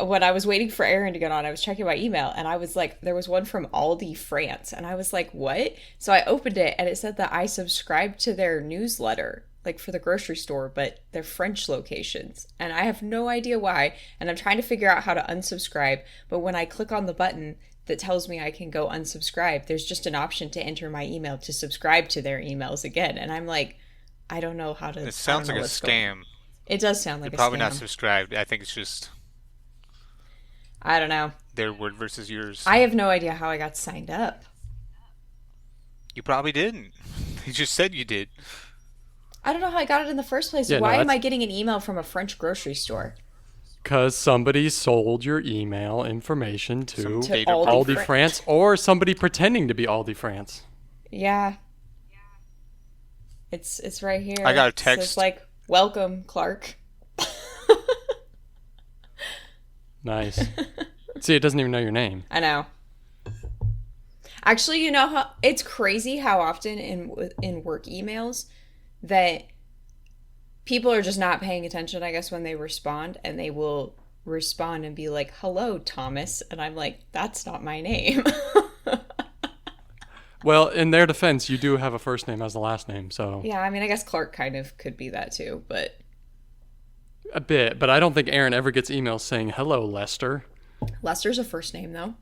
when I was waiting for Aaron to get on, I was checking my email and I was like, there was one from Aldi France. And I was like, what? So I opened it and it said that I subscribed to their newsletter, like for the grocery store, but they're French locations. And I have no idea why. And I'm trying to figure out how to unsubscribe. But when I click on the button that tells me I can go unsubscribe, there's just an option to enter my email to subscribe to their emails again. And I'm like, I don't know how to. It sounds like a scam. It does sound You're like a probably not scam. subscribed. I think it's just I don't know. their word versus yours. I have no idea how I got signed up. You probably didn't. You just said you did. I don't know how I got it in the first place. Yeah, no, Why am that's I getting an email from a French grocery store? because somebody sold your email information to Some To data Aldi Aldi France, or somebody pretending to be Aldi France. Yeah. It's right here. I got a It says, text. like, welcome, Clark. Nice. See, it doesn't even know your name. I know. Actually, you know how it's crazy how often in work emails that people are just not paying attention, I guess, when they respond, and they will respond and be like, hello, Thomas. And I'm like, that's not my name. Well, in their defense, you do have a first name as the last name, so Yeah, I mean, I guess Clark kind of could be that too, but a bit. But I don't think Aaron ever gets emails saying, hello, Lester. Lester's a first name, though.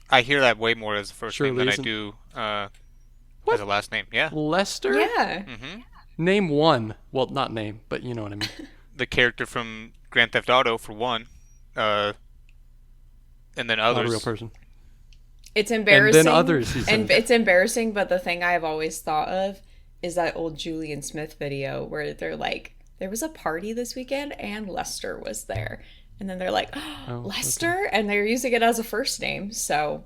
I hear that way more as a first name than I Surely do as a last name. Yeah. Lester? Yeah. hmm Name one. Well, not name, but you know what I mean. The character from Grand Theft Auto, for one. And then Not a real others. person. It's And embarrassing. then others, he And said. it's embarrassing, but the thing I've always thought of is that old Julian Smith video where they're like, there was a party this weekend and Lester was there. And then they're like, oh, Lester? And they're using it as a first name. So,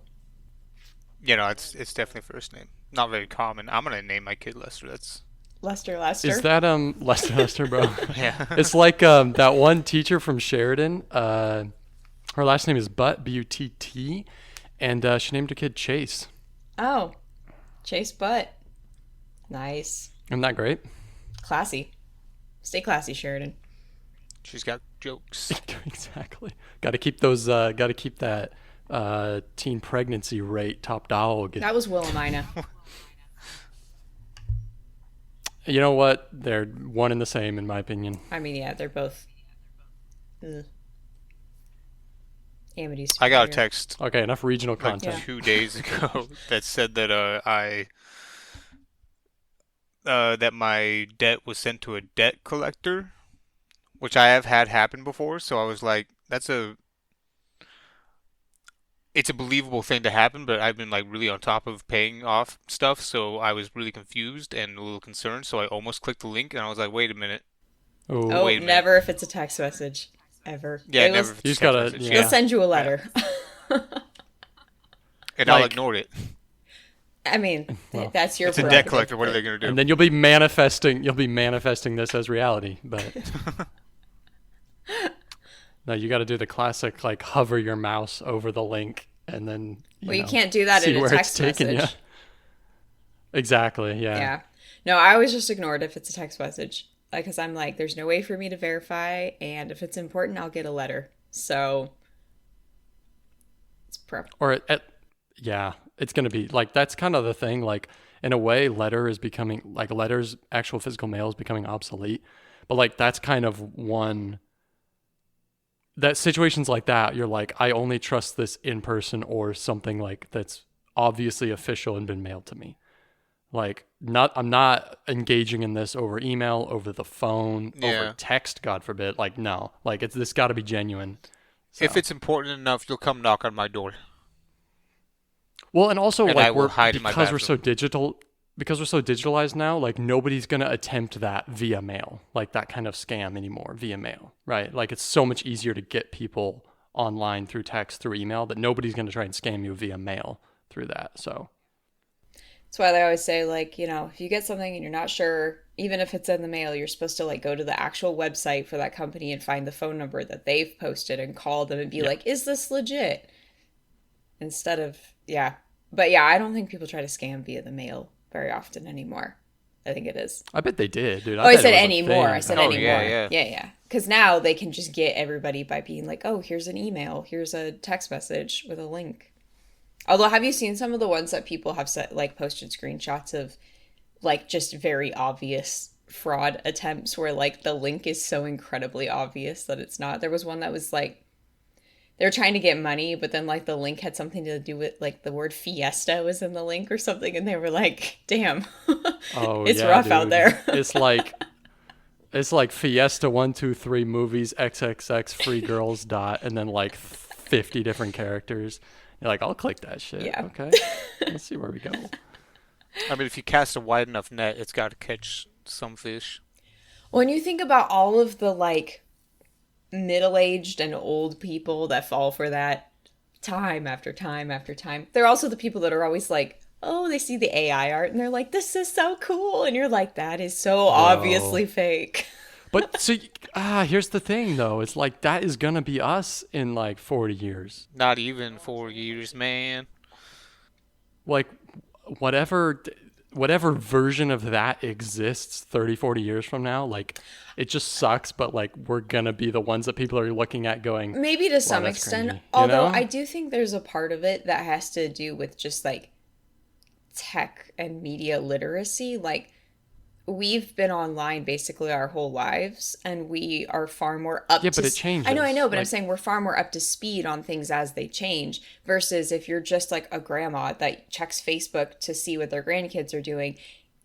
You know, it's definitely first name. Not very common. I'm gonna name my kid Lester. That's Lester. Is that Lester, bro? yeah. It's like that one teacher from Sheridan. Her last name is Butt, Butt, and she named her kid Chase. Oh, Chase Butt. Nice. Isn't that great? Classy. Stay classy, Sheridan. She's got jokes. Exactly. Got to keep those. Got to keep that teen pregnancy rate top dog. That was Wilhelmina. You know what? They're one and the same, in my opinion. I mean, yeah, they're both. Ugh. Amity's I got a superior. text Okay, enough regional like content. 2 days ago that said that that my debt was sent to a debt collector, which I have had happen before. So I was like, it's a believable thing to happen, but I've been like really on top of paying off stuff, so I was really confused and a little concerned. So I almost clicked the link, and I was like, wait a minute. Oh, Oh, Wait a minute. never if it's a text message. Ever. Yeah, They will- never. You just text gotta- message. yeah. They'll send you a letter. And I'll Like- ignore it. I mean, Well, that's your It's a debt prerogative, collector. What are but- they gonna do? and then you'll be manifesting. You'll be manifesting this as reality. But no, you got to do the classic, like hover your mouse over the link, and then Well, you know, can't do that see in a where text it's taking message. you. Exactly. Yeah. Yeah. No, I always just ignore it if it's a text message. Like, because I'm like, there's no way for me to verify, and if it's important, I'll get a letter. So, it's prep. Or yeah, it's gonna be like that's kind of the thing. Like in a way, letters, actual physical mail is becoming obsolete. But like that's kind of one. That situations like that, you're like, I only trust this in person or something like that's obviously official and been mailed to me. Like I'm not engaging in this over email, over the phone, Yeah. over text, God forbid. Like no, like this got to be genuine. So. If it's important enough, you'll come knock on my door. Well, and also And I like will hide in my because we're so bathroom. because we're so digitalized now, like nobody's going to attempt that via mail, like that kind of scam anymore via mail, right? Like it's so much easier to get people online through text, through email, that nobody's going to try and scam you via mail through that. So That's why they always say, like, if you get something and you're not sure, even if it's in the mail, you're supposed to, like, go to the actual website for that company and find the phone number that they've posted and call them and be like, is this legit? Instead of, yeah. But yeah, I don't think people try to scam via the mail very often anymore. I think it is. I bet they did, dude. I bet said it was a anymore. thing. I said Oh, anymore. yeah, yeah. Yeah, yeah. Because now they can just get everybody by being like, oh, here's an email, here's a text message with a link. Although, have you seen some of the ones that people have set, like posted screenshots of, like just very obvious fraud attempts where like the link is so incredibly obvious that it's not? There was one that was like they're trying to get money, but then like the link had something to do with like the word fiesta was in the link or something, and they were like, damn, Oh it's yeah, rough out dude. there. It's like Fiesta 123 movies XXX free girls dot and then like 50 different characters. You're like, I'll click that shit. Yeah. Okay. Let's see where we go. I mean, if you cast a wide enough net, it's got to catch some fish. When you think about all of the like middle-aged and old people that fall for that time after time after time, they're also the people that are always like, oh, they see the AI art and they're like, this is so cool, and you're like, that is so obviously fake. But so here's the thing though. It's like that is gonna be us in like 40 years. Not even 4 years, man. Like whatever version of that exists 30, 40 years from now, like it just sucks, but like we're gonna be the ones that people are looking at going, Maybe to some that's extent, cringy, although you know? I do think there's a part of it that has to do with just like tech and media literacy. Like we've been online basically our whole lives, and we are far more up Yeah, to but it changes. I know, but I'm Like- saying we're far more up to speed on things as they change versus if you're just like a grandma that checks Facebook to see what their grandkids are doing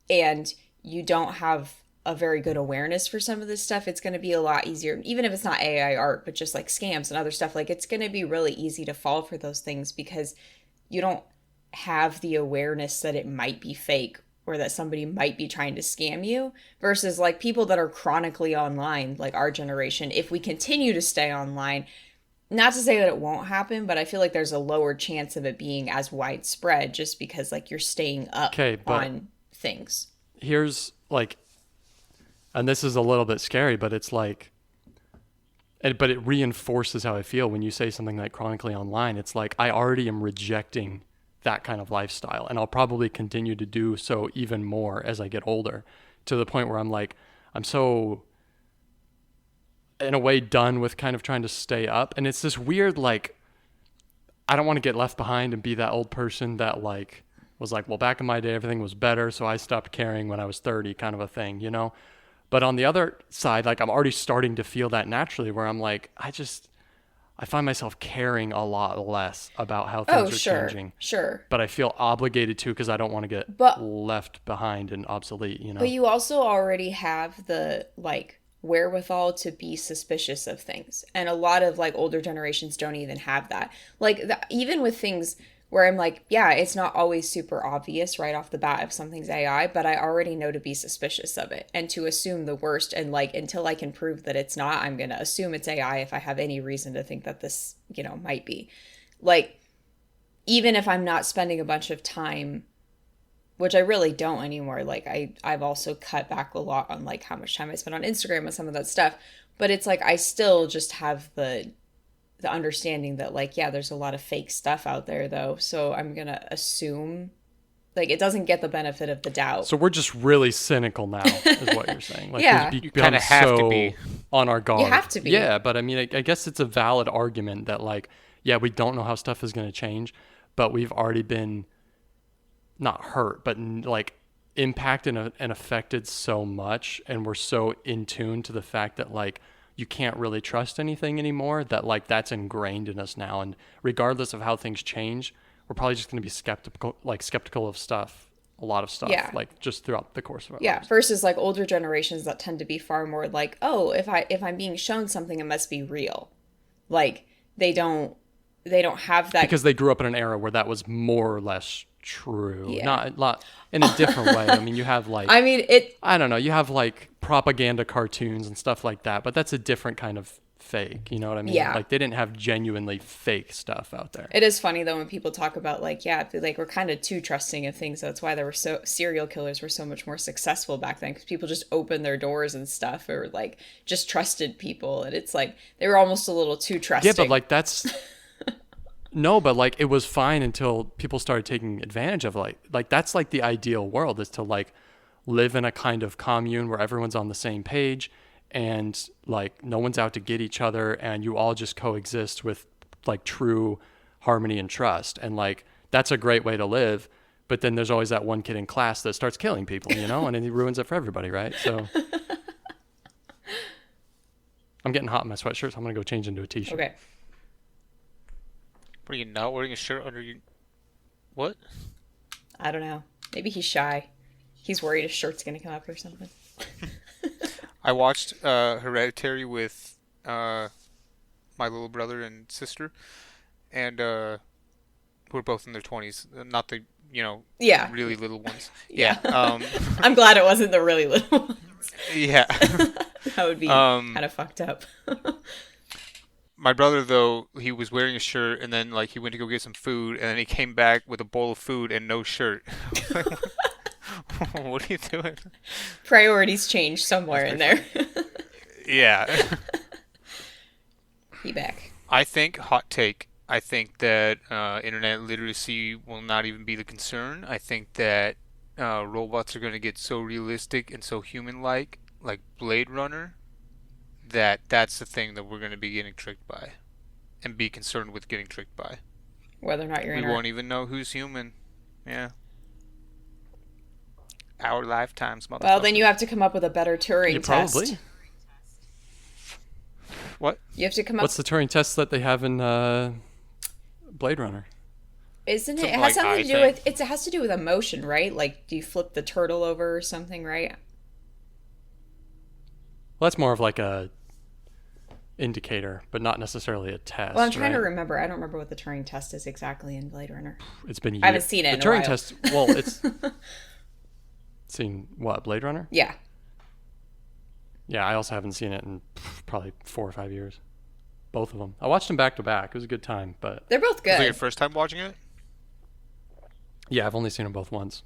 and you don't have a very good awareness for some of this stuff. It's going to be a lot easier, even if it's not AI art, but just like scams and other stuff. Like it's going to be really easy to fall for those things because you don't have the awareness that it might be fake or that somebody might be trying to scam you, versus like people that are chronically online, like our generation. If we continue to stay online, not to say that it won't happen, but I feel like there's a lower chance of it being as widespread just because like you're staying up Okay, but on things. here's like, and this is a little bit scary, but it's like, but it reinforces how I feel when you say something like chronically online. It's like I already am rejecting that kind of lifestyle, and I'll probably continue to do so even more as I get older, to the point where I'm like, I'm so in a way done with kind of trying to stay up. And it's this weird, like, I don't want to get left behind and be that old person that like was like, well, back in my day everything was better, so I stopped caring when I was 30, kind of a thing, you know? But on the other side, like I'm already starting to feel that naturally, where I'm like, I find myself caring a lot less about how things are changing. Sure. But I feel obligated to, because I don't want to get But- left behind and obsolete, you know? But you also already have the like wherewithal to be suspicious of things. And a lot of like older generations don't even have that. Like even with things where I'm like, yeah, it's not always super obvious right off the bat if something's AI, but I already know to be suspicious of it and to assume the worst. And like, until I can prove that it's not, I'm going to assume it's AI if I have any reason to think that this, might be. Like, even if I'm not spending a bunch of time, which I really don't anymore. Like I've also cut back a lot on like how much time I spend on Instagram and some of that stuff, but it's like, I still just have the understanding that like, yeah, there's a lot of fake stuff out there though. So I'm going to assume like it doesn't get the benefit of the doubt. So we're just really cynical now, is what you're saying. Like Yeah. we've You become kinda have to so be. on our guard. You have to be. Yeah, but I mean, I guess it's a valid argument that like, yeah, we don't know how stuff is going to change, but we've already been not hurt, but like impacted and affected so much, and we're so in tune to the fact that like you can't really trust anything anymore, that like that's ingrained in us now. And regardless of how things change, we're probably just going to be skeptical of stuff, a lot of stuff, Yeah. like just throughout the course of our Yeah, lives. versus like older generations that tend to be far more like, oh, if I'm being shown something, it must be real. Like they don't have that. Because they grew up in an era where that was more or less true. Yeah. Not in a different way. I mean, you have like, I mean, it. I don't know, you have like propaganda cartoons and stuff like that, but that's a different kind of fake, you know what I mean? Yeah. Like they didn't have genuinely fake stuff out there. It is funny though when people talk about like, yeah, like we're kind of too trusting of things. That's why serial killers were so much more successful back then, because people just opened their doors and stuff, or like just trusted people, and it's like they were almost a little too trusting. Yeah, but like that's no, but like it was fine until people started taking advantage of like that's like the ideal world, is to like live in a kind of commune where everyone's on the same page and like no one's out to get each other, and you all just coexist with like true harmony and trust. And like that's a great way to live. But then there's always that one kid in class that starts killing people, you know, and it ruins it for everybody, right? So I'm getting hot in my sweatshirt, so I'm gonna go change into a t-shirt. Okay. What, are you not wearing a shirt under your... What? I don't know. Maybe he's shy. He's worried his shirt's gonna come up or something. I watched Hereditary with my little brother and sister, and who are both in their 20s. Not the, Yeah. really little ones. Yeah. Yeah. I'm glad it wasn't the really little ones. Yeah. That would be kind of fucked up. My brother, though, he was wearing a shirt, and then like he went to go get some food, and then he came back with a bowl of food and no shirt. What are you doing? Priorities change somewhere in there. Yeah. Be back. I think, hot take, I think that internet literacy will not even be the concern. I think that robots are going to get so realistic and so human-like Blade Runner, that's the thing that we're going to be getting tricked by and be concerned with getting tricked by. Whether or not you're We won't even know who's human. Yeah. Our lifetimes, motherfucker. Well, then you have to come up with a better Turing test. Probably. What? You have to come up... What's the Turing test that they have in Blade Runner? Isn't it? Something It has like something to do eye with... It has to do with emotion, right? Like, do you flip the turtle over or something, right? Well, that's more of like a indicator, but not necessarily a test. Well, I'm trying to right? remember. I don't remember what the Turing test is exactly in Blade Runner. It's been years. I haven't seen it The in a Turing while. test. Well, it's seen what, Blade Runner? Yeah. Yeah, I also haven't seen it in probably 4 or 5 years. Both of them. I watched them back to back. It was a good time, but They're both Was it your good. first time watching it? yeah, I've only seen them both once.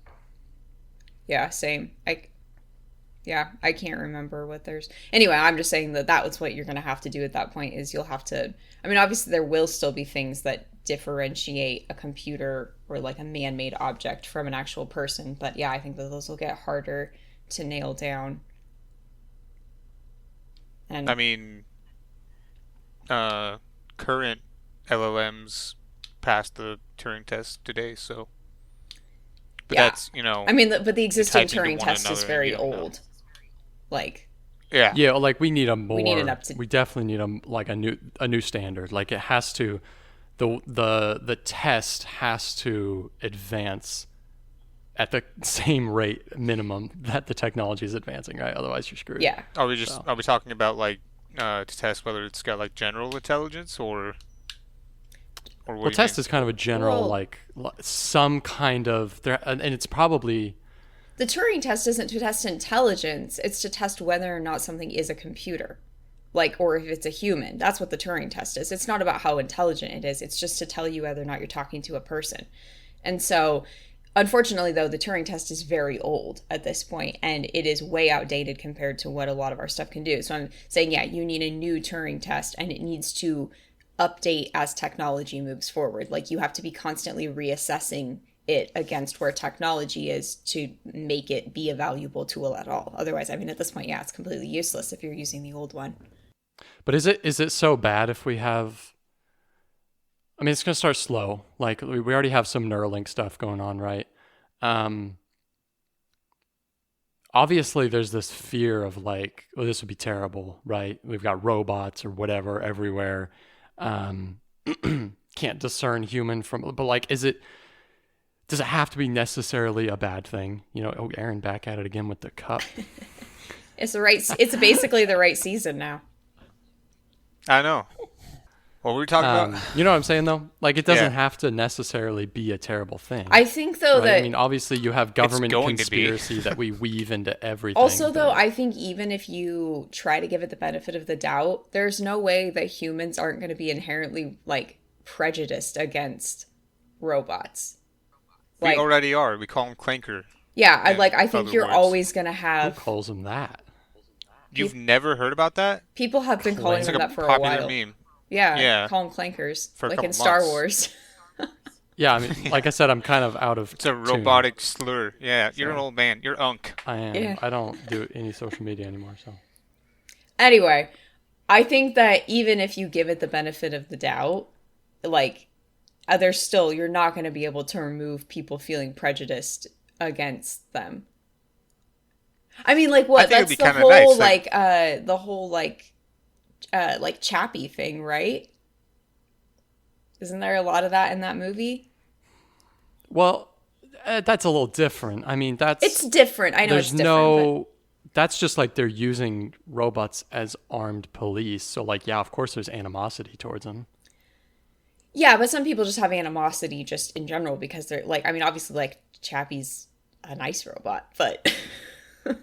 Yeah, same. I can't remember what there's... Anyway, I'm just saying that was what you're going to have to do at that point, is you'll have to... I mean, obviously there will still be things that differentiate a computer or like a man-made object from an actual person. But yeah, I think that those will get harder to nail down. And I mean, current LLMs passed the Turing test today, so... But Yeah. that's, I mean, but the existing type into Turing one test is another and very you don't know. old. Like, Yeah. Yeah, like we need a more. We need an up-to- We definitely need a new standard. Like it has to, the test has to advance at the same rate minimum that the technology is advancing, right? Otherwise, you're screwed. yeah. Are we talking about like to test whether it's got like general intelligence or what Well, do you test mean? is kind of a general Well- like some kind of there, and it's probably. The Turing test isn't to test intelligence, it's to test whether or not something is a computer. Like, or if it's a human. That's what the Turing test is. It's not about how intelligent it is. It's just to tell you whether or not you're talking to a person. And so, unfortunately, though, the Turing test is very old at this point, and it is way outdated compared to what a lot of our stuff can do. So I'm saying, yeah, you need a new Turing test, and it needs to update as technology moves forward. Like, you have to be constantly reassessing it against where technology is to make it be a valuable tool at all. Otherwise, I mean, at this point, yeah, it's completely useless if you're using the old one. But is it so bad if we have? I mean, it's going to start slow. Like we already have some Neuralink stuff going on, right? Obviously, there's this fear of like, oh, this would be terrible, right? We've got robots or whatever everywhere. Can't discern human from, but like, does it have to be necessarily a bad thing? You know, oh, Aaron back at it again with the cup. It's basically the right season now. I know. What were we talking about? You know what I'm saying though? Like it doesn't Yeah. have to necessarily be a terrible thing. I think though right? that I mean, obviously you have government going to be. conspiracy that we weave into everything. also though, but- I think even if you try to give it the benefit of the doubt, there's no way that humans aren't going to be inherently like prejudiced against robots. We already are. We call them clanker. Yeah, I think other you're words. always going to who have... calls them that? You've never heard about that? People have been calling It's them like a that for a popular while. meme. Yeah, Yeah. call them clankers. For a Like couple in Star months. Wars. Yeah, I mean, like I said, I'm kind of out of It's a tune. robotic slur. Yeah, you're an So- old man. You're unk. I am. Yeah. I don't do any social media anymore, so. Anyway, I think that even if you give it the benefit of the doubt, like there's still you're not going to be able to remove people feeling prejudiced against them. I mean, like I what? think it'd That's be kind of nice. Like, the whole like Chappie thing, right? Isn't there a lot of that in that movie? Well, that's a little different. I mean, It's different. I know it's there's different, but no that's just like they're using robots as armed police. So like, yeah, of course there's animosity towards them. yeah, but some people just have animosity just in general because they're like, I mean, obviously, like Chappie's a nice robot, but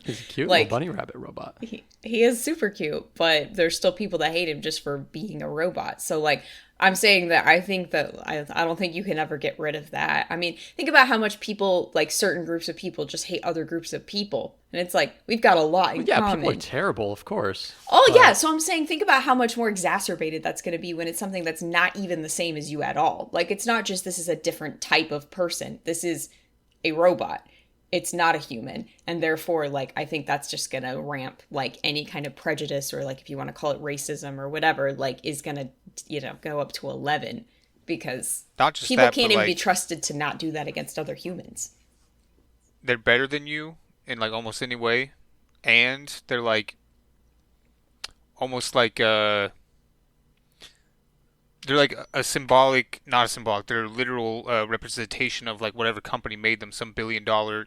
He's a cute little like bunny rabbit robot. he is super cute, but there's still people that hate him just for being a robot. So like I'm saying that I think that I don't think you can ever get rid of that. I mean, think about how much people like certain groups of people just hate other groups of people. And it's like we've got a lot Well, in yeah, people are common. terrible, of course. Oh yeah, But so I'm saying think about how much more exacerbated that's going to be when it's something that's not even the same as you at all. Like it's not just this is a different type of person. This is a robot. It's not a human, and therefore like I think that's just going to ramp like any kind of prejudice or like if you want to call it racism or whatever like is going to go up to 11 because not just people that, but can't even be like trusted to not do that against other humans. they're better than you in like almost any way, and they're like almost like they're like a symbolic, not a symbolic, they're a literal representation of like whatever company made them, some billion-dollar,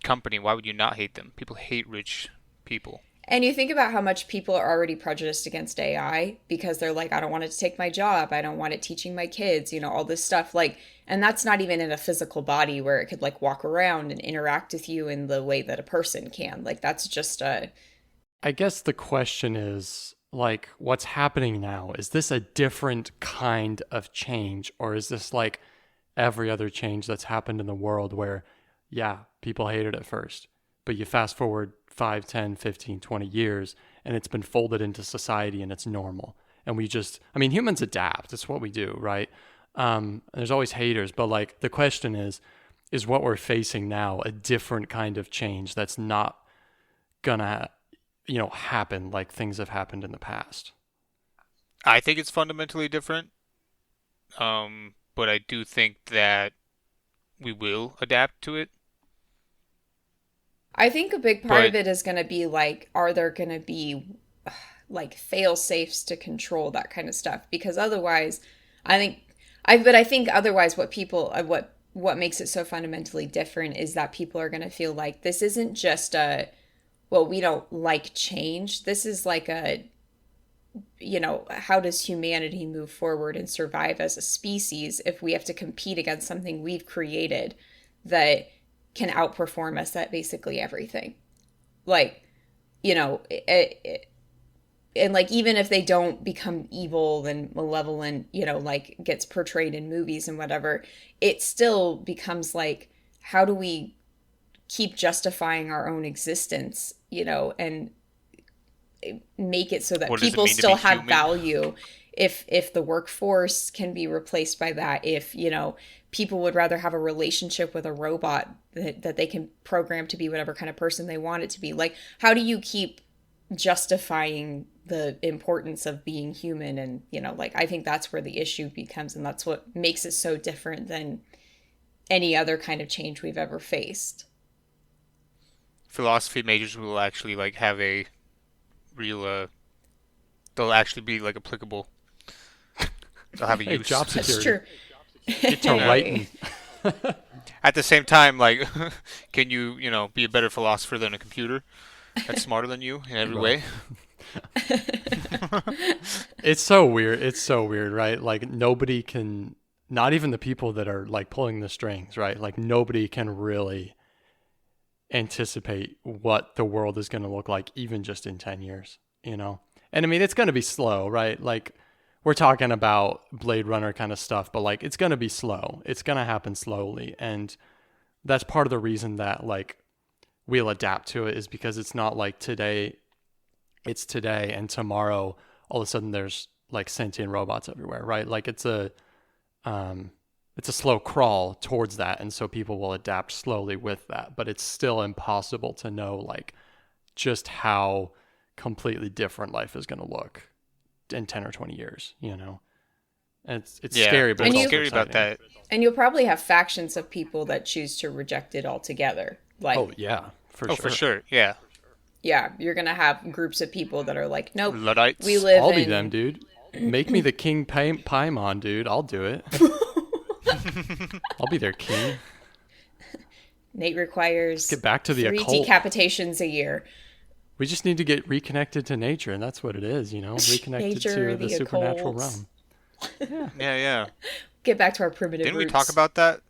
company. Why would you not hate them? People hate rich people. And you think about how much people are already prejudiced against AI because they're like, I don't want it to take my job. I don't want it teaching my kids, all this stuff. Like, and that's not even in a physical body where it could like walk around and interact with you in the way that a person can. Like, that's just a. I guess the question is like, what's happening now? Is this a different kind of change, or is this like every other change that's happened in the world where, yeah, people hated it first, but you fast forward 5, 10, 15, 20 years and it's been folded into society and it's normal. And I mean, humans adapt. It's what we do, right? There's always haters, but like the question is what we're facing now a different kind of change that's not gonna happen like things have happened in the past? I think it's fundamentally different, but I do think that we will adapt to it. I think a big part But of it is going to be like, are there going to be like fail safes to control that kind of stuff? Because otherwise, I think, but I think otherwise, what makes it so fundamentally different is that people are going to feel like this isn't just well, we don't like change. This is like how does humanity move forward and survive as a species if we have to compete against something we've created that can outperform us at basically everything? Like, and like even if they don't become evil and malevolent, like gets portrayed in movies and whatever, it still becomes like, how do we keep justifying our own existence, and make it so that what does it people mean to be still have human? value if the workforce can be replaced by that, if people would rather have a relationship with a robot that they can program to be whatever kind of person they want it to be. Like, how do you keep justifying the importance of being human? And like I think that's where the issue becomes, and that's what makes it so different than any other kind of change we've ever faced. Philosophy majors will actually like have a real they'll actually be like applicable. They'll have a Hey, use. job That's security. true. Get to writing. At the same time, like, can you, be a better philosopher than a computer that's smarter than you in every Well, way? it's so weird. It's so weird, right? Like nobody can, not even the people that are like pulling the strings, right? Like nobody can really anticipate what the world is going to look like even just in 10 years, And I mean, it's going to be slow, right? Like we're talking about Blade Runner kind of stuff, but like it's going to be slow. It's going to happen slowly. And that's part of the reason that like we'll adapt to it, is because it's not like today, it's today and tomorrow all of a sudden there's like sentient robots everywhere, right? Like it's a slow crawl towards that, and so people will adapt slowly with that, but it's still impossible to know like just how completely different life is going to look in 10 or 20 years, you know? And it's Yeah, scary, but And it's you- also scary about exciting. that. And you'll probably have factions of people that choose to reject it altogether. Like, Oh, yeah, for Oh, sure. for sure. Yeah. yeah, you're gonna have groups of people that are like, nope, Luddites. we live I'll in. be them, dude. Make me the king Paimon, dude. I'll do it. I'll be their king. Nate requires Get back to the 3 occult. decapitations a year. We just need to get reconnected to nature, and that's what it is, you know? Reconnected Nature, to the the supernatural occult. realm. Yeah. Get back to our primitive Didn't we roots. talk about that?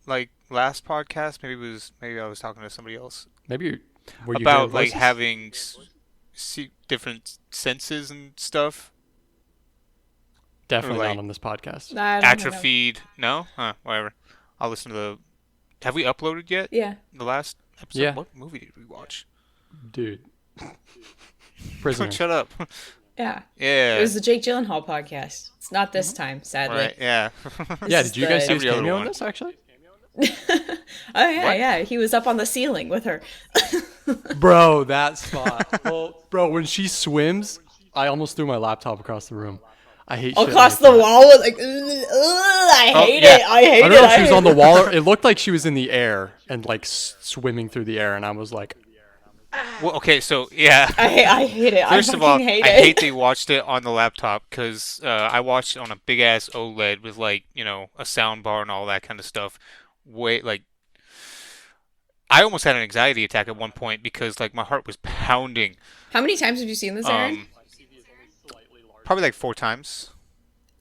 Like last podcast? Maybe I was talking to somebody else Were you about hearing like voices? having different senses and stuff. Definitely or, not like, on this podcast. I don't know. Atrophied. No? Huh, whatever. I'll listen to the. Have we uploaded yet? Yeah. The last episode? Yeah. What movie did we watch? Dude. Prisoner. Shut up. Yeah. Yeah. It was the Jake Gyllenhaal podcast. It's not this time, sadly. Right, yeah. Yeah, This did you is guys the- see his Every other cameo in one. this, actually? Oh yeah, What? yeah. He was up on the ceiling with her. Bro, that spot. Well, bro, when she swims, I almost threw my laptop across the room. I hate shit Across like the that. wall was like, I Oh, hate yeah. it. I hate I it. don't know if she was hate on the it. wall or it looked like she was in the air and like swimming through the air, and I was like, Well, okay, so, yeah. I hate it. First I of all, fucking hate I it. hate they watched it on the laptop because I watched it on a big ass OLED with like a sound bar and all that kind of stuff. I almost had an anxiety attack at one point because like my heart was pounding. How many times have you seen this, Aaron? Probably like 4 times.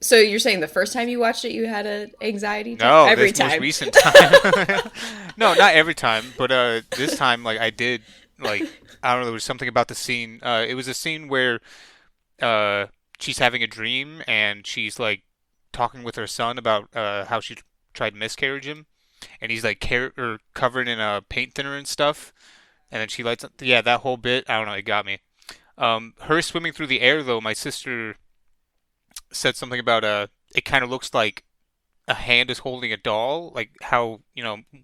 So you're saying the first time you watched it, you had an anxiety attack? No, Every this time. most recent time. No, not every time, but this time like I did like I don't know. There was something about the scene. It was a scene where she's having a dream and she's like talking with her son about how she tried to miscarriage him, and he's like covered in paint thinner and stuff, and then she lights up. Yeah, that whole bit. I don't know. It got me. Her swimming through the air though. My sister said something about it kind of looks like a hand is holding a doll, like how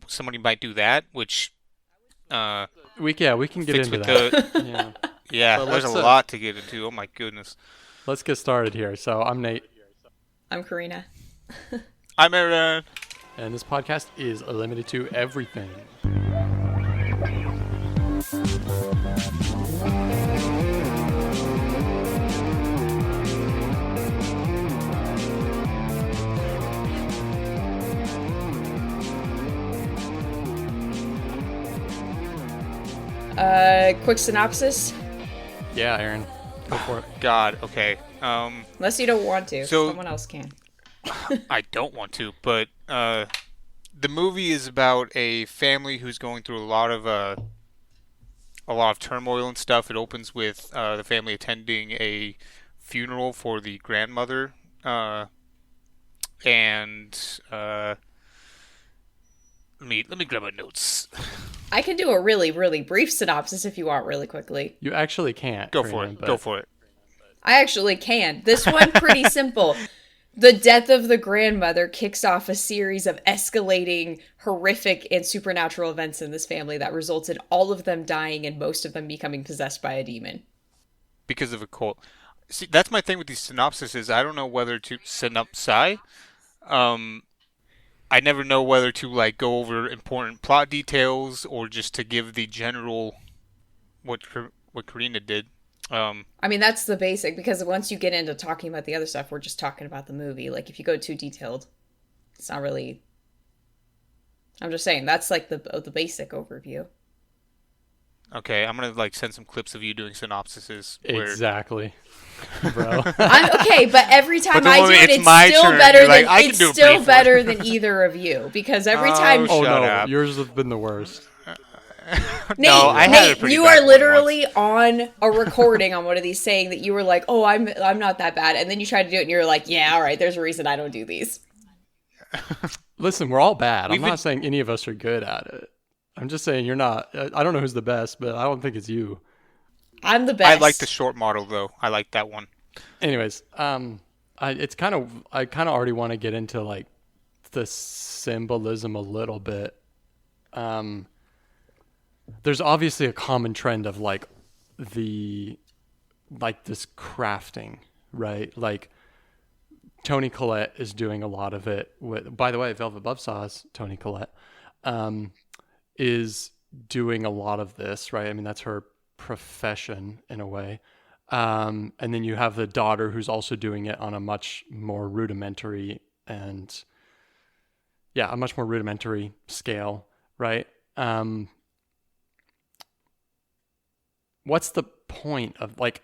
somebody might do that, which we can get fits into with that. the Yeah. yeah. Well, There's a let's, lot to get into. Oh my goodness. Let's get started here. So I'm Nate, I'm Corina. I'm Aaron. and this podcast is limited to everything. Quick synopsis, Yeah, Aaron, go for it. God. Okay. unless you don't want to. So- Someone else can. I don't want to, but the movie is about a family who's going through a lot of turmoil and stuff. It opens with the family attending a funeral for the grandmother, and let me grab my notes. I can do a really, really brief synopsis if you want, really quickly. You actually can't. Go Karina, for it. but Go for it. I actually can. This one, pretty simple. The death of the grandmother kicks off a series of escalating, horrific, and supernatural events in this family that results in all of them dying and most of them becoming possessed by a demon. Because of a cult. See, that's my thing with these synopsises. I don't know whether to synopsi. I never know whether to like go over important plot details or just to give the general what Karina did. I mean, that's the basic, because once you get into talking about the other stuff, we're just talking about the movie. Like, if you go too detailed, it's not really... I'm just saying, that's like the basic overview. Okay, I'm gonna like send some clips of you doing synopsises. Where, exactly, bro. I'm okay, but every time the I do moment it, it's it's my still turn, better you're like, than I can it's do a still brief better one. than either of you, because every Oh, time Oh Shut no, up. yours have been the worst. Nate, No, I had Nate, a pretty you bad are one literally on a recording on one of these saying that you were like, "Oh, I'm not that bad," and then you tried to do it, and you're like, "Yeah, all right. There's a reason I don't do these." Listen, we're all bad. We've I'm not been- saying any of us are good at it. I'm just saying you're not. I don't know who's the best, but I don't think it's you. I'm the best. I like the short model though. I like that one. Anyways, I kind of already want to get into like the symbolism a little bit. There's obviously a common trend of like the like this crafting, right? Like Tony Collette is doing a lot of it. By the way, Velvet Buzzsaw's Tony Collette is doing a lot of this, right? I mean, that's her profession in a way. And then you have the daughter who's also doing it on a much more rudimentary and a much more rudimentary scale, right? What's the point of like,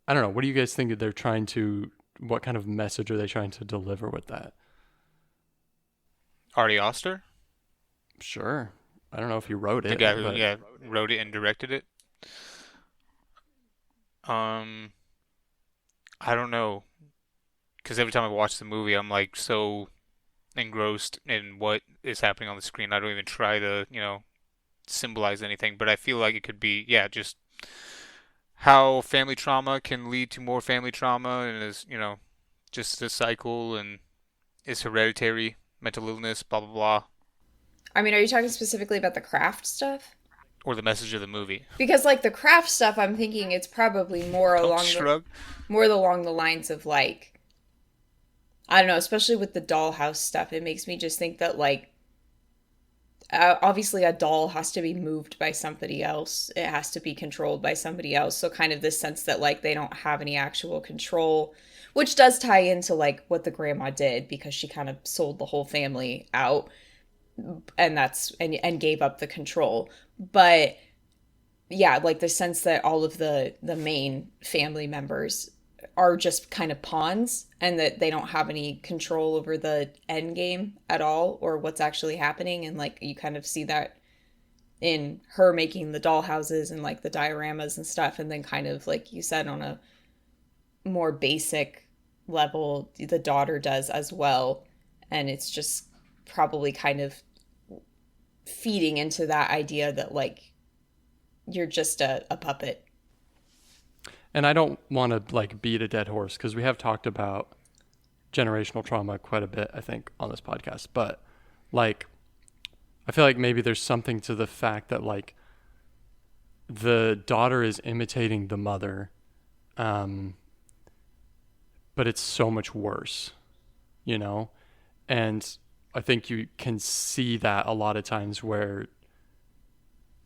I don't know. What do you guys think they're trying to? What kind of message are they trying to deliver with that? Ari Aster, Sure. I don't know if he wrote the it, guy who but wrote it and directed it. Um, I don't know, because every time I watch the movie, I'm like so engrossed in what is happening on the screen. I don't even try to, symbolize anything. But I feel like it could be, yeah, just how family trauma can lead to more family trauma, and is, just a cycle, and is hereditary, mental illness, blah blah blah, I mean, are you talking specifically about the craft stuff? or the message of the movie. Because like the craft stuff, I'm thinking it's probably Don't shrug. more along the lines of like, I don't know, especially with the dollhouse stuff. It makes me just think that like obviously a doll has to be moved by somebody else. It has to be controlled by somebody else. So kind of this sense that like they don't have any actual control, which does tie into like what the grandma did because she kind of sold the whole family out and and gave up the control. But yeah, like the sense that all of the main family members are just kind of pawns and that they don't have any control over the end game at all or what's actually happening. And like you kind of see that in her making the doll houses and like the dioramas and stuff, and then kind of like you said on a more basic level the daughter does as well. And it's just probably kind of feeding into that idea that like you're just a puppet. and I don't want to like beat a dead horse because we have talked about generational trauma quite a bit, I think, on this podcast. But like, I feel like maybe there's something to the fact that like the daughter is imitating the mother, but it's so much worse, you know? And I think you can see that a lot of times where,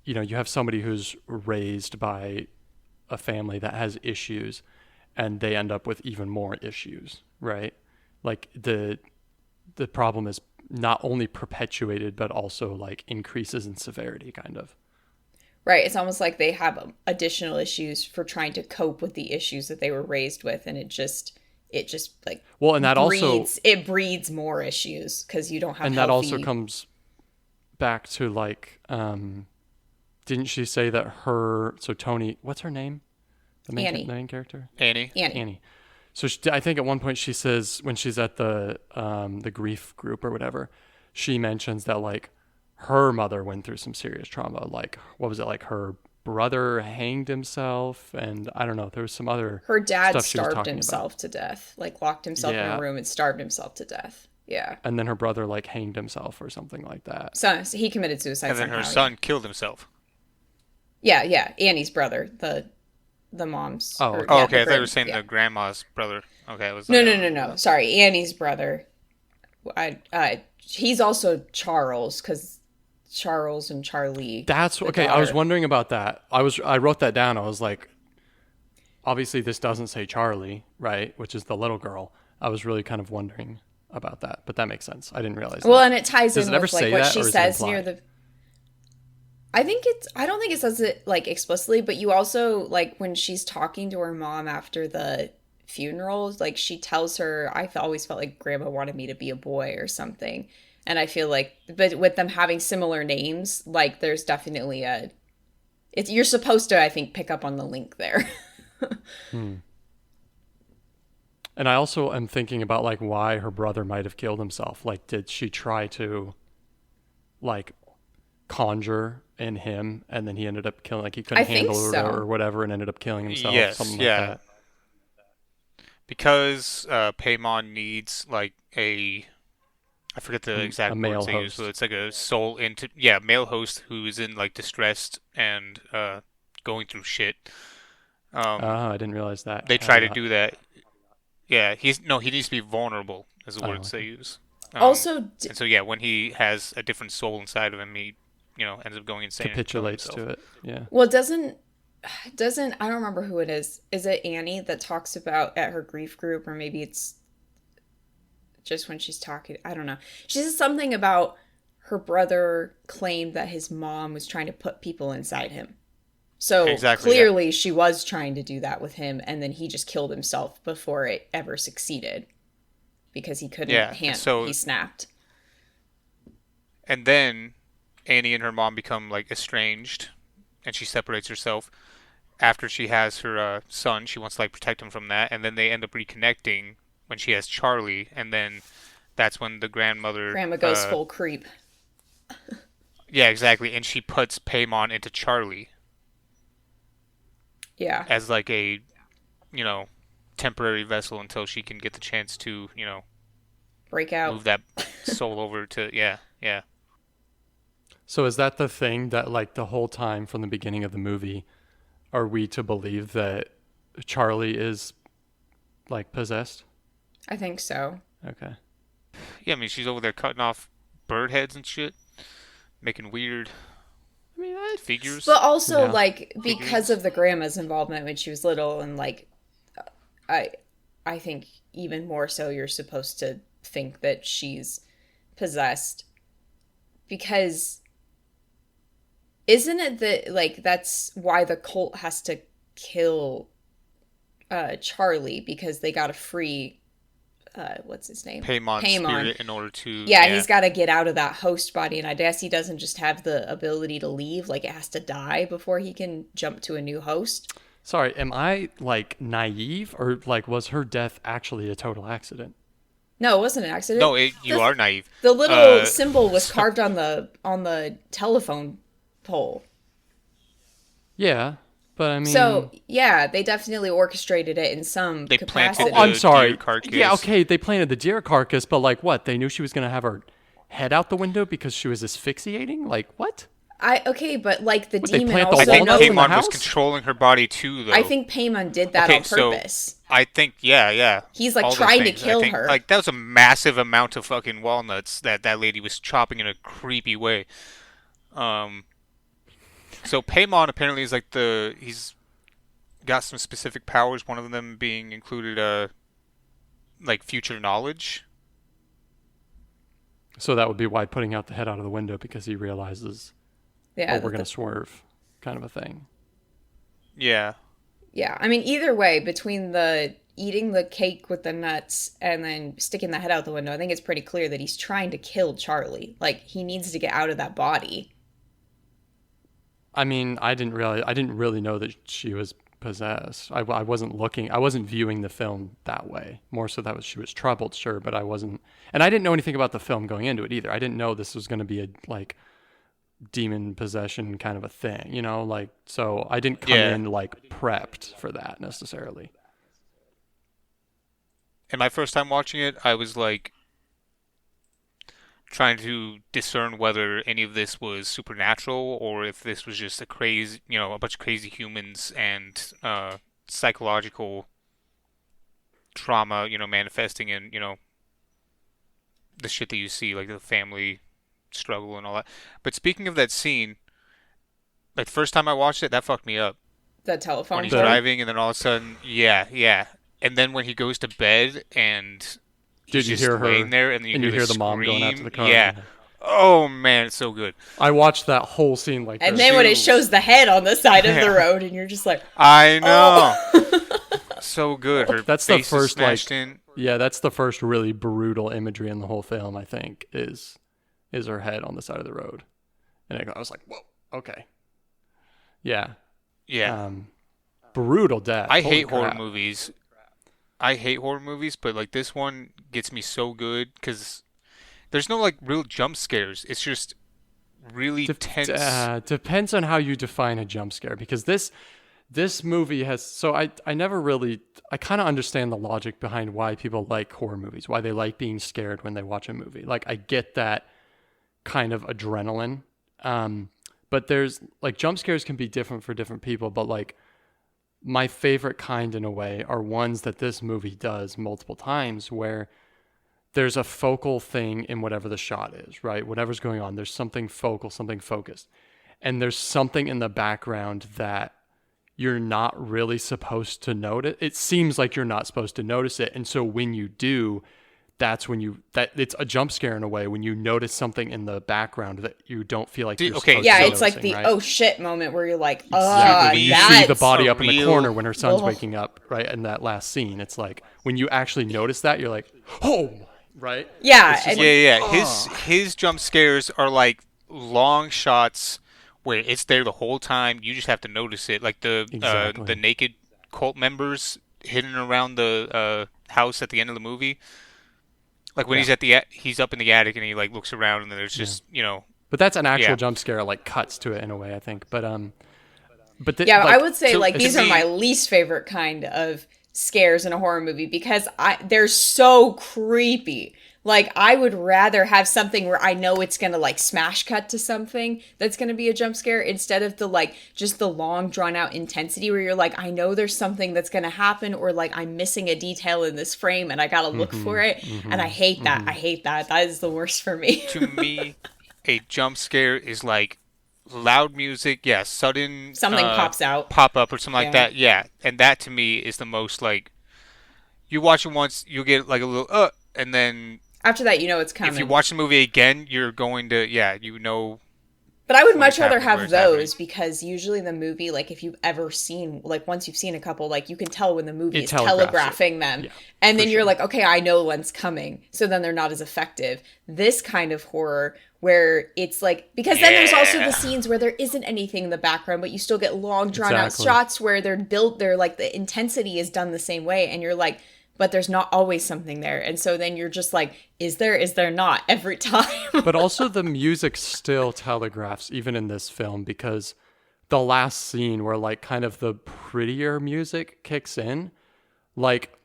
you have somebody who's raised by a family that has issues and they end up with even more issues, right? Like the problem is not only perpetuated, but also like increases in severity kind of. Right. It's almost like they have additional issues for trying to cope with the issues that they were raised with. And it just like Well, and that it breeds more issues because you don't have and healthy... that also comes back to like, didn't she say that so Tony, what's her name? The main character? Annie. So I think at one point she says when she's at the grief group or whatever, she mentions that like her mother went through some serious trauma. Like, what was it? Like her brother hanged himself, and I don't know. There was some other Her dad stuff she was starved talking himself about. to death. Like locked himself in a room and starved himself to death. Yeah. And then her brother like hanged himself or something like that. So he committed suicide And then somehow. her son killed himself. Yeah. Annie's brother, the mom's. Oh, Oh, okay. I thought you were saying the grandma's brother. Okay, it was No. Sorry, Annie's brother. He's also Charles because Charles and Charlie. That's okay. daughter. I was wondering about that. I wrote that down. I was like, obviously this doesn't say Charlie, right? Which is the little girl. I was really kind of wondering about that, but that makes sense. I didn't realize Well, that. and it ties Does in it ever with like say what that, she or is it says near implied? the. I don't think it says it like explicitly, but you also like when she's talking to her mom after the funeral, like she tells her, always felt like grandma wanted me to be a boy or something. And I feel like, but with them having similar names, like there's definitely you're supposed to, I think, pick up on the link there. And I also am thinking about like why her brother might have killed himself. Like, did she try to like conjure in him, and then he ended up killing, like he couldn't I think handle it so. or whatever, and ended up killing himself? Yes, Something yeah. like that. Because Paimon needs like I forget the exact a male words they use, host. but it's like a male host who is in like distressed and going through shit. Oh, I didn't realize that. They try to do that. Yeah, he needs to be vulnerable, is the words they Okay. use. Also, And so yeah, when he has a different soul inside of him, he ends up going insane and killing Capitulates himself. to it. Yeah. well, doesn't I don't remember who it is. Is it Annie that talks about at her grief group, or maybe it's just when she's talking? I don't know. She says something about her brother claimed that his mom was trying to put people inside him. So Exactly, yeah. clearly she was trying to do that with him, and then he just killed himself before it ever succeeded because he couldn't Yeah, he snapped. and then Annie and her mom become like estranged, and she separates herself. After she has her son, she wants to like protect him from that, and then they end up reconnecting when she has Charlie, and then that's when the grandmother, Grandma goes full creep. yeah, exactly, and she puts Paimon into Charlie Yeah. as like a, you know, temporary vessel until she can get the chance to, Break out. move that soul over to, yeah. So is that the thing that like the whole time from the beginning of the movie, are we to believe that Charlie is like possessed? I think so. Okay. Yeah, I mean, she's over there cutting off bird heads and shit, making weird I mean, figures. But also, Yeah. like, because of the grandma's involvement when she was little, and like, I, I think even more so, you're supposed to think that she's possessed, because isn't it that like that's why the cult has to kill Charlie, because they got to free what's his name? Paymon's spirit in order to... Yeah, he's got to get out of that host body, and I guess he doesn't just have the ability to leave, like it has to die before he can jump to a new host. Sorry, am I like naive, or like was her death actually a total accident? No, it wasn't an accident. No, you are naive. The little symbol was carved on the telephone pole. Yeah, but I mean, So, yeah, they definitely orchestrated it in some They capacity. planted I'm the sorry. deer carcass. Yeah, okay, they planted the deer carcass, but like what? They knew she was gonna have her head out the window because she was asphyxiating? Like what? Okay, but like the Would they demon plant the also I think walnuts in the Paimon was house? controlling her body too, though. I think Paimon did that Okay, on so- purpose. I think, yeah. He's, like, All those trying to things. kill I think, her. Like, that was a massive amount of fucking walnuts that lady was chopping in a creepy way. So Paimon apparently is like he's got some specific powers, one of them being included, like, future knowledge. So that would be why putting out the head out of the window, because he realizes, Yeah, we're gonna swerve, kind of a thing. Yeah. yeah. I mean, either way, between the eating the cake with the nuts and then sticking the head out the window, I think it's pretty clear that he's trying to kill Charlie. Like, he needs to get out of that body. I mean, I didn't really know that she was possessed. I wasn't viewing the film that way. More so that she was troubled, sure, but I wasn't, and I didn't know anything about the film going into it either. I didn't know this was going to be a like demon possession kind of a thing, like, so I didn't come in like prepped for that necessarily. And my first time watching it, I was like trying to discern whether any of this was supernatural or if this was just a bunch of crazy humans and psychological trauma, manifesting in, the shit that you see, like the family struggle and all that. But speaking of that scene, like the first time I watched it, that fucked me up. The telephone When he's pole. driving and then all of a sudden, yeah. And then when he goes to bed and Did he's you just hear her? laying there and then you hear the mom going out to the car? Yeah. Oh man, it's so good. I watched that whole scene like And this. then when it Dude. shows the head on the side of the road, and you're just like, I know. oh. So good. Her That's the face is first, like- smashed in. Yeah, that's the first really brutal imagery in the whole film, I think, is her head on the side of the road. And I was like, whoa, okay. Yeah. Yeah. Brutal death. I Holy hate horror crap. movies. But like this one gets me so good because there's no like real jump scares. It's just really tense. Depends on how you define a jump scare, because this movie has, so I kind of understand the logic behind why people like horror movies, why they like being scared when they watch a movie. Like, I get that kind of adrenaline. But there's like jump scares can be different for different people, but like my favorite kind in a way are ones that this movie does multiple times where there's a focal thing in whatever the shot is, right? Whatever's going on, there's something focal, something focused. And there's something in the background that you're not really supposed to notice. It seems like you're not supposed to notice it. And so when you do, that's when it's a jump scare in a way when you notice something in the background that you don't feel like you're supposed yeah, to it's like the right? oh shit moment where you're like, Exactly. You see the body up in the corner when her son's Ugh. waking up, right? In that last scene, it's like when you actually notice that, you're like, oh, right? Yeah, His jump scares are like long shots where it's there the whole time. You just have to notice it, like the naked cult members hidden around the house at the end of the movie. Like when he's up in the attic and he like looks around and then there's just But that's an actual jump scare, like cuts to it in a way, I think. But I would say like these are my least favorite kind of scares in a horror movie because they're so creepy. Like I would rather have something where I know it's gonna like smash cut to something that's gonna be a jump scare instead of the like just the long drawn out intensity where you're like I know there's something that's gonna happen or like I'm missing a detail in this frame and I gotta look for it and I hate that. I hate that. That is the worst for me. To me, a jump scare is like loud music, sudden something pops out, pop up or something like that, and that to me is the most like you watch it once, you get like a little and then after that, you know it's coming. If you watch the movie again, you're going to, But I would much rather have those because usually the movie, like if you've ever seen, like once you've seen a couple, like you can tell when the movie is telegraphing them. Yeah, and then you're like, okay, I know when's coming. So then they're not as effective. This kind of horror where it's like, because then there's also the scenes where there isn't anything in the background, but you still get long drawn out shots where they're like the intensity is done the same way. And you're like, but there's not always something there. And so then you're just like, is there not every time? But also the music still telegraphs, even in this film, because the last scene where like kind of the prettier music kicks in, like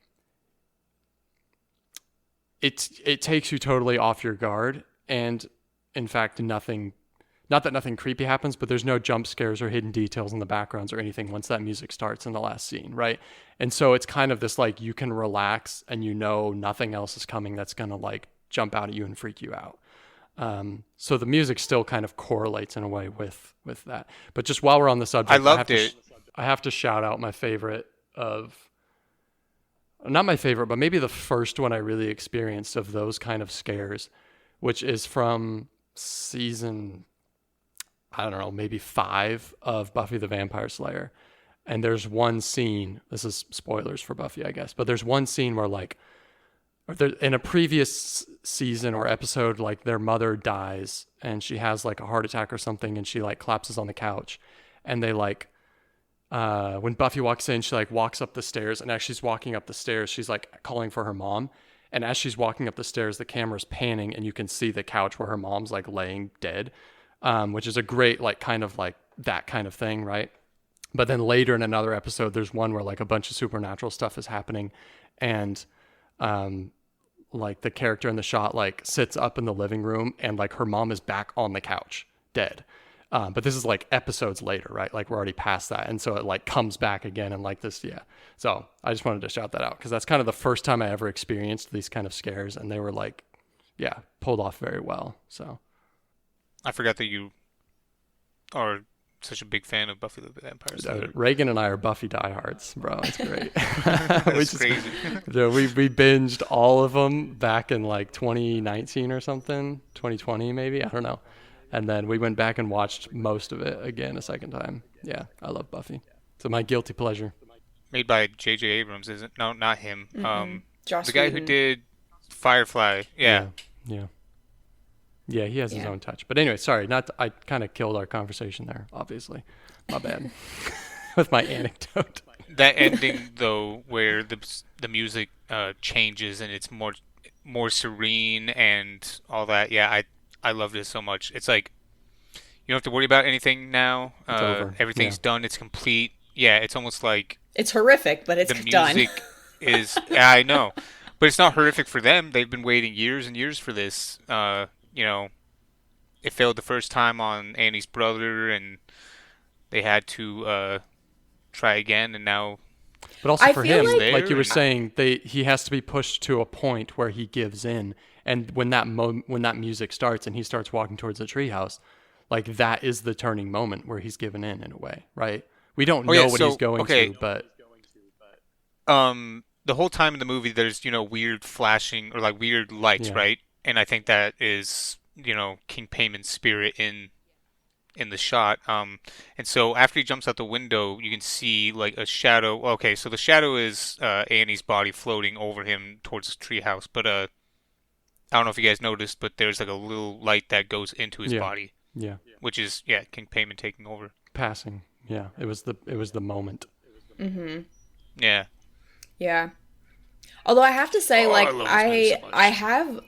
it takes you totally off your guard. And in fact, not that nothing creepy happens, but there's no jump scares or hidden details in the backgrounds or anything once that music starts in the last scene, right? And so it's kind of this like you can relax and you know nothing else is coming that's going to like jump out at you and freak you out. So the music still kind of correlates in a way with that. But just while we're on the subject, I have to shout out my favorite not my favorite, but maybe the first one I really experienced of those kind of scares, which is from season, I don't know, maybe 5 of Buffy the Vampire Slayer. And there's one scene, this is spoilers for Buffy, I guess, but there's one scene where like, in a previous season or episode, like their mother dies and she has like a heart attack or something and she like collapses on the couch. And they like, when Buffy walks in, she like walks up the stairs, and as she's walking up the stairs, she's like calling for her mom. And as she's walking up the stairs, the camera's panning and you can see the couch where her mom's like laying dead. Which is a great, like, kind of like that kind of thing, right? But then later in another episode, there's one where like a bunch of supernatural stuff is happening, and like the character in the shot like sits up in the living room, and like her mom is back on the couch, dead. But this is like episodes later, right? Like we're already past that, and so it like comes back again, and like this, So I just wanted to shout that out because that's kind of the first time I ever experienced these kind of scares, and they were like, pulled off very well. So. I forgot that you are such a big fan of Buffy the Vampire Slayer. Reagan and I are Buffy diehards, bro. It's great. That's crazy. We binged all of them back in like 2019 or something, 2020 maybe, I don't know. And then we went back and watched most of it again a second time. Yeah, I love Buffy. So my guilty pleasure. Made by J.J. Abrams, isn't? No, not him. Joss the guy Whedon. who did Firefly. Yeah. Yeah, he has his own touch. But anyway, sorry, I kind of killed our conversation there, obviously. My bad. With my anecdote. That ending, though, where the music changes and it's more serene and all that, I loved it so much. It's like, you don't have to worry about anything now. It's over. Everything's done. It's complete. Yeah, it's almost like... It's horrific, but it's done. The music is... Yeah, I know. But it's not horrific for them. They've been waiting years and years for this. it failed the first time on Annie's brother, and they had to try again, and now But also I for feel he's him, like like you there, were and saying, he has to be pushed to a point where he gives in. And when that music starts and he starts walking towards the treehouse, like that is the turning moment where he's given in a way, right? We don't oh yeah, know what he's so going okay, to, but the whole time in the movie, there's weird flashing or like weird lights, yeah, right? And I think that is King Payman's spirit in the shot. And so after he jumps out the window, you can see like a shadow. Okay, so the shadow is Annie's body floating over him towards the treehouse. But I don't know if you guys noticed, but there's like a little light that goes into his yeah, body, yeah, which is yeah, King Payman taking over. passing. Yeah, it was the moment. mm-hmm. Yeah. Yeah. Although I have to say, Oh, I like, love this movie so much.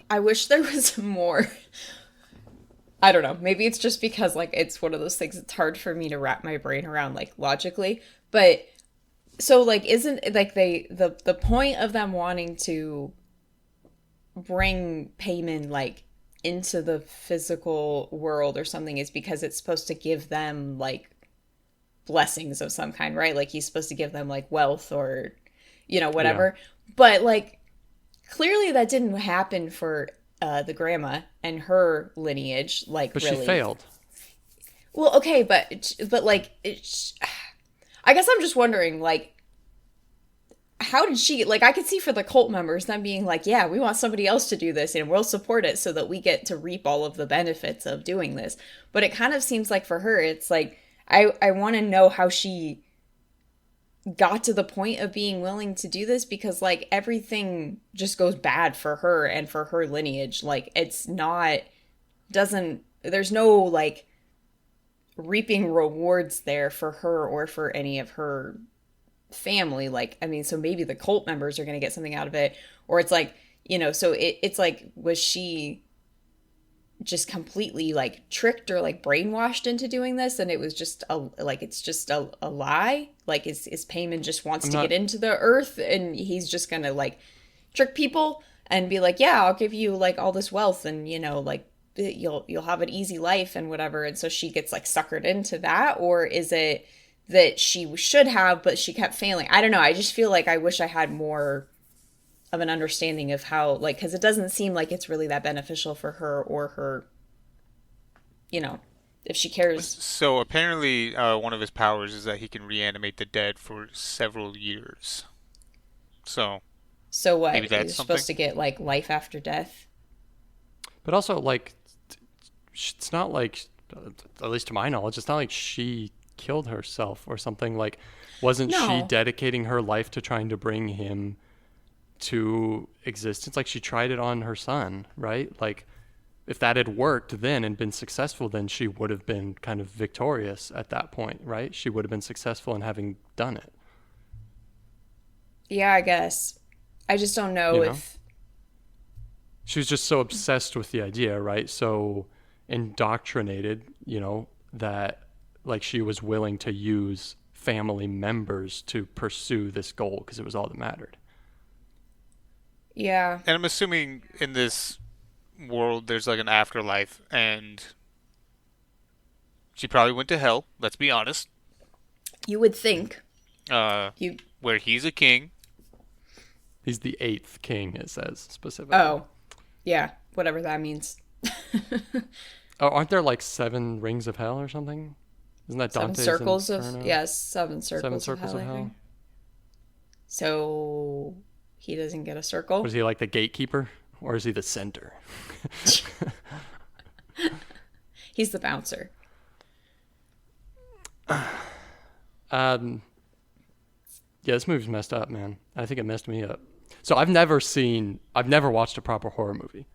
I wish there was more. I don't know. Maybe it's just because, like, it's one of those things it's hard for me to wrap my brain around, like, logically. But, so, like, isn't, like, the point of them wanting to bring Payman, like, into the physical world or something is because it's supposed to give them, like, blessings of some kind, right? Like, he's supposed to give them, like, wealth or, Yeah, whatever. But, like, clearly that didn't happen for the grandma and her lineage, like but she really. failed. Well, okay, but like I guess I'm just wondering, like, how did she, like, I could see for the cult members them being like, yeah, we want somebody else to do this and we'll support it so that we get to reap all of the benefits of doing this. But it kind of seems like for her it's like I want to know how she got to the point of being willing to do this, because like everything just goes bad for her and for her lineage. Like, it's not, doesn't, there's no like reaping rewards there for her or for any of her family. Like, I mean, so maybe the cult members are going to get something out of it, or it's like, so it's like, was she just completely like tricked or like brainwashed into doing this, and it was just a, like, it's just a lie? Like, is Payman just wants I'm to get not. into the earth and he's just gonna like trick people and be like, yeah, I'll give you like all this wealth and like you'll have an easy life and whatever, and so she gets like suckered into that? Or is it that she should have but she kept failing? I don't know. I just feel like I wish I had more of an understanding of how, like, because it doesn't seem like it's really that beneficial for her or her, you know, if she cares. So apparently, one of his powers is that he can reanimate the dead for several years. So So maybe what? You're that's something. supposed to get like life after death? But also, like, it's not like, at least to my knowledge, it's not like she killed herself or something. Like, wasn't she No. dedicating her life to trying to bring him to existence? Like, she tried it on her son, right? Like, if that had worked then and been successful, then she would have been kind of victorious at that point, right? She would have been successful in having done it, Yeah, I guess. I just don't know you know? if. She was just so obsessed with the idea, right? So indoctrinated, that like she was willing to use family members to pursue this goal because it was all that mattered. Yeah. And I'm assuming in this world there's like an afterlife, and she probably went to hell. Let's be honest. You would think. Uh, You. where he's a king. He's the eighth king, it says specifically. Oh. Yeah. Whatever that means. Oh, aren't there like 7 rings of hell or something? Isn't that Seven Dante's circles of. Inferno? Yes, seven Seven circles of circles hell, of I hell. think. So he doesn't get a Was circle? he like the gatekeeper, or is he the center? He's the bouncer. Um, yeah, this movie's messed up, man. I think it messed me up. So I've never watched a proper horror movie,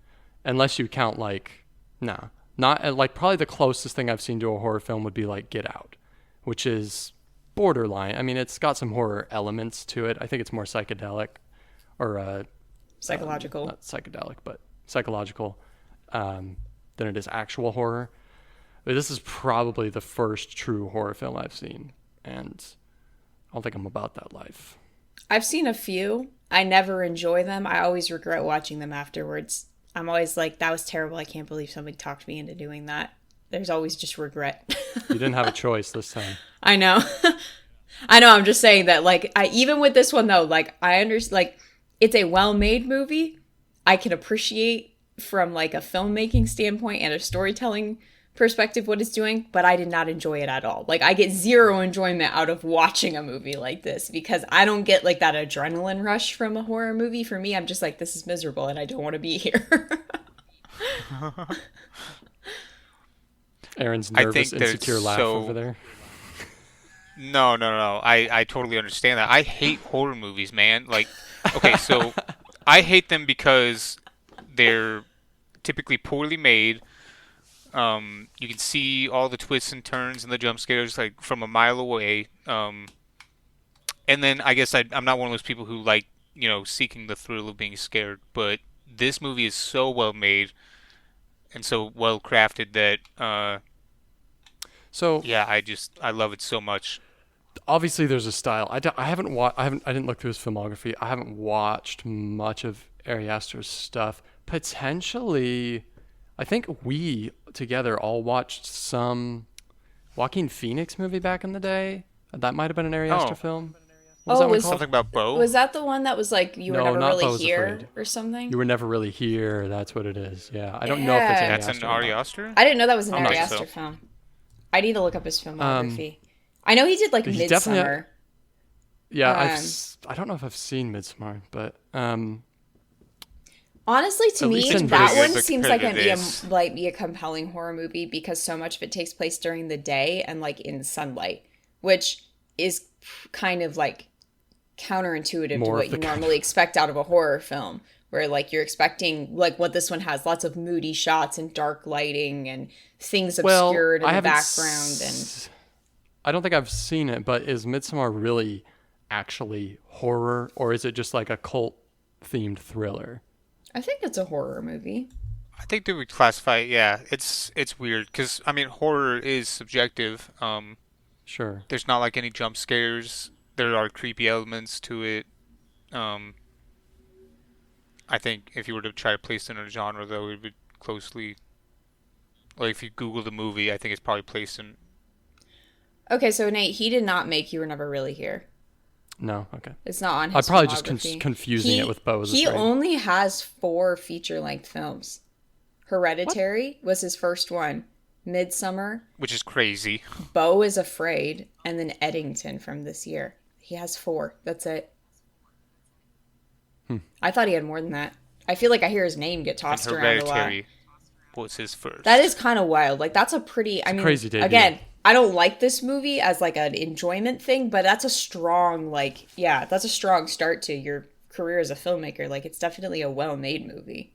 unless you count like, nah, not like probably the closest thing I've seen to a horror film would be like Get Out, which is borderline. I mean, it's got some horror elements to it. I think it's more psychedelic, or Psychological. not psychedelic, but psychological, than it is actual horror. But this is probably the first true horror film I've seen, and I don't think I'm about that life. I've seen a few. I never enjoy them. I always regret watching them afterwards. I'm always like, that was terrible. I can't believe somebody talked me into doing that. There's always just regret. You didn't have a choice this time. I know. I know. I'm just saying that, like, even with this one though, like, I understand, like, it's a well-made movie. I can appreciate from like a filmmaking standpoint and a storytelling perspective what it's doing, but I did not enjoy it at all. Like, I get zero enjoyment out of watching a movie like this because I don't get like that adrenaline rush from a horror movie. For me, I'm just like, this is miserable and I don't want to be here. Aaron's I nervous, think there's insecure laugh so over there. no, no, no. I totally understand that. I hate horror movies, man. Like, okay, so I hate them because they're typically poorly made. You can see all the twists and turns and the jump scares like from a mile away. And then I guess I'm not one of those people who like, seeking the thrill of being scared. But this movie is so well made and so well crafted that, So yeah, I love it so much. obviously there's a style. I didn't look through his filmography. I haven't watched much of Ari Aster's stuff. Potentially, I think we together all watched some Joaquin Phoenix movie back in the day. That might have been an Ari Aster Oh, film. What was that one was called? something about Bo? was that the one that was like you were No, never not really Bo is here Afraid. or something? You were never really here. That's what it is. Yeah, I don't know if it's Yeah. Ari That's an Aster or Ari not. Aster? I didn't know that was an I don't Ari think Aster so. film. I need to look up his filmography. I know he did like He's definitely Midsummer. Yeah, Um, I don't know if I've seen Midsommar, but Honestly, to At me, least it's that pretty one good seems because like it be a is. like be a compelling horror movie because so much of it takes place during the day and like in sunlight, which is kind of like counterintuitive to more what of the you kind normally expect out of a horror film, where like you're expecting like what this one has, lots of moody shots and dark lighting and things well, obscured in I the haven't. background and I don't think I've seen it, but is Midsommar really actually horror, or is it just like a cult themed thriller? I think it's a horror movie. I think they would classify it, yeah. It's weird because I mean horror is subjective. Sure. There's not like any jump scares. There are creepy elements to it. Um, I think if you were to try to place it in a genre, though, it would closely. Like if you Google the movie, I think it's probably placed in. Okay, so Nate, he did not make You Were Never Really Here. No. Okay. It's not on I'm his probably just filmography. confusing it with Bo is He Afraid. only has 4 feature-length films. Hereditary was his first one. Midsummer, Which is crazy. Beau is Afraid, and then Eddington from this year. He has 4. That's it. I thought he had more than that. I feel like I hear his name get And tossed around a lot. Hereditary was his first. That is kind of wild. Like that's a pretty. I mean, crazy debut. again, I don't like this movie as like an enjoyment thing, but that's a strong that's a strong start to your career as a filmmaker. Like it's definitely a well-made movie.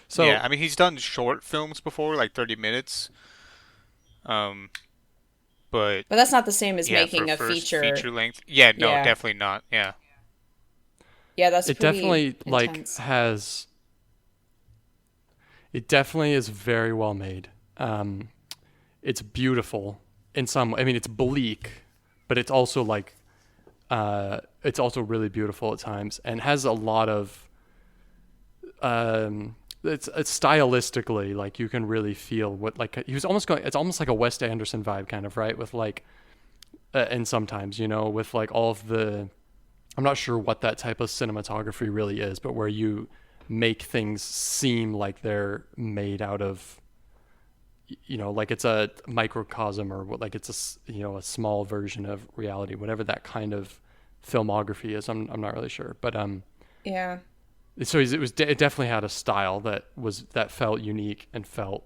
So Yeah, I mean he's done short films before, like 30 minutes. Um, but But that's not the same as yeah, making for a first feature. length. Yeah, no, Yeah. definitely not. Yeah. Yeah, that's it pretty definitely like intense. has. It definitely is very well made. It's beautiful in some. I mean, it's bleak, but it's also like, it's also really beautiful at times, and has a lot of. It's stylistically like you can really feel what like he was almost going. It's almost like a Wes Anderson vibe, kind of right with like, and sometimes with like all of the. I'm not sure what that type of cinematography really is, but where you make things seem like they're made out of, like it's a microcosm or like it's a small version of reality, whatever that kind of filmography is. I'm not really sure, but Yeah. so it definitely had a style that felt unique and felt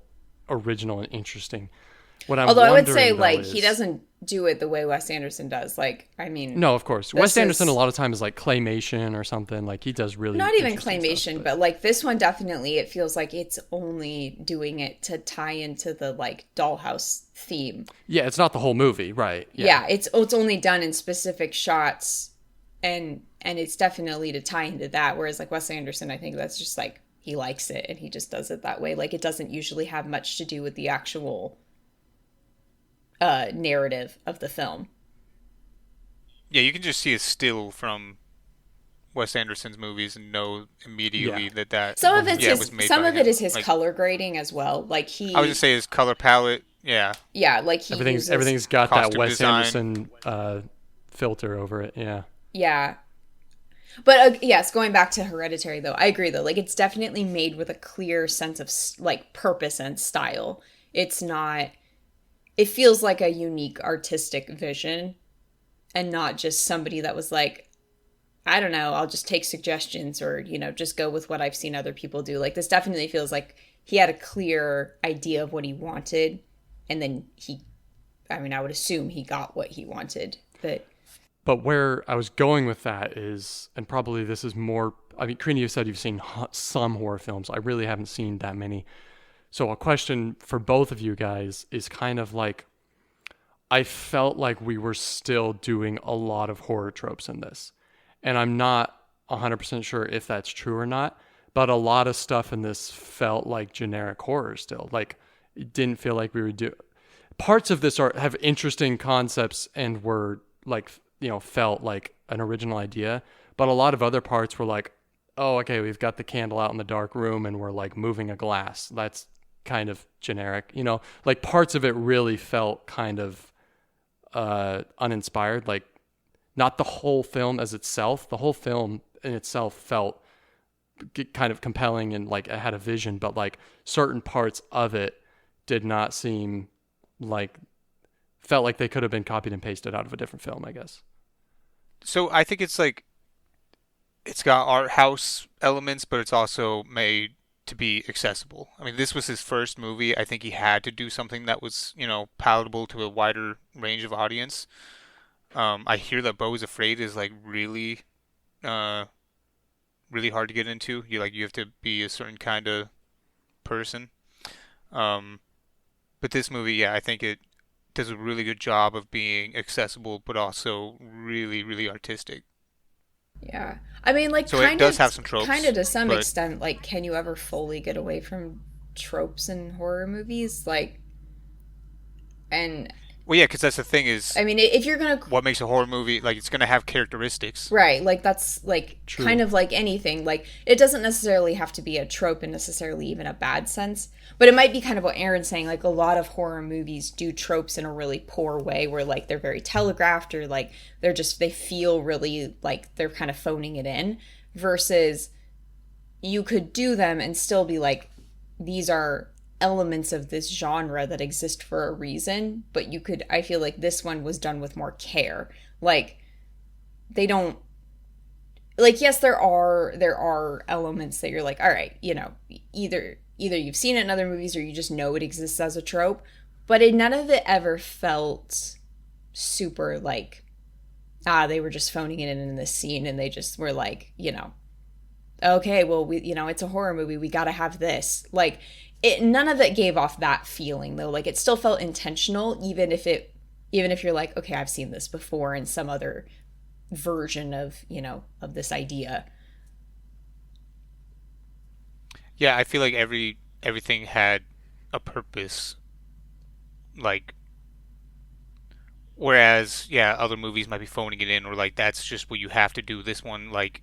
original and interesting. What I'm Although I would say wondering, though, like he is- doesn't do it the way Wes Anderson does. Like I mean, No, of course. This Wes Anderson is- a lot of times is like claymation or something. Like he does really not even interesting claymation, stuff, but like this one definitely it feels like it's only doing it to tie into the like dollhouse theme. yeah, it's not the whole movie, right? Yeah, it's only done in specific shots and it's definitely to tie into that. Whereas like Wes Anderson, I think that's just like he likes it and he just does it that way. Like it doesn't usually have much to do with the actual narrative of the film. Yeah, you can just see a still from Wes Anderson's movies and know Yeah. immediately that that Some of it's yeah his was made some by of it him. is his Like color grading as well. Like I was gonna he say his color palette, yeah, yeah, like he uses Everything's got that costume Wes design. Anderson filter over it. Yeah. yeah. But yes, going back to Hereditary though, I agree though. Like it's definitely made with a clear sense of like purpose and style. It's not it feels like a unique artistic vision and not just somebody that was like, I don't know, I'll just take suggestions or, just go with what I've seen other people do. Like this definitely feels like he had a clear idea of what he wanted and then I mean, I would assume he got what he wanted. But where I was going with that is, and probably this is more, I mean, Karina, you said you've seen some horror films. I really haven't seen that many. So a question for both of you guys is kind of like, I felt like we were still doing a lot of horror tropes in this. And I'm not 100% sure if that's true or not, but a lot of stuff in this felt like generic horror still. Like, it didn't feel like we were doing. Parts of this have interesting concepts and were like, felt like an original idea, but a lot of other parts were like, oh, okay, we've got the candle out in the dark room and we're like moving a glass. That's kind of generic, like parts of it really felt kind of uninspired. Like, not the whole film as itself. The whole film in itself felt kind of compelling and like it had a vision, but like certain parts of it did not seem like, felt like they could have been copied and pasted out of a different film, I guess. So I think it's like it's got art house elements, but it's also made to be accessible. I mean, this was his first movie. I think he had to do something that was, palatable to a wider range of audience. I hear that Beau is Afraid is like uh, really hard to get into. You have to be a certain kind of person. Um, but this movie, yeah, I think it does a really good job of being accessible, but also really, really artistic. Yeah. I mean, like So it does have some kind of tropes, to some but extent, like can you ever fully get away from tropes in horror movies? Like and well, yeah, because that's the thing is I mean, if you're going to what makes a horror movie like it's gonna have characteristics. right, like that's like kind True. of like anything. Like it doesn't necessarily have to be a trope in necessarily even a bad sense, but it might be kind of what Aaron's saying. Like a lot of horror movies do tropes in a really poor way, where like they're very telegraphed or like they feel really like they're kind of phoning it in. Versus you could do them and still be like, these are elements of this genre that exist for a reason, but I feel like this one was done with more care. Like they don't like yes there are elements that you're like, all right, either you've seen it in other movies or you just know it exists as a trope, but none of it ever felt super like they were just phoning it in this scene and they just were like, okay, well, it's a horror movie, we got to have this. Like none of it gave off that feeling though. Like it still felt intentional, even if you're like, okay, I've seen this before in some other version of this idea. Yeah, I feel like everything had a purpose. Like whereas, yeah, other movies might be phoning it in, or like that's just what you have to do. This one, like,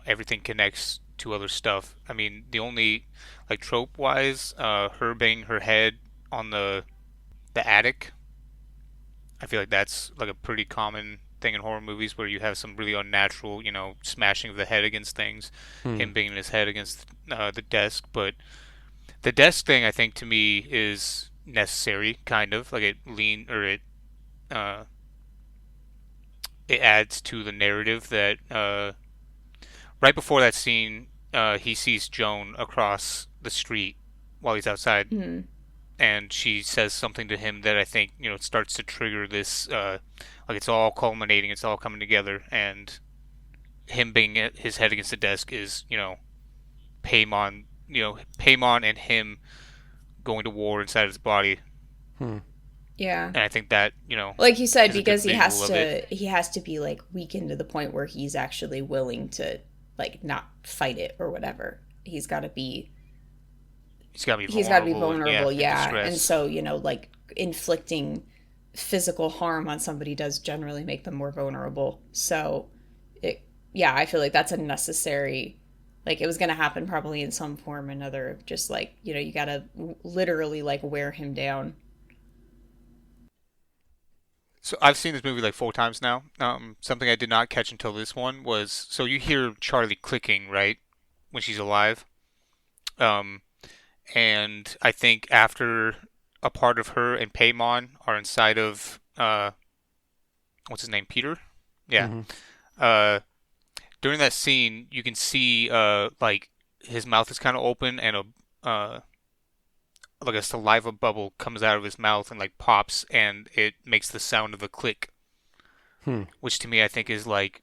everything connects to other stuff. I mean, the only like trope wise, her banging her head on the attic. I feel like that's like a pretty common thing in horror movies where you have some really unnatural, smashing of the head against things, Hmm. him banging his head against the desk. But the desk thing, I think, to me is necessary, kind of like uh, it adds to the narrative that right before that scene, he sees Joan across the street while he's outside, Mm-hmm. and she says something to him that I think starts to trigger this. Like it's all culminating, it's all coming together, and him banging his head against the desk is Paimon, Paimon and him going to war inside his body, Hmm. Yeah, and I think that like you said, is a good because visual of it. he has to be like weakened to the point where he's actually willing to like not fight it or whatever. He's got to be Yeah, vulnerable, in yeah. And distress. so, like inflicting physical harm on somebody does generally make them more vulnerable. So it yeah, I feel like that's a necessary, like it was going to happen probably in some form or another of just like, you gotta literally like wear him down. So I've seen this movie like 4 times now. Something I did not catch until this one was so you hear Charlie clicking, right, when she's alive. Um, and I think after a part of her and Paimon are inside of what's his name, Peter? Yeah. Hmm. Uh, During that scene, you can see like his mouth is kind of open and a like a saliva bubble comes out of his mouth and like pops and it makes the sound of a click, Hmm. which to me I think is like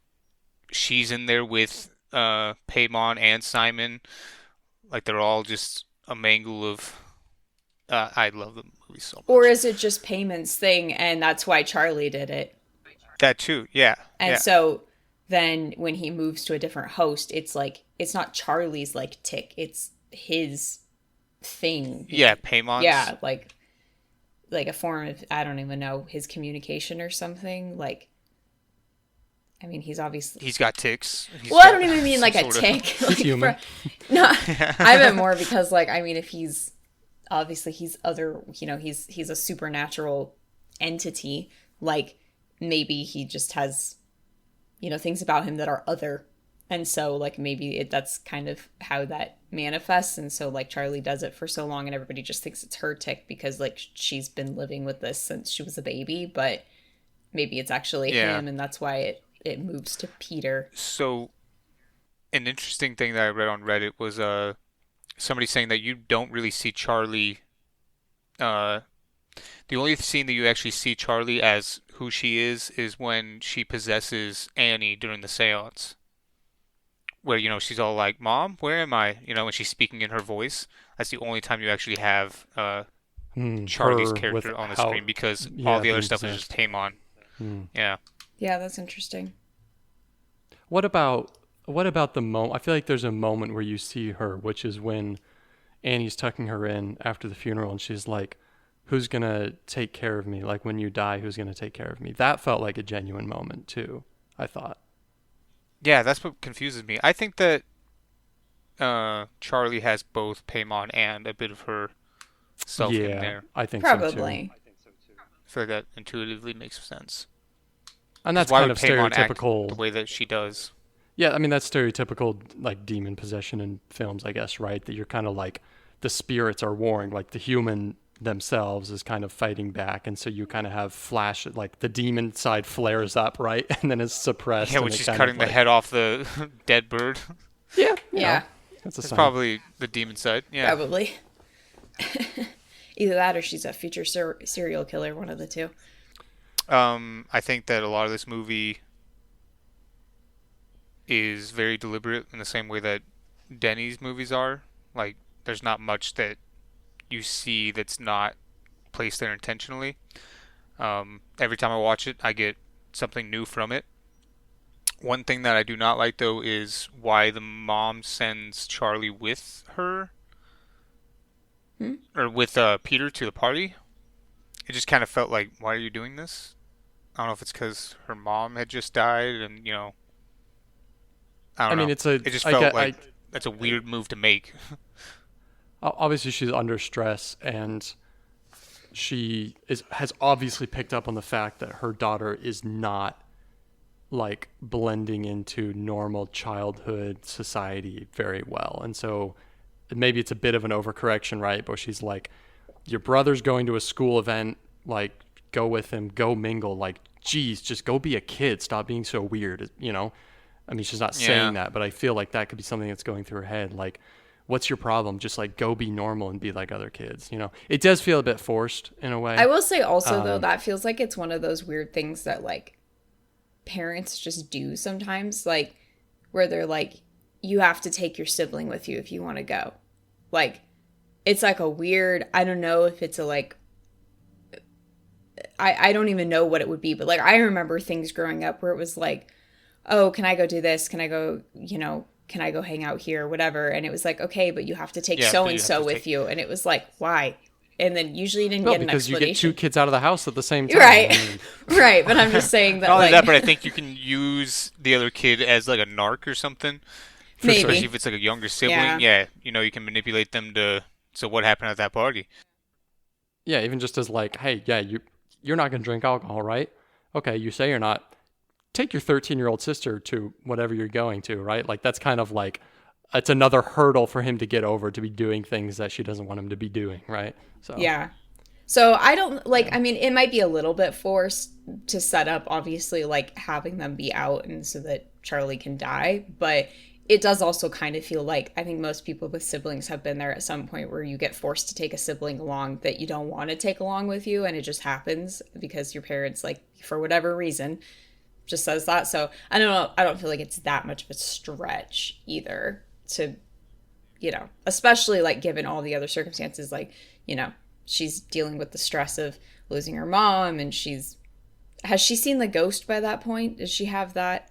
she's in there with Paimon and Simon, like they're all just a mangle of. I love the movie so Or much. is it just Payment's thing and that's why Charlie did it? That too, yeah, And yeah, so then when he moves to a different host, it's like it's not Charlie's like tick, it's his thing. yeah. Paimon's. Yeah, like a form of, I don't even know, his communication or something. Like, I mean, he's obviously, He's got ticks. He's well, I got don't even mean some like a sort of. tick. He's Like, human. no, I meant more because, like, I mean, if he's obviously he's other, he's a supernatural entity. Like, maybe he just has, things about him that are other, and so like maybe that's kind of how that manifests. And so like Charlie does it for so long, and everybody just thinks it's her tick because like she's been living with this since she was a baby, but maybe it's actually Yeah. him, and that's why it moves to Peter. So an interesting thing that I read on Reddit was somebody saying that you don't really see Charlie. Uh, the only scene that you actually see Charlie as who she is when she possesses Annie during the séance, where she's all like, "Mom, where am I?" When she's speaking in her voice. That's the only time you actually have Hmm. Charlie's Her character on the screen without, because all yeah, the other being stuff is just possessed. Paimon. Hmm. Yeah. Yeah, that's interesting. What about what about the moment? I feel like there's a moment where you see her, which is when Annie's tucking her in after the funeral, and she's like, "Who's gonna take care of me? Like when you die, who's gonna take care of me?" That felt like a genuine moment too. I thought. Yeah, that's what confuses me. I think that Charlie has both Paimon and a bit of her self in Yeah, there. I think so too. Probably. I feel like that intuitively makes sense. And Because that's why kind would of Paimon act the stereotypical. way that she does? Yeah, I mean that's stereotypical like demon possession in films, I guess, right? That you're kind of like the spirits are warring, like the human themselves is kind of fighting back, and so you kind of have flash like the demon side flares up, right, and then is Yeah, suppressed, when and it she's kind of cutting the like head off the dead bird. yeah, Yeah, that's a That's sign. probably the demon side. Yeah. probably. Either that or she's a future serial killer, one of the two. I think that a lot of this movie is very deliberate in the same way that Denny's movies are. Like, there's not much that you see that's not placed there intentionally. Every time I watch it, I get something new from it. One thing that I do not like though is why the mom sends Charlie with her Hmm? or with Peter to the party. It just kind of felt like, why are you doing this? I don't know if it's because her mom had just died, and I I don't mean, know. it's a It just I felt get like that's a weird move to make. obviously she's under stress, and she is has obviously picked up on the fact that her daughter is not like blending into normal childhood society very well. And so maybe it's a bit of an overcorrection, right? But she's like, your brother's going to a school event, like go with him, go mingle, like geez, just go be a kid, stop being so weird. I mean, she's not saying Yeah. that, but I feel like that could be something that's going through her head, like what's your problem? Just like go be normal and be like other kids. It does feel a bit forced in a I way. will say also though um, that feels like it's one of those weird things that like parents just do sometimes, like where they're like, you have to take your sibling with you if you want to go. Like it's like a weird, I don't know if it's a like, I don't even know what it would be, but like I remember things growing up where it was like, oh, can I go do this? Can I go, can I go hang out here? Whatever. And it was like, okay, but you have to take Yeah, so but and you have so to with take. you. And it was like, why? And then usually you didn't No, get an because you get two explanation. kids out of the house at the same time. Right. I mean, Right, but I'm just saying that Not only like that, but I think you can use the other kid as like a narc or something. for sure. Especially maybe. if it's like a younger Yeah. sibling. Yeah, you can manipulate them to. So what happened at that party? Yeah, even just as like, hey, yeah, you're not gonna drink alcohol, right? Okay, you say you're not. Take your 13-year-old sister to whatever you're going to, right? Like that's kind of like it's another hurdle for him to get over to be doing things that she doesn't want him to be doing, right? So Yeah. So I don't like, yeah, I mean, it might be a little bit forced to set up, obviously, like having them be out and so that Charlie can die. But it does also kind of feel like I think most people with siblings have been there at some point where you get forced to take a sibling along that you don't want to take along with you. And it just happens because your parents, like, for whatever reason, just says that. So I don't know. I don't feel like it's that much of a stretch either to, especially like given all the other circumstances, like, she's dealing with the stress of losing her mom and has she seen the ghost by that point? Does she have that?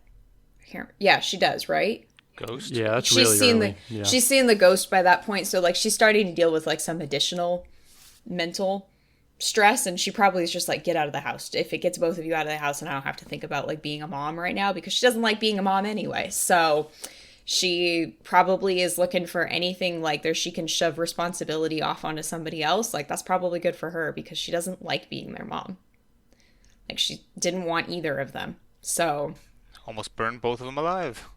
Yeah, she does, right? Ghost? yeah, that's She's really seen early. Yeah, she's seen the ghost by that point. So like she's starting to deal with like some additional mental stress and she probably is just like get out of the house. If it gets both of you out of the house and I don't have to think about like being a mom right now because she doesn't like being a mom anyway. So she probably is looking for anything like there she can shove responsibility off onto somebody else. Like that's probably good for her because she doesn't like being their mom. Like she didn't want either of them. So Almost burned both of them alive.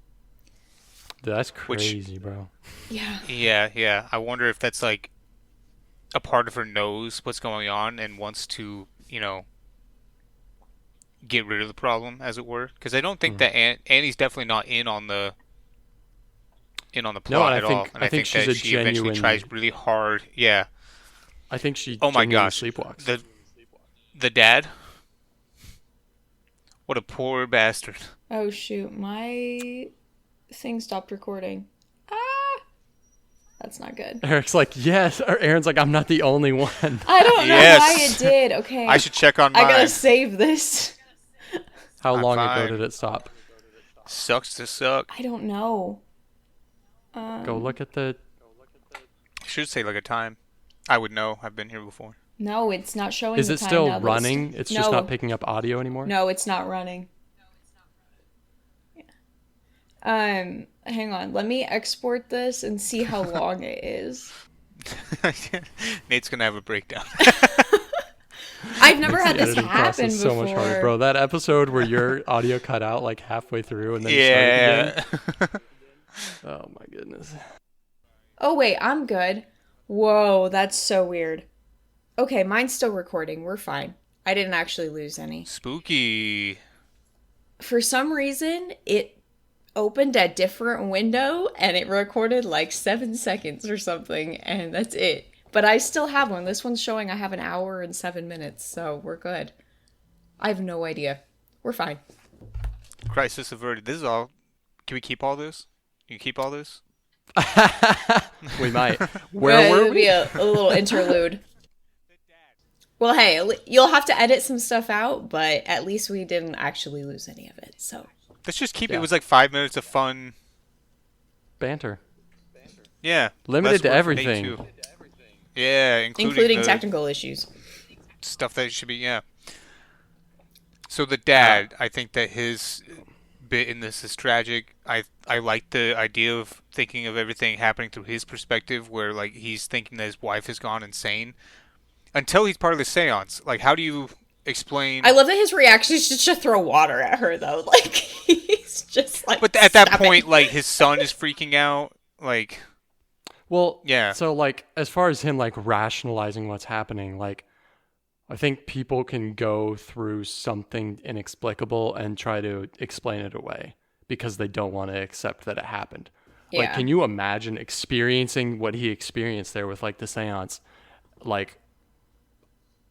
that's Which, crazy, bro. yeah. yeah. I wonder if that's like a part of her knows what's going on and wants to, get rid of the problem, as it were. Because I don't think Mm. that Annie's definitely not in on the No, and plot at all. And I I think think she's that a she eventually genuine. tries really hard. Yeah. I think she Oh my genuinely gosh. sleepwalks. The dad. What a poor bastard. Oh shoot, my thing stopped recording. Ah, that's not good. Eric's like, yes, or Aaron's like, I'm not the only one. I don't know why Yes. it did. Okay. I should check on I mine. gotta save this. How I'm long ago fine. did it stop? Sucks to suck. I don't know. Go look at the. I should say like a time. I would know. I've been here before. No, it's not showing Is the it time still now that running? It's just No. not picking up audio anymore? No, it's not running. Hang on. Let me export this and see how long it is. Nate's gonna have a breakdown. I've never Makes had the this editing happen process so much harder, before. bro. That episode where your audio cut out like halfway through and then started again. Yeah. Oh my goodness. Oh wait, I'm good. Whoa, that's so weird. Okay, mine's still recording. We're fine. I didn't actually lose any. Spooky. For some reason, it opened a different window and it recorded like 7 seconds or something, and that's it. But I still have one. This one's showing I have an hour and 7 minutes, so we're good. I have no idea. We're fine. Crisis averted. This is all. Can we keep all this? You can keep all this? We might. Where were It'll we? be a little interlude. Well, hey, you'll have to edit some stuff out, but at least we didn't actually lose any of it, so. Let's just keep Yeah. it was like 5 minutes of fun. Banter. Yeah. Limited less to work for Nate, everything. too. Yeah, Including the technical issues. stuff that should be, yeah. So the dad, I think that his bit in this is tragic. I like the idea of thinking of everything happening through his perspective, where like he's thinking that his wife has gone insane until he's part of the seance. Like, how do you explain? I love that his reaction is just to throw water at her, though. Like, he's just like. But at that "Stop point, it." like his son is freaking out. Like, Well, yeah. So like as far as him like rationalizing what's happening, like I think people can go through something inexplicable and try to explain it away because they don't want to accept that it happened. Like, Yeah. can you imagine experiencing what he experienced there with like the seance? Like,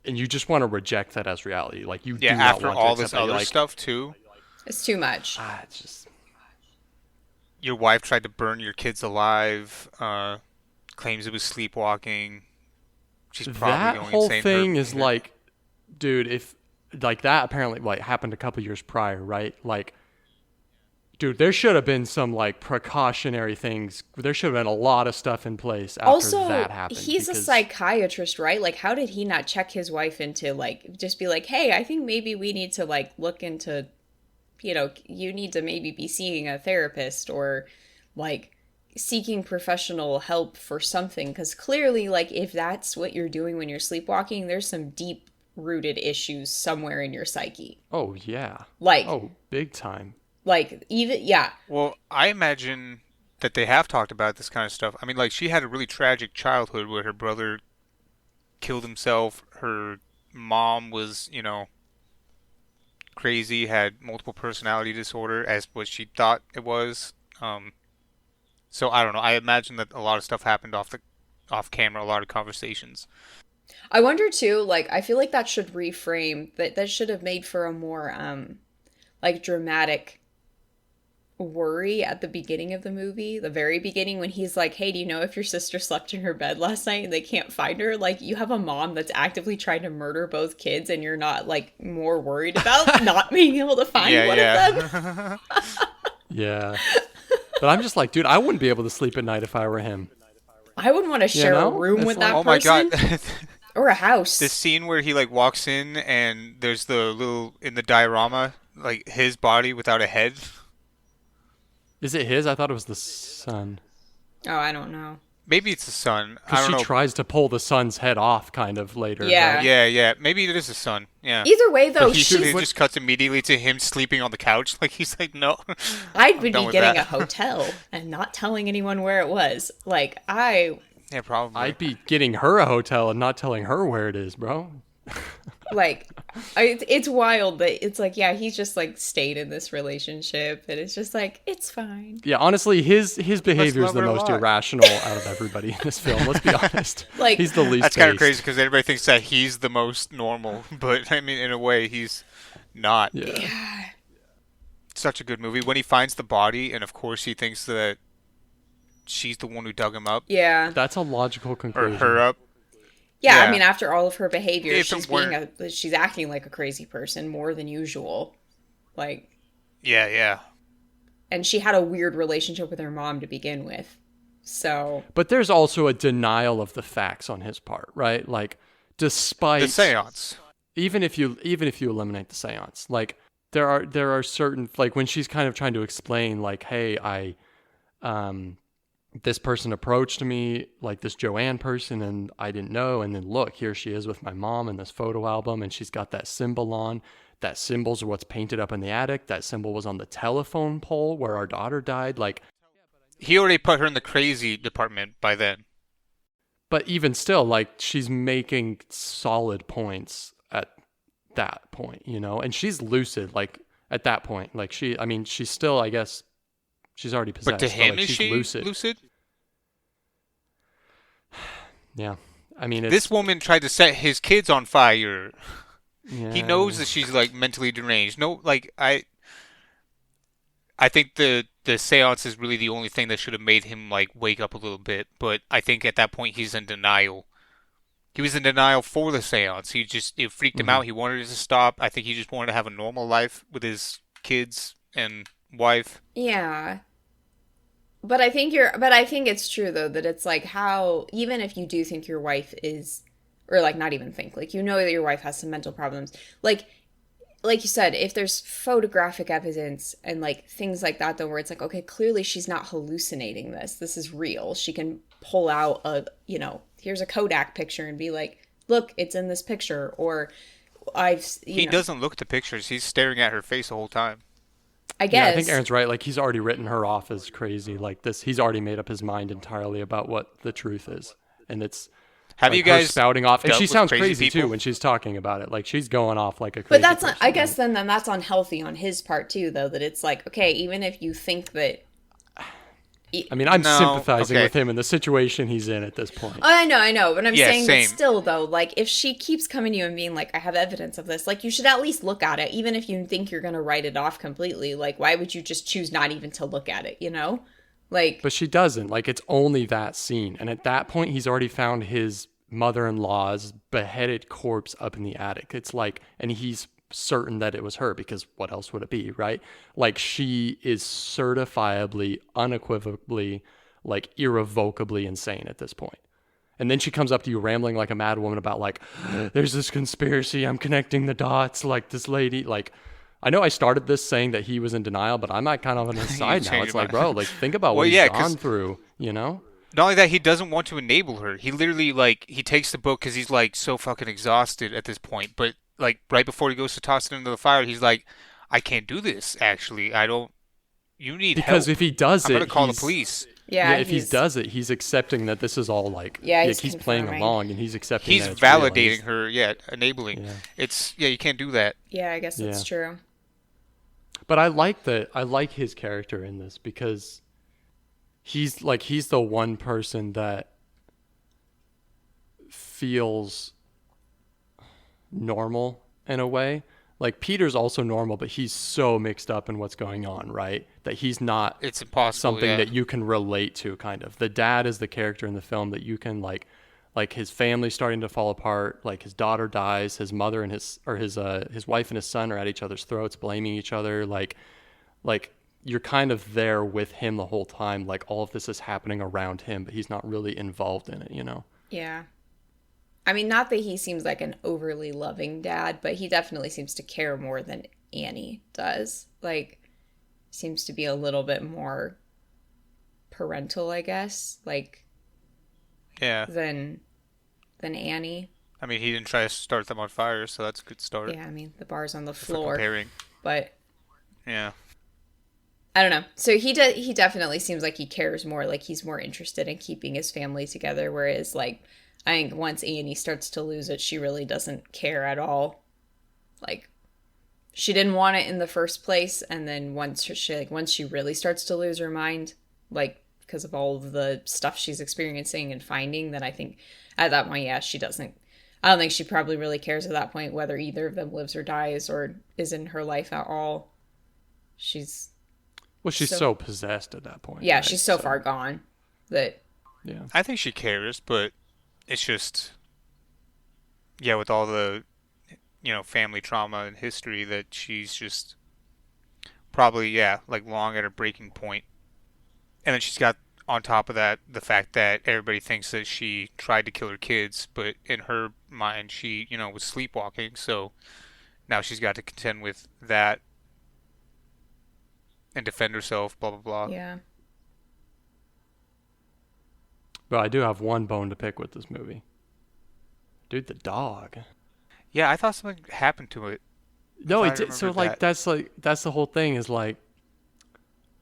and you just want to reject that as reality. Like you Yeah, do not after want all to this accept that. You're other like, stuff too. It's too much. It's just Your wife tried to burn your kids alive. Claims it was sleepwalking. She's probably that going whole insane. thing is like, dude, if like that apparently like happened a couple years prior, right? Like Dude, there should have been some like precautionary things. There should have been a lot of stuff in place after Also, that happened. he's a Because psychiatrist, right? Like, how did he not check his wife into, like, just be like, hey, I think maybe we need to, like, look into, you need to maybe be seeing a therapist or, like, seeking professional help for something. Because clearly, like, if that's what you're doing when you're sleepwalking, there's some deep rooted issues somewhere in your psyche. oh yeah, Like, oh big time. even, yeah. Well, I imagine that they have talked about this kind of stuff. I mean, like she had a really tragic childhood where her brother killed himself. Her mom was, crazy, had multiple personality disorder as what she thought it was. So I don't know. I imagine that a lot of stuff happened off camera, a lot of conversations. I wonder too, like, I feel like that should reframe, that should have made for a more, like, dramatic worry at the beginning of the movie, the very beginning, when he's like, hey, do you know if your sister slept in her bed last night and they can't find her? Like, you have a mom that's actively trying to murder both kids and you're not, like, more worried about not being able to find Yeah, one of them. yeah. Yeah, but I'm just like, dude, I wouldn't be able to sleep at night if I were him. I wouldn't want to share a know? room It's with like- that Oh my person god. or a house. This scene where he like walks in and there's the little in the diorama like his body without a head. Is it his? I thought it was the son. Oh, I don't know. Maybe it's the son. I Because don't she know. tries to pull the son's head off kind of later. Yeah. right? Yeah. Maybe it is the son. Yeah. Either way, though, But he she's. it just cuts immediately to him sleeping on the couch. Like he's like, no. I would done be with getting that. a hotel and not telling anyone where it was. Like, I. Yeah, probably. I'd be getting her a hotel and not telling her where it is, bro. Like, it's wild that it's like, yeah, he's just like stayed in this relationship and it's just like, it's fine. Yeah, honestly, his behavior is love the her a most lot. irrational out of everybody in this film. Let's be honest. Like, He's the least That's kind of based. crazy because everybody thinks that he's the most normal, but I mean, in a way, he's not. Yeah. Such a good movie. When he finds the body, and of course he thinks that she's the one who dug him up Yeah. That's a logical or conclusion. her up. Yeah, I Yeah. mean, after all of her behavior, If she's it weren't- she's acting like a crazy person more than usual. Like, Yeah. and she had a weird relationship with her mom to begin with. So, But there's also a denial of the facts on his part, right? Like, despite The seance. even if you eliminate the seance, like there are certain, like when she's kind of trying to explain, like, hey, this person approached me, like this Joanne person, and I didn't know, and then look, here she is with my mom in this photo album, and she's got that symbol on. That symbols are what's painted up in the attic. That symbol was on the telephone pole where our daughter died. Like, He already put her in the crazy department by then. but even still, like, she's making solid points at that point, and she's lucid, like, at that point. Like, she's still, I guess, she's already possessed. But to him, like, is she's she lucid? Yeah. I mean, it's, This woman tried to set his kids on fire. yeah, He knows that she's like mentally deranged. No, like I think the seance is really the only thing that should have made him like wake up a little bit. But I think at that point he's in denial. He was in denial for the seance. It freaked him out. He wanted it to stop. I think he just wanted to have a normal life with his kids and wife. yeah. But I think it's true though that it's like how even if you do think your wife is or like not even think, like you know that your wife has some mental problems. Like you said, if there's photographic evidence and like things like that though where it's like, okay, clearly she's not hallucinating this. This is real. She can pull out here's a Kodak picture and be like, look, it's in this picture, or He doesn't look at the pictures. He's staring at her face the whole time. I Yeah, guess. I think Aaron's right. Like, he's already written her off as crazy. Like, this, he's already made up his mind entirely about what the truth is, and it's Have like you her guys spouting off, and dealt she with sounds crazy crazy too people? when she's talking about it. Like, she's going off like a crazy. But that's not, person. I guess then that's unhealthy on his part too, though, that it's like, okay, even if you think that. I mean, I'm No, sympathizing okay. with him in the situation he's in at this point. I know, but I'm Yeah, saying same. that still, though, like, if she keeps coming to you and being like, I have evidence of this, like, you should at least look at it, even if you think you're going to write it off completely. Like, why would you just choose not even to look at it, you know? Like, But she doesn't. Like, it's only that scene. And at that point, he's already found his mother-in-law's beheaded corpse up in the attic. It's like, and he's certain that it was her, because what else would it be, right? Like, she is certifiably, unequivocally, like, irrevocably insane at this point. And then she comes up to you rambling like a mad woman about, like, there's this conspiracy, I'm connecting the dots, like, this lady, like, I know I started this saying that he was in denial, but I'm at kind of on his side now. It's like, bro, like, think about what he's gone through, you know? Not only that, he doesn't want to enable her. He literally, like, he takes the book because he's, like, so fucking exhausted at this point. But, like, right before he goes to toss it into the fire, he's like, I can't do this, actually. I don't... You need help. Because if he does I'm it, going to call the police. Yeah, if he does it, he's accepting that this is all, like... Yeah, he's playing along, and he's accepting he's that it's validating real. her, enabling. Yeah. It's... Yeah, you can't do that. Yeah, I guess that's true. But I like his character in this, because he's the one person that feels normal in a way. Like, Peter's also normal, but he's so mixed up in what's going on, right? That he's not... It's impossible, something that you can relate to, kind of. The dad is the character in the film that you can, like his family's starting to fall apart, like his daughter dies, his mother and his wife and his son are at each other's throats, blaming each other, like you're kind of there with him the whole time, like all of this is happening around him, but he's not really involved in it, you know? Yeah. I mean, not that he seems like an overly loving dad, but he definitely seems to care more than Annie does. Like, seems to be a little bit more parental, I guess. Like, yeah, than Annie. I mean, he didn't try to start them on fire, so that's a good start. Yeah, I mean, the bar's on the floor. Comparing. But yeah, I don't know. So he definitely seems like he cares more. Like, he's more interested in keeping his family together. Whereas, like, I think once Annie starts to lose it, she really doesn't care at all. Like, she didn't want it in the first place, and then once she really starts to lose her mind, like, because of all of the stuff she's experiencing and finding, then I think at that point, yeah, she doesn't. I don't think she probably really cares at that point whether either of them lives or dies or is in her life at all. She's so possessed at that point. Yeah, right? she's so far gone that. Yeah, I think she cares, but it's just, yeah, with all the, family trauma and history, that she's just probably, like, long at her breaking point. And then she's got, on top of that, the fact that everybody thinks that she tried to kill her kids, but in her mind, she, was sleepwalking. So now she's got to contend with that and defend herself, blah, blah, blah. Yeah. But I do have one bone to pick with this movie. Dude, the dog. Yeah, I thought something happened to it. No, it did. So, like, that's the whole thing, is like,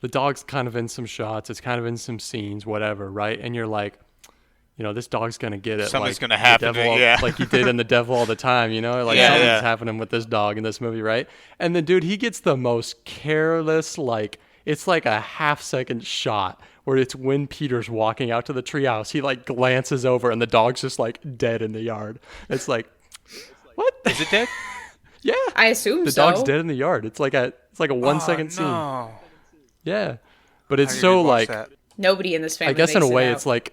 the dog's kind of in some shots, it's kind of in some scenes, whatever, right? And you're like, this dog's gonna get it. Something's like, gonna happen to it, like he did in The Devil All the Time, Like, something's happening with this dog in this movie, right? And then, dude, he gets the most careless, like, it's like a half-second shot where it's when Peter's walking out to the treehouse. He, like, glances over and the dog's just, like, dead in the yard. It's like, what? Is it dead? Yeah. I assume the so. The dog's dead in the yard. It's like a 1 second scene. No. Yeah. But it's so, like... That? Nobody in this family I guess in a way it's like...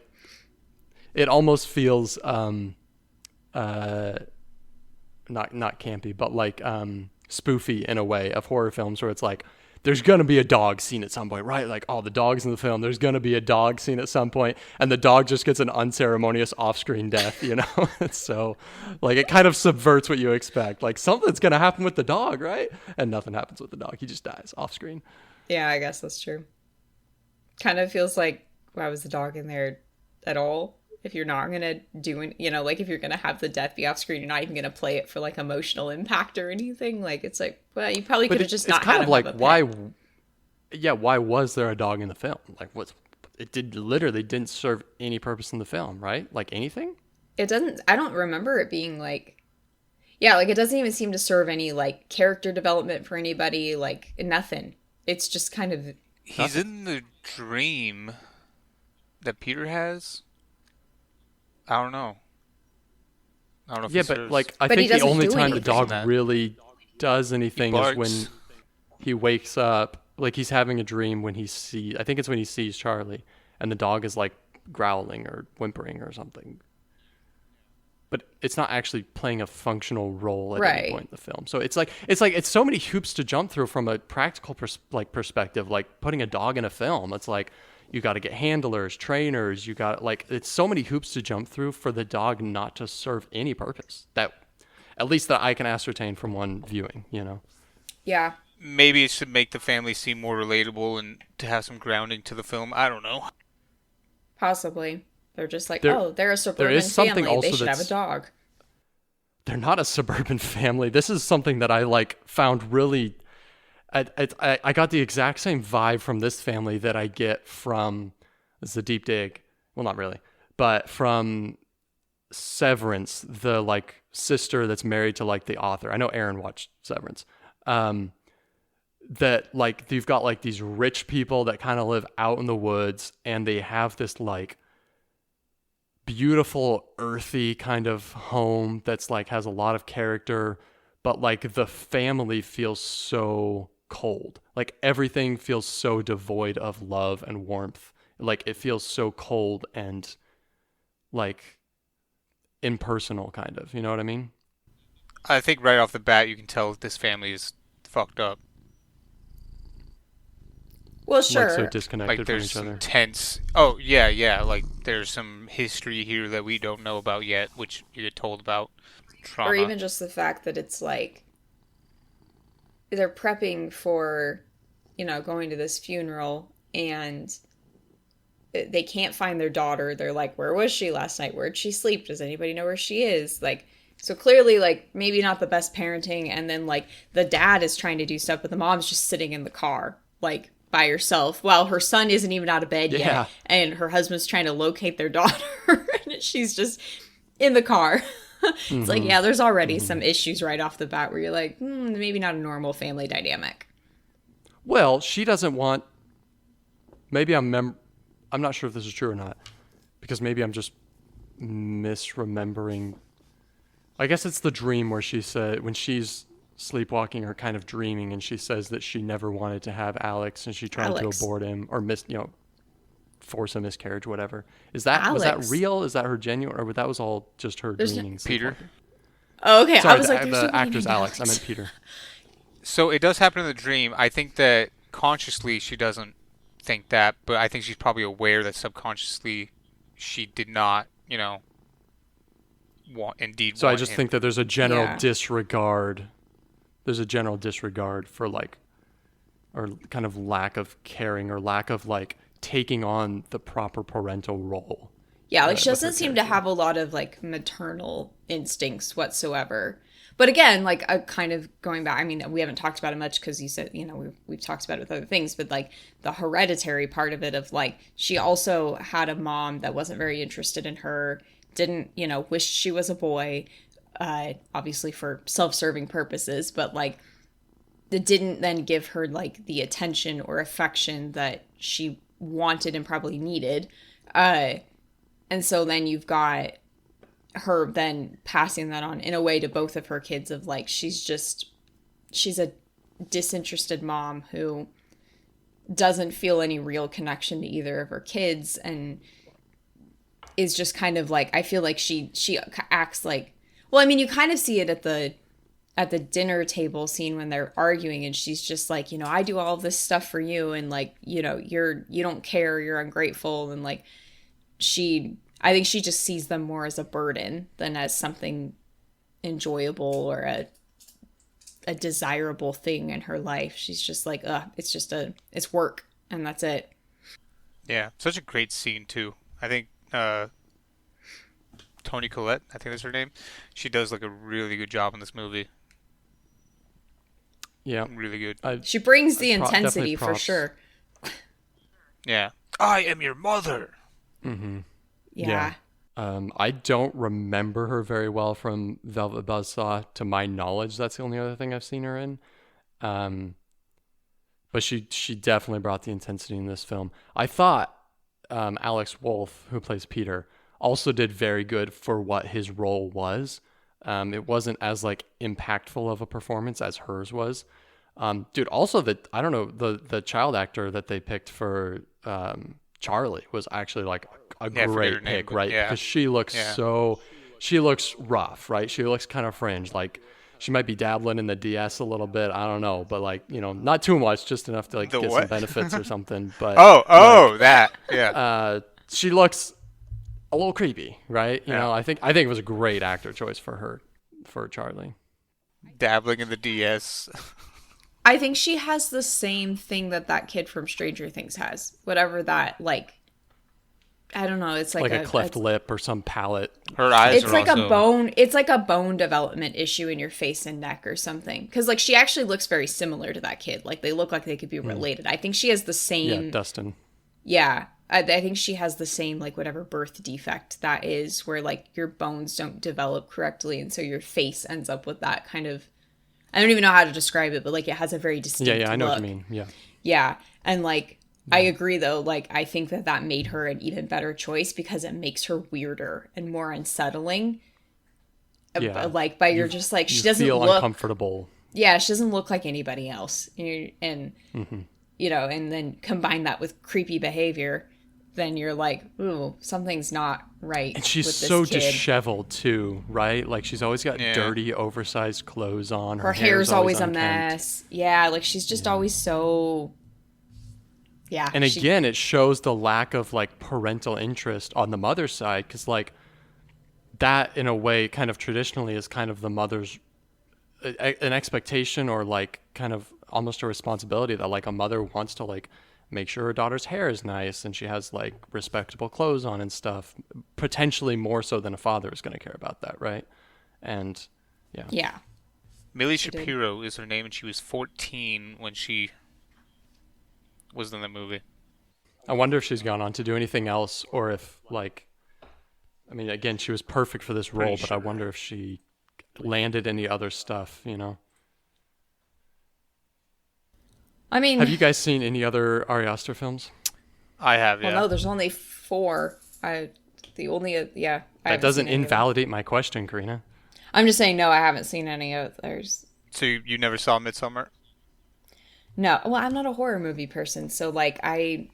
It almost feels... not campy, but, like, spoofy in a way of horror films, where it's like, there's going to be a dog scene at some point, right? Like, the dogs in the film, there's going to be a dog scene at some point, and the dog just gets an unceremonious off-screen death, So, like, it kind of subverts what you expect. Like, something's going to happen with the dog, right? And nothing happens with the dog. He just dies off-screen. Yeah, I guess that's true. Kind of feels like, why was the dog in there at all? If you're not going to do it, like, if you're going to have the death be off screen, you're not even going to play it for, like, emotional impact or anything. Like, it's like, well, you probably could have just not had him. It's kind of like, why was there a dog in the film? Like, literally didn't serve any purpose in the film, right? Like, anything? I don't remember it being, like, yeah, like, it doesn't even seem to serve any, like, character development for anybody, like, nothing. It's just kind of... He's in the dream that Peter has. I don't know. If yeah, but like, I think the only time the dog really does anything is when he wakes up. Like, he's having a dream when I think it's when he sees Charlie, and the dog is, like, growling or whimpering or something. but it's not actually playing a functional role at any Right. point in the film. So it's so many hoops to jump through from a practical perspective, like putting a dog in a film. It's like you got to get handlers, trainers, you got like it's so many hoops to jump through for the dog not to serve any purpose. That at least that I can ascertain from one viewing, you know. Yeah. Maybe it should make the family seem more relatable and to have some grounding to the film. I don't know. Possibly. They're just like, There oh, they're a suburban is something family. also They should have a that's dog. they're not a suburban family. This is something that I like found really. I got the exact same vibe from this family that I get from. This is a deep dig. Well, not really, but from Severance, the like sister that's married to like the author. I know Aaron watched Severance. That like you've got like these rich people that kind of live out in the woods, and they have this like beautiful earthy kind of home that's like has a lot of character, but like the family feels so cold. Like everything feels so devoid of love and warmth. Like it feels so cold and like impersonal kind of, you know what I mean? I think right off the bat you can tell this family is fucked up. Well, Like so sure. disconnected Like from there's each some other. tense. Oh yeah, yeah. Like there's some history here that we don't know about yet, which you get told about. Or Trauma. even just the fact that it's like they're prepping for, going to this funeral and they can't find their daughter. They're like, where was she last night? Where'd she sleep? Does anybody know where she is? Like, so clearly, like, maybe not the best parenting. And then, like, the dad is trying to do stuff, but the mom's just sitting in the car, like, by herself while her son isn't even out of bed Yeah. yet. And her husband's trying to locate their daughter. And she's just in the car. It's like, yeah, there's already some issues right off the bat where you're like, maybe not a normal family dynamic. Well, she doesn't want. Maybe I'm not sure if this is true or not, because maybe I'm just misremembering. I guess it's the dream where she said when she's sleepwalking or kind of dreaming, and she says that she never wanted to have Alex, and she tried Alex. to abort him or force a miscarriage, whatever. Was that Alex. real? Is that her genuine, or that was all just her There's no- dreaming? Peter. sleepwalking? Oh, okay. Sorry, I was like, there's the nobody actor's named Alex. I meant Peter. So it does happen in the dream. I think that consciously she doesn't think that, but I think she's probably aware that subconsciously she did not, indeed So I want just him. think that there's a general Yeah. disregard. There's a general disregard for like, or kind of lack of caring or lack of like taking on the proper parental role. Yeah, like she with her doesn't seem to character. have a lot of like maternal instincts whatsoever. But again, like kind of going back, I mean, we haven't talked about it much because you said, we've talked about it with other things, but like the hereditary part of it of like, she also had a mom that wasn't very interested in her, didn't, wish she was a boy, obviously for self-serving purposes, but like it didn't then give her like the attention or affection that she wanted and probably needed. And so then you've got her then passing that on in a way to both of her kids of like, she's a disinterested mom who doesn't feel any real connection to either of her kids and is just kind of like, I feel like she acts like, well, I mean, you kind of see it at the dinner table scene when they're arguing and she's just like, I do all this stuff for you and like, you don't care, you're ungrateful, and like I think she just sees them more as a burden than as something enjoyable or a desirable thing in her life. She's just like, it's work and that's it. Yeah, such a great scene too. I think Toni Collette, I think that's her name. She does like a really good job in this movie. Yeah, Really good. She brings the definitely intensity for props. sure. Yeah. I am your mother. Yeah. I don't remember her very well from Velvet Buzzsaw. To my knowledge, that's the only other thing I've seen her in. But she definitely brought the intensity in this film. I thought Alex Wolff, who plays Peter, also did very good for what his role was. It wasn't as like impactful of a performance as hers was. Dude, also I don't know, the child actor that they picked for Charlie was actually like a Yeah, I forget her great name, pick, but right? yeah. Because she looks Yeah. so she looks rough, right? She looks kind of fringe. Like she might be dabbling in the DS a little bit. I don't know, but like not too much, just enough to like The get some what? benefits or something. But Oh, like that. Yeah. she looks a little creepy, right? Yeah. I think it was a great actor choice for her, for Charlie. Dabbling in the DS. I think she has the same thing that kid from Stranger Things has. Whatever that, like, I don't know. It's like Like a cleft lip or some palate. Her eyes it's are like also... a bone. It's like a bone development issue in your face and neck or something. Because like she actually looks very similar to that kid. Like they look like they could be related. I think she has the same. Yeah, Dustin. Yeah, I think she has the same like whatever birth defect that is, where like your bones don't develop correctly, and so your face ends up with that kind of. I don't even know how to describe it, but like it has a very distinct Yeah, I know look. what you mean. Yeah. Yeah, and like I agree though. Like I think that made her an even better choice because it makes her weirder and more unsettling. Yeah. Like by you're just like she You doesn't feel look. uncomfortable. Yeah, she doesn't look like anybody else, and and then combine that with creepy behavior, then you're like, ooh, something's not right. And she's with this so kid. disheveled too, right? Like she's always got dirty, oversized clothes on. Her hair's always a unkempt. mess. Yeah, like she's just always so. Yeah. And again, it shows the lack of like parental interest on the mother's side, because like that in a way kind of traditionally is kind of the mother's an expectation, or like kind of almost a responsibility that like a mother wants to like make sure her daughter's hair is nice and she has like respectable clothes on and stuff, potentially more so than a father is going to care about that, right? And Yeah. Millie Shapiro is her name, and she was 14 when she was in the movie. I wonder if she's gone on to do anything else, or if like, I mean, again, she was perfect for this role, but I wonder if she landed any other stuff, I mean, Have you guys seen any other Ari Aster films? I have, yeah. well, no, there's only 4. That doesn't invalidate my question, Corina. I'm just saying, no, I haven't seen any others. So you never saw Midsommar? No, well, I'm not a horror movie person, so like I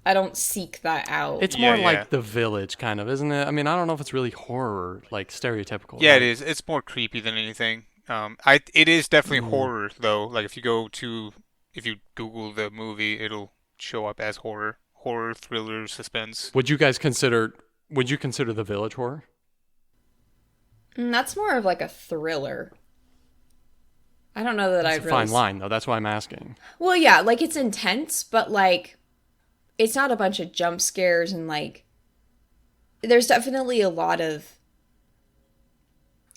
don't seek that out. It's more like The Village, kind of, isn't it? I mean, I don't know if it's really horror, like stereotypical. Yeah, right? it is. It's more creepy than anything. It is definitely horror though. Like if you Google the movie, it'll show up as horror, thriller, suspense. Would you consider The Village horror? That's more of like a thriller. I don't know that I'd It's a really. fine line, though. That's why I'm asking. Well, yeah, like it's intense, but like it's not a bunch of jump scares and like there's definitely a lot of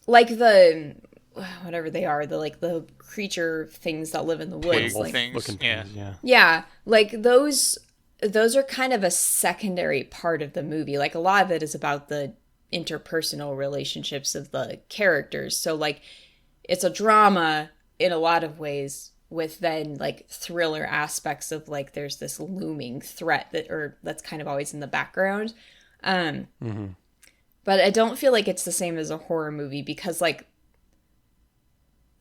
like the whatever they are, the creature things that live in the woods, Pig like things. Looking Yeah. things, yeah. yeah, like those are kind of a secondary part of the movie. Like a lot of it is about the interpersonal relationships of the characters. So like it's a drama in a lot of ways, with then like thriller aspects of like there's this looming threat that's kind of always in the background. But I don't feel like it's the same as a horror movie because like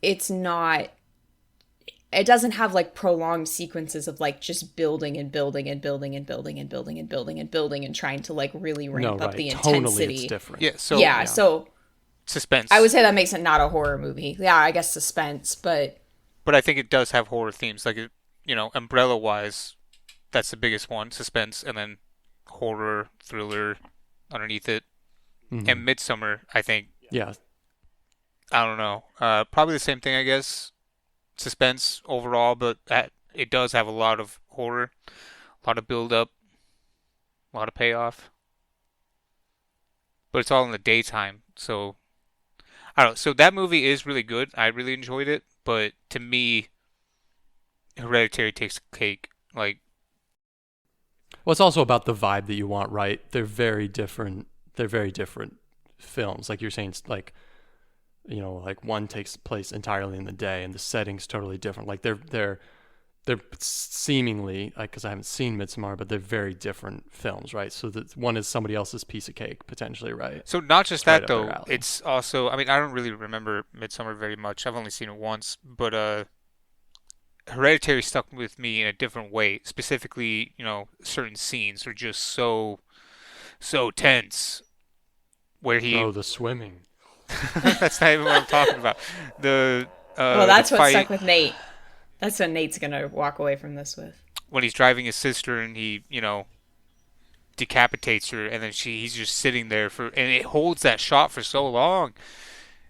it doesn't have like prolonged sequences of like just building and building and building and building and building and building and building and trying to like really ramp up the intensity. Tonally, it's different. Yeah. So So suspense. I would say that makes it not a horror movie. Yeah, I guess suspense, but I think it does have horror themes. Like umbrella wise, that's the biggest one, suspense, and then horror, thriller underneath it. And Midsummer, I think. Yeah. I don't know. Probably the same thing, I guess. Suspense overall, but it does have a lot of horror, a lot of build up, a lot of payoff. But it's all in the daytime, so I don't know. So that movie is really good. I really enjoyed it, but to me, Hereditary takes the cake. Like, well, it's also about the vibe that you want, right? They're very different. They're very different films. Like you're saying, like like one takes place entirely in the day, and the setting's totally different. Like they're seemingly, like, because I haven't seen Midsommar, but they're very different films, right? So that one is somebody else's piece of cake potentially, right? So not just It's right that up though. their alley. It's also, I mean, I don't really remember Midsommar very much. I've only seen it once, but Hereditary stuck with me in a different way. Specifically, certain scenes are just so tense where he Oh, the swimming. that's not even what I'm talking about. Well, The that's what fight stuck with Nate. That's what Nate's gonna walk away from this with. when he's driving his sister and he, decapitates her, and then he's just sitting there and it holds that shot for so long.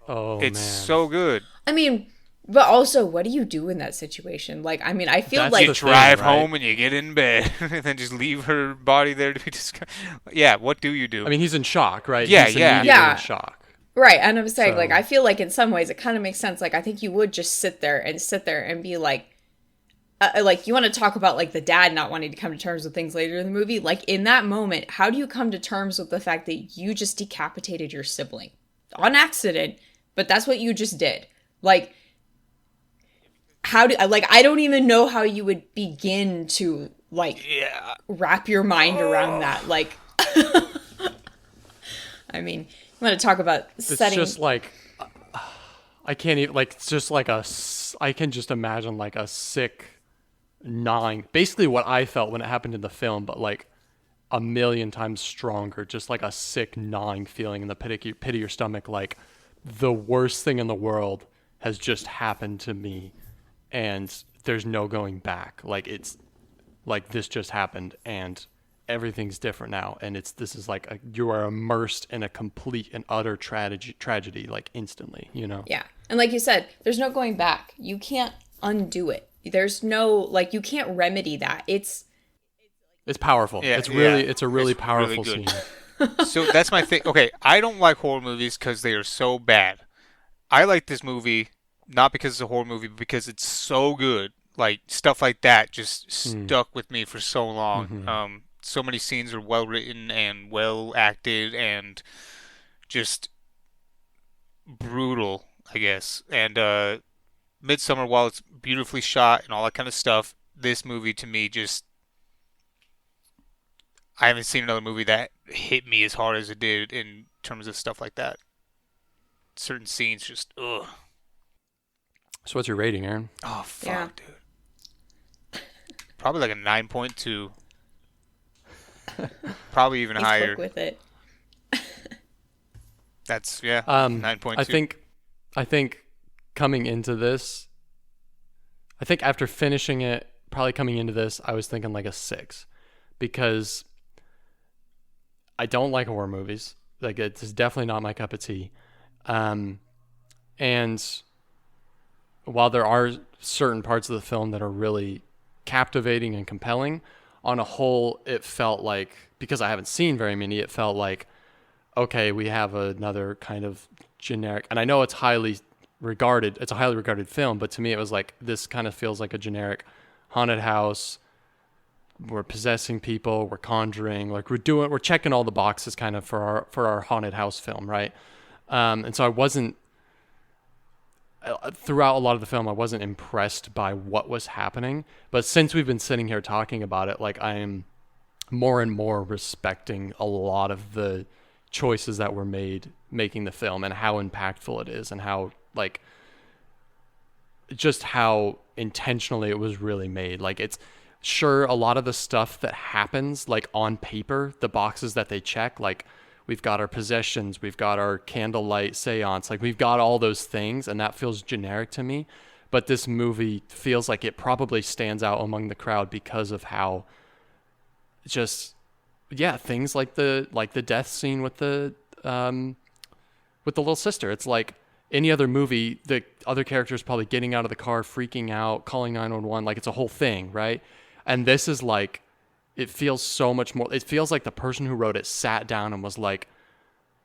Oh It's man. so good. I mean, but also, what do you do in that situation? Like, I mean, I feel That's You the like, thing, drive right? home and you get in bed, and then just leave her body there to be discussed. Yeah, what do you I do? mean, he's in shock, right? Yeah, He's yeah. immediately in yeah, shock. right. And I'm saying, like, So I feel like in some ways it kind of makes sense. Like, I think you would just sit there and be like, you want to talk about like the dad not wanting to come to terms with things later in the movie. Like, in that moment, how do you come to terms with the fact that you just decapitated your sibling on accident? But that's what you just did. Like, I don't even know how you would begin to like Yeah. wrap your mind around that. Like, I mean, you want to talk about it's setting. just like I can't even like it's just like I can just imagine like a sick gnawing. Basically, what I felt when it happened in the film, but like a million times stronger. Just like a sick gnawing feeling in the pit of your stomach. Like the worst thing in the world has just happened to me, and there's no going back. Like it's like this just happened, and everything's different now, and this is like you are immersed in a complete and utter tragedy like instantly, you know. Yeah. And like you said, there's no going back. You can't undo it. There's no, like, you can't remedy that. It's powerful. Yeah, It's a really it's really powerful good. scene. So that's my thing. Okay, I don't like horror movies because they are so bad. I like this movie not because it's a horror movie, but because it's so good. Like stuff like that just stuck with me for so long. So many scenes are well written and well acted and just brutal, I guess. And Midsummer, while it's beautifully shot and all that kind of stuff, this movie to me just I haven't seen another movie that hit me as hard as it did in terms of stuff like that. Certain scenes just ugh. So what's your rating, Aaron? Oh Yeah. fuck, dude. Probably like a 9.2. Probably even He's higher. quick with it. That's yeah, Um, 9.2. I think coming into this, I think after finishing it, probably coming into this, I was thinking like a 6, because I don't like horror movies. Like it's definitely not my cup of tea. And while there are certain parts of the film that are really captivating and compelling, on a whole, it felt like, because I haven't seen very many, it felt like, okay, we have another kind of generic, and I know it's a highly regarded film, but to me it was like, this kind of feels like a generic haunted house. We're possessing people, we're conjuring, like we're checking all the boxes kind of for our haunted house film, right? And so I wasn't, throughout a lot of the film, I wasn't impressed by what was happening. But since we've been sitting here talking about it, like I am more and more respecting a lot of the choices that were made making the film, and how impactful it is, and how like just how intentionally it was really made. Like it's sure a lot of the stuff that happens, like on paper, the boxes that they check, like we've got our possessions, we've got our candlelight seance, like we've got all those things, and that feels generic to me. But this movie feels like it probably stands out among the crowd because of how just, yeah, things like the death scene with the little sister. It's like any other movie, the other character is probably getting out of the car, freaking out, calling 911, like it's a whole thing, right? And this is like, it feels so much more, it feels like the person who wrote it sat down and was like,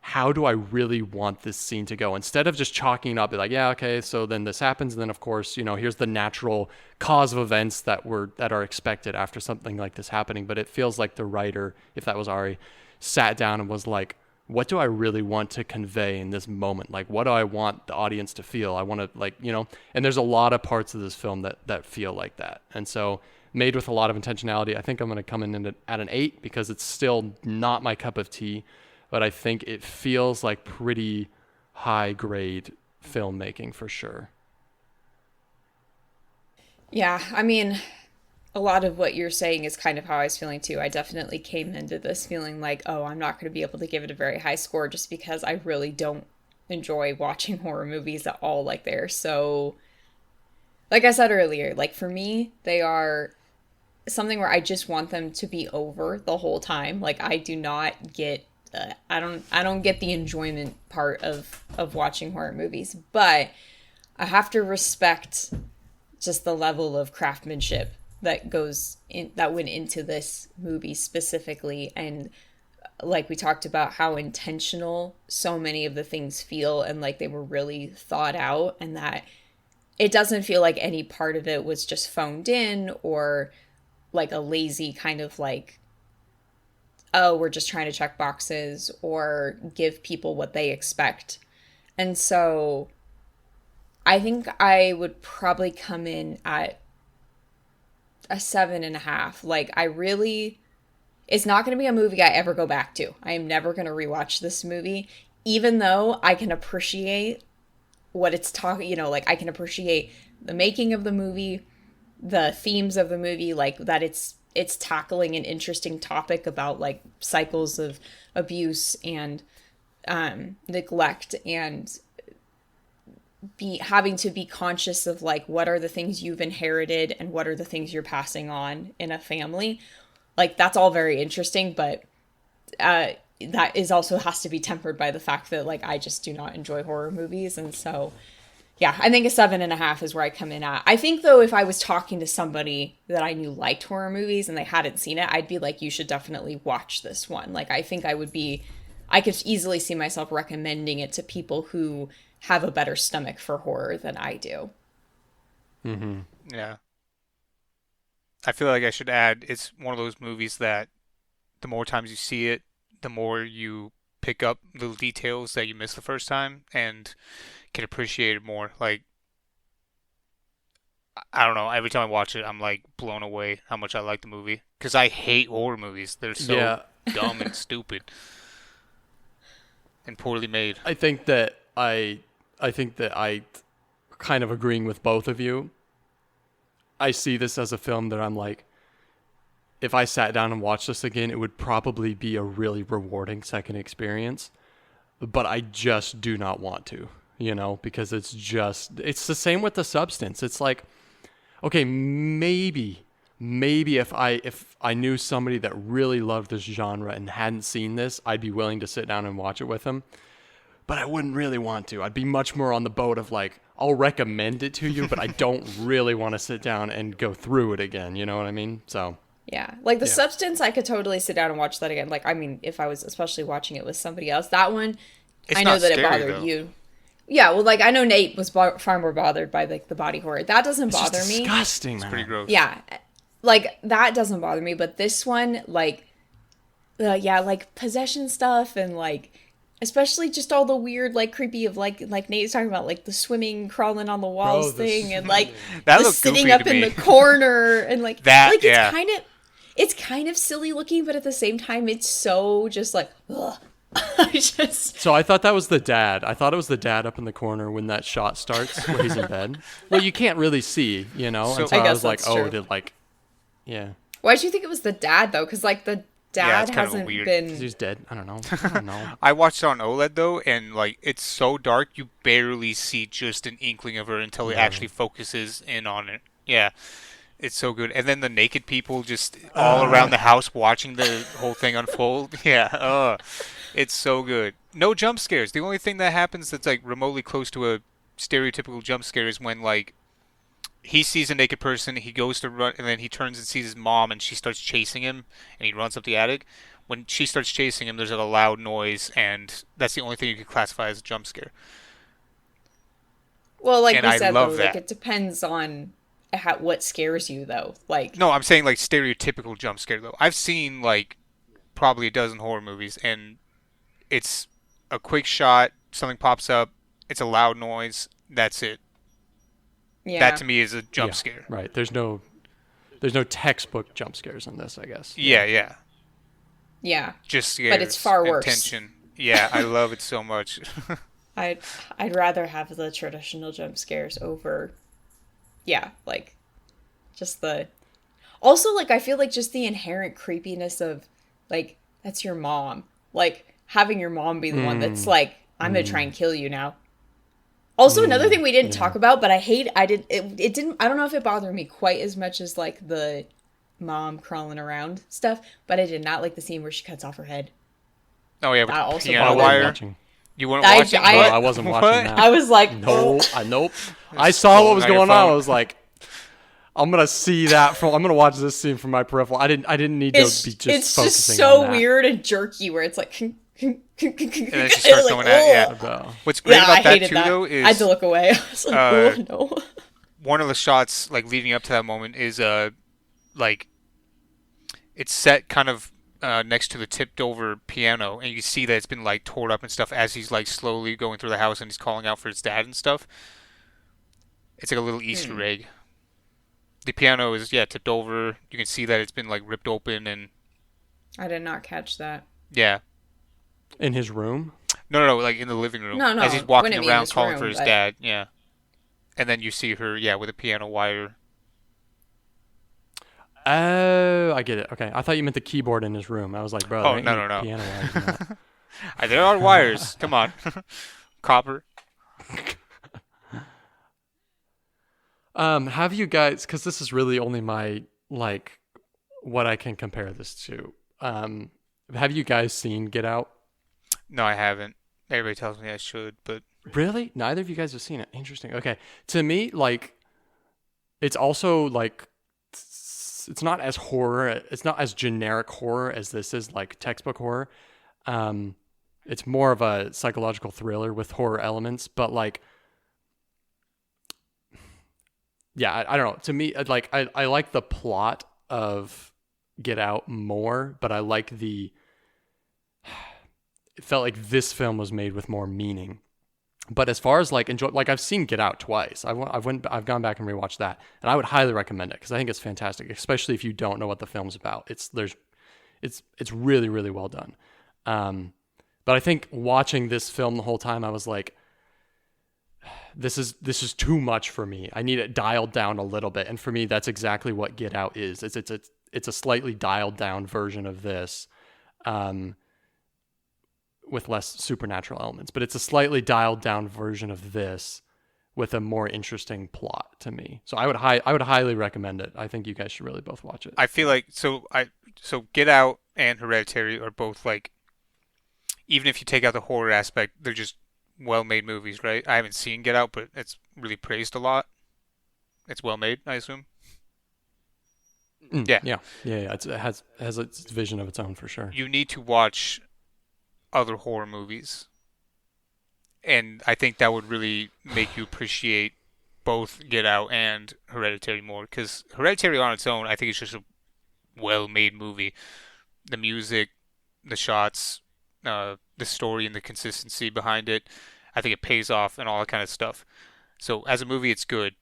how do I really want this scene to go? Instead of just chalking it up, be like, yeah, okay, so then this happens, and then of course, here's the natural cause of events that are expected after something like this happening. But it feels like the writer, if that was Ari, sat down and was like, what do I really want to convey in this moment? Like, what do I want the audience to feel? I want to, and there's a lot of parts of this film that feel like that. And so, made with a lot of intentionality, I think I'm going to come in at an 8, because it's still not my cup of tea, but I think it feels like pretty high grade filmmaking for sure. Yeah, I mean, a lot of what you're saying is kind of how I was feeling too. I definitely came into this feeling like, oh, I'm not going to be able to give it a very high score just because I really don't enjoy watching horror movies at all. Like they're so, like I said earlier, like for me, they are something where I just want them to be over the whole time. Like I do not get I don't get the enjoyment part of watching horror movies, but I have to respect just the level of craftsmanship that went into this movie specifically, and like we talked about how intentional so many of the things feel, and like they were really thought out, and that it doesn't feel like any part of it was just phoned in or like a lazy kind of like, oh, we're just trying to check boxes or give people what they expect. And so I think I would probably come in at a 7.5. Like, I really, it's not going to be a movie I ever go back to. I am never going to rewatch this movie, even though I can appreciate what it's talking, like I can appreciate the making of the movie, the themes of the movie, like that it's tackling an interesting topic about like cycles of abuse and neglect, and be having to be conscious of like what are the things you've inherited and what are the things you're passing on in a family. Like that's all very interesting, but that is also has to be tempered by the fact that like I just do not enjoy horror movies. And so yeah, I think a 7.5 is where I come in at. I think though, if I was talking to somebody that I knew liked horror movies and they hadn't seen it, I'd be like, you should definitely watch this one. Like I think I could easily see myself recommending it to people who have a better stomach for horror than I do. Mm-hmm. Yeah. I feel like I should add, it's one of those movies that the more times you see it, the more you pick up little details that you missed the first time and can appreciate it more. Like, I don't know, every time I watch it, I'm like blown away how much I like the movie. Because I hate horror movies. They're so Yeah. dumb and stupid and poorly made. I think that I kind of agreeing with both of you. I see this as a film that I'm like, if I sat down and watched this again, it would probably be a really rewarding second experience. But I just do not want to, because it's the same with The Substance. It's like, okay, maybe if I knew somebody that really loved this genre and hadn't seen this, I'd be willing to sit down and watch it with them. But I wouldn't really want to. I'd be much more on the boat of like, I'll recommend it to you, but I don't really want to sit down and go through it again. You know what I mean? So Yeah. Like The yeah, Substance, I could totally sit down and watch that again. Like, I mean, if I was especially watching it with somebody else, that one, It's I know not that it scary, bothered though. you. Yeah, well, like, I know Nate was far more bothered by, like, the body horror. That doesn't it's just bother me. disgusting, It's man. pretty gross. Yeah. Like, that doesn't bother me, but this one, like, yeah, like, possession stuff and, like, especially just all the weird, like, creepy of, like Nate's talking about, like, the swimming, crawling on the walls Bro, thing, and, like, That the looked sitting goofy up to in me. the corner, and, like, That, like, yeah. it's kind of silly looking, but at the same time, it's so just, like, ugh. I just... So I thought that was the dad. I thought it was the dad up in the corner when that shot starts where he's in bed. Well, you can't really see, So- and I so I, guess was like, that's oh, true. did like, yeah, Why'd you think it was the dad, though? Because, like, the Yeah, dad it's kinda hasn't weird. 'cause been... he's dead. I don't know. I watched it on OLED though, and like it's so dark you barely see just an inkling of her until it actually focuses in on it. Yeah, it's so good. And then the naked people just all around the house watching the whole thing unfold. Yeah, it's so good. No jump scares. The only thing that happens that's like remotely close to a stereotypical jump scare is when like he sees a naked person, he goes to run, and then he turns and sees his mom, and she starts chasing him, and he runs up the attic. When she starts chasing him, there's a loud noise, and that's the only thing you can classify as a jump scare. Well, like And we I said, though, love like, that. it depends on what scares you, though. Like, No, I'm saying like stereotypical jump scare though. I've seen like probably a dozen horror movies, and it's a quick shot, something pops up, it's a loud noise, that's it. That yeah. to me is a jump Yeah, scare. right. There's no textbook jump scares in this, I guess. Yeah, yeah. Yeah. Just scares But it's far and worse. tension. Yeah, I love it so much. I'd I'd rather have the traditional jump scares over, yeah, like just the Also, like, I feel like just the inherent creepiness of, like, that's your mom. Like, having your mom be the one that's like, I'm gonna try and kill you now. Also, another thing we didn't talk about, but it didn't, I don't know if it bothered me quite as much as, like, the mom crawling around stuff, but I did not like the scene where she cuts off her head. Oh yeah, with That the also piano bothered wire. me. Watching. You weren't I- watching? I- No, What? I wasn't What? watching that. I was like, Nope. Nope. I Just saw what was scrolling on your going on. I phone. was like, I'm gonna see that from. I'm gonna watch this scene from my peripheral. I didn't need to it's be just it's focusing just so on that. weird and jerky where it's like, and And then she starts going at yeah. Bro. What's great Yeah, about I that hated too, that. though, I had to is look away. I was like, oh no. one of the shots like leading up to that moment is like it's set kind of next to the tipped over piano, and you can see that it's been like tore up and stuff as he's like slowly going through the house and he's calling out for his dad and stuff. It's like a little Easter egg. The piano is tipped over. You can see that it's been like ripped open and I did not catch that. yeah. In his room. No, like in the living room. No, As he's wouldn't walking be in around his calling room, for his but- dad, yeah. And then you see her, with a piano wire. Oh, I get it. Okay, I thought you meant the keyboard in his room. I was like, bro, Oh, there ain't no. any piano wires in that. There are wires. Come on. Copper. Have you guys? Because this is really only my like what I can compare this to. Have you guys seen Get Out? No, I haven't. Everybody tells me I should, but Really? Neither of you guys have seen it. Interesting. Okay. To me, like, it's also like, it's not as horror. It's not as generic horror as this is, like textbook horror. It's more of a psychological thriller with horror elements, but like, yeah, I don't know. To me, like, I like the plot of Get Out more, but I like it felt like this film was made with more meaning. But as far as like enjoy, like I've seen Get Out twice. I've gone back and rewatched that, and I would highly recommend it because I think it's fantastic, especially if you don't know what the film's about. It's really really well done. But I think watching this film the whole time, I was like, this is too much for me. I need it dialed down a little bit, and for me, that's exactly what Get Out is. It's a slightly dialed down version of this. With less supernatural elements, but it's a slightly dialed down version of this with a more interesting plot to me. So I would highly recommend it. I think you guys should really both watch it. I feel like so Get Out and Hereditary are both like, even if you take out the horror aspect, they're just well-made movies, right? I haven't seen Get Out, but it's really praised a lot. It's well made, I assume. Yeah. It has its vision of its own for sure. You need to watch other horror movies, and I think that would really make you appreciate both Get Out and Hereditary more, because Hereditary on its own, I think it's just a well-made movie. The music, the shots, the story, and the consistency behind it, I think it pays off and all that kind of stuff. So as a movie, it's good.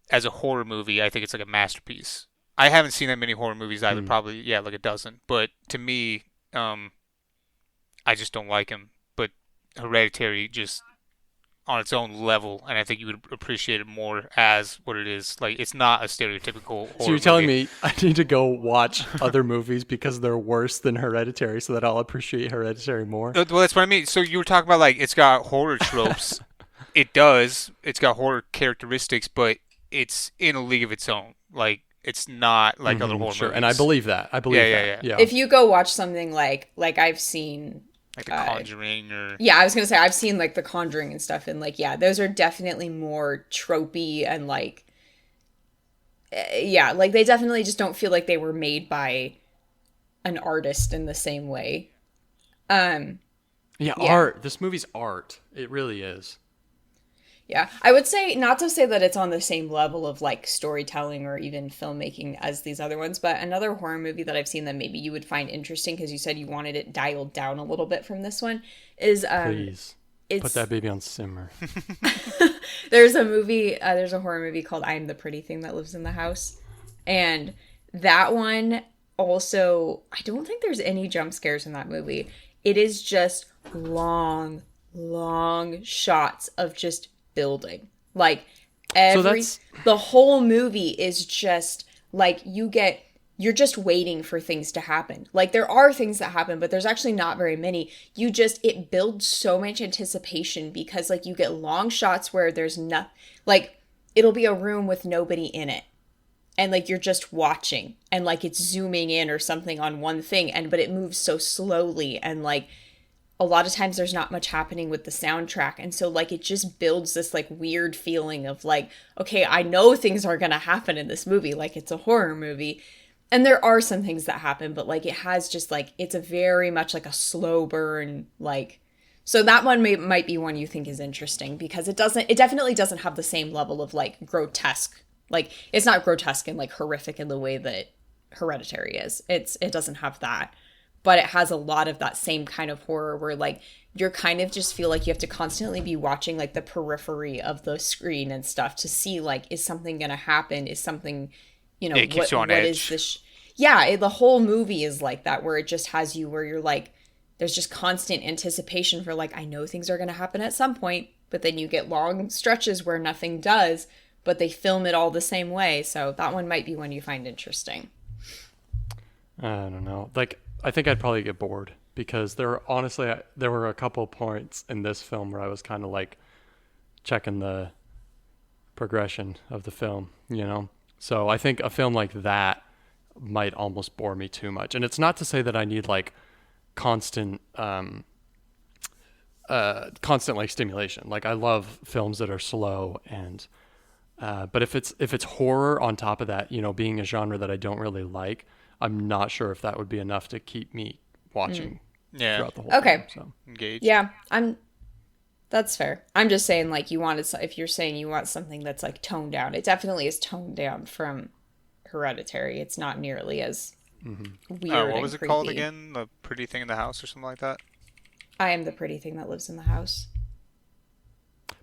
As a horror movie, I think it's like a masterpiece. I haven't seen that many horror movies either, probably, like a dozen. But to me, I just don't like him. But Hereditary just on its own level, and I think you would appreciate it more as what it is. Like, it's not a stereotypical horror So you're telling movie. me I need to go watch other movies because they're worse than Hereditary so that I'll appreciate Hereditary more? Well, that's what I mean. So you were talking about, like, it's got horror tropes. It does. It's got horror characteristics, but it's in a league of its own. Like, it's not like other horror Sure, movies. and I believe that. Yeah. If you go watch something like I've seen, like The Conjuring or... yeah, I was gonna say I've seen like The Conjuring and stuff, and like, yeah, those are definitely more tropey and like, like they definitely just don't feel like they were made by an artist in the same way. Art. This movie's art. It really is. Yeah, I would say, not to say that it's on the same level of like storytelling or even filmmaking as these other ones, but another horror movie that I've seen that maybe you would find interesting because you said you wanted it dialed down a little bit from this one is Please put that baby on simmer. there's a horror movie called I Am the Pretty Thing That Lives in the House, and that one also, I don't think there's any jump scares in that movie. It is just long shots of just building. Like the whole movie is just like, you get you're just waiting for things to happen. Like there are things that happen, but there's actually not very many. It builds so much anticipation because like you get long shots where there's not like it'll be a room with nobody in it. And like you're just watching and like it's zooming in or something on one thing but it moves so slowly and like a lot of times there's not much happening with the soundtrack. And so like it just builds this like weird feeling of like, okay, I know things are going to happen in this movie. Like it's a horror movie. And there are some things that happen, but like it has just like, it's a very much like a slow burn. Like, so that one might be one you think is interesting because it definitely doesn't have the same level of like grotesque. Like it's not grotesque and like horrific in the way that Hereditary is. It doesn't have that. But it has a lot of that same kind of horror where like you're kind of just feel like you have to constantly be watching like the periphery of the screen and stuff to see like, is something going to happen? Is something, you know, It keeps you on what edge. is this? Yeah, the whole movie is like that where it just has you where you're like, there's just constant anticipation for like, I know things are going to happen at some point, but then you get long stretches where nothing does, but they film it all the same way. So that one might be one you find interesting. I don't know. Like, I think I'd probably get bored because there were a couple points in this film where I was kind of like checking the progression of the film, you know? So I think a film like that might almost bore me too much. And it's not to say that I need like constant like stimulation. Like I love films that are slow and but if it's horror on top of that, you know, being a genre that I don't really like, I'm not sure if that would be enough to keep me watching Yeah. throughout the whole Okay. film. So Engaged. Yeah, that's fair. I'm just saying like if you're saying you want something that's like toned down, it definitely is toned down from Hereditary. It's not nearly as weird What was and it called creepy. again? The Pretty Thing in the House or something like that? I am the pretty thing that lives in the house.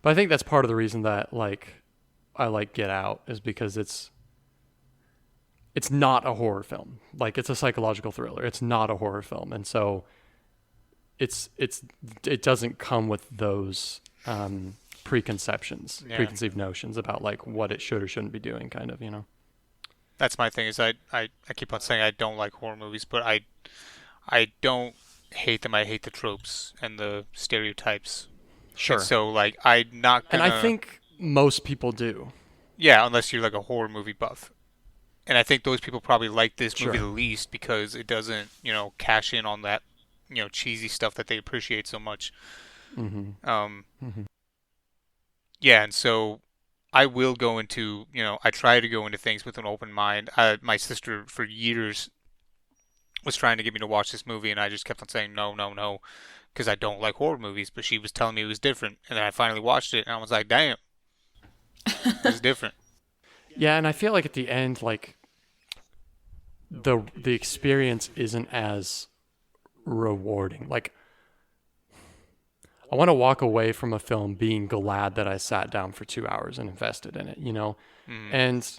but I think that's part of the reason that like I like Get Out is because it's not a horror film. Like it's a psychological thriller. It's not a horror film. And so it doesn't come with those Yeah. preconceived notions about like what it should or shouldn't be doing kind of, you know. That's my thing is I keep on saying I don't like horror movies, but I don't hate them. I hate the tropes and the stereotypes. Sure. And so like I'm not And gonna I think most people do. yeah, unless you're like a horror movie buff. And I think those people probably like this movie Sure. the least because it doesn't, cash in on that, cheesy stuff that they appreciate so much. Mhm. Um, Mhm. yeah, and so I will go into, I try to go into things with an open mind. My sister for years was trying to get me to watch this movie, and I just kept on saying no, no, no, because I don't like horror movies. But she was telling me it was different, and then I finally watched it, and I was like, damn, it's different. Yeah, and I feel like at the end like the experience isn't as rewarding. Like I want to walk away from a film being glad that I sat down for 2 hours and invested in it, you know? Mm. And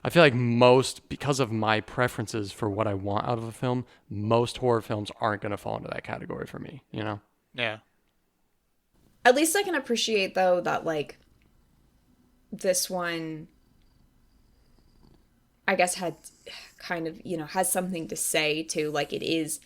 I feel like because of my preferences for what I want out of a film, most horror films aren't going to fall into that category for me, you know? Yeah. At least I can appreciate though that like this one I guess had kind of, has something to say too. Like it is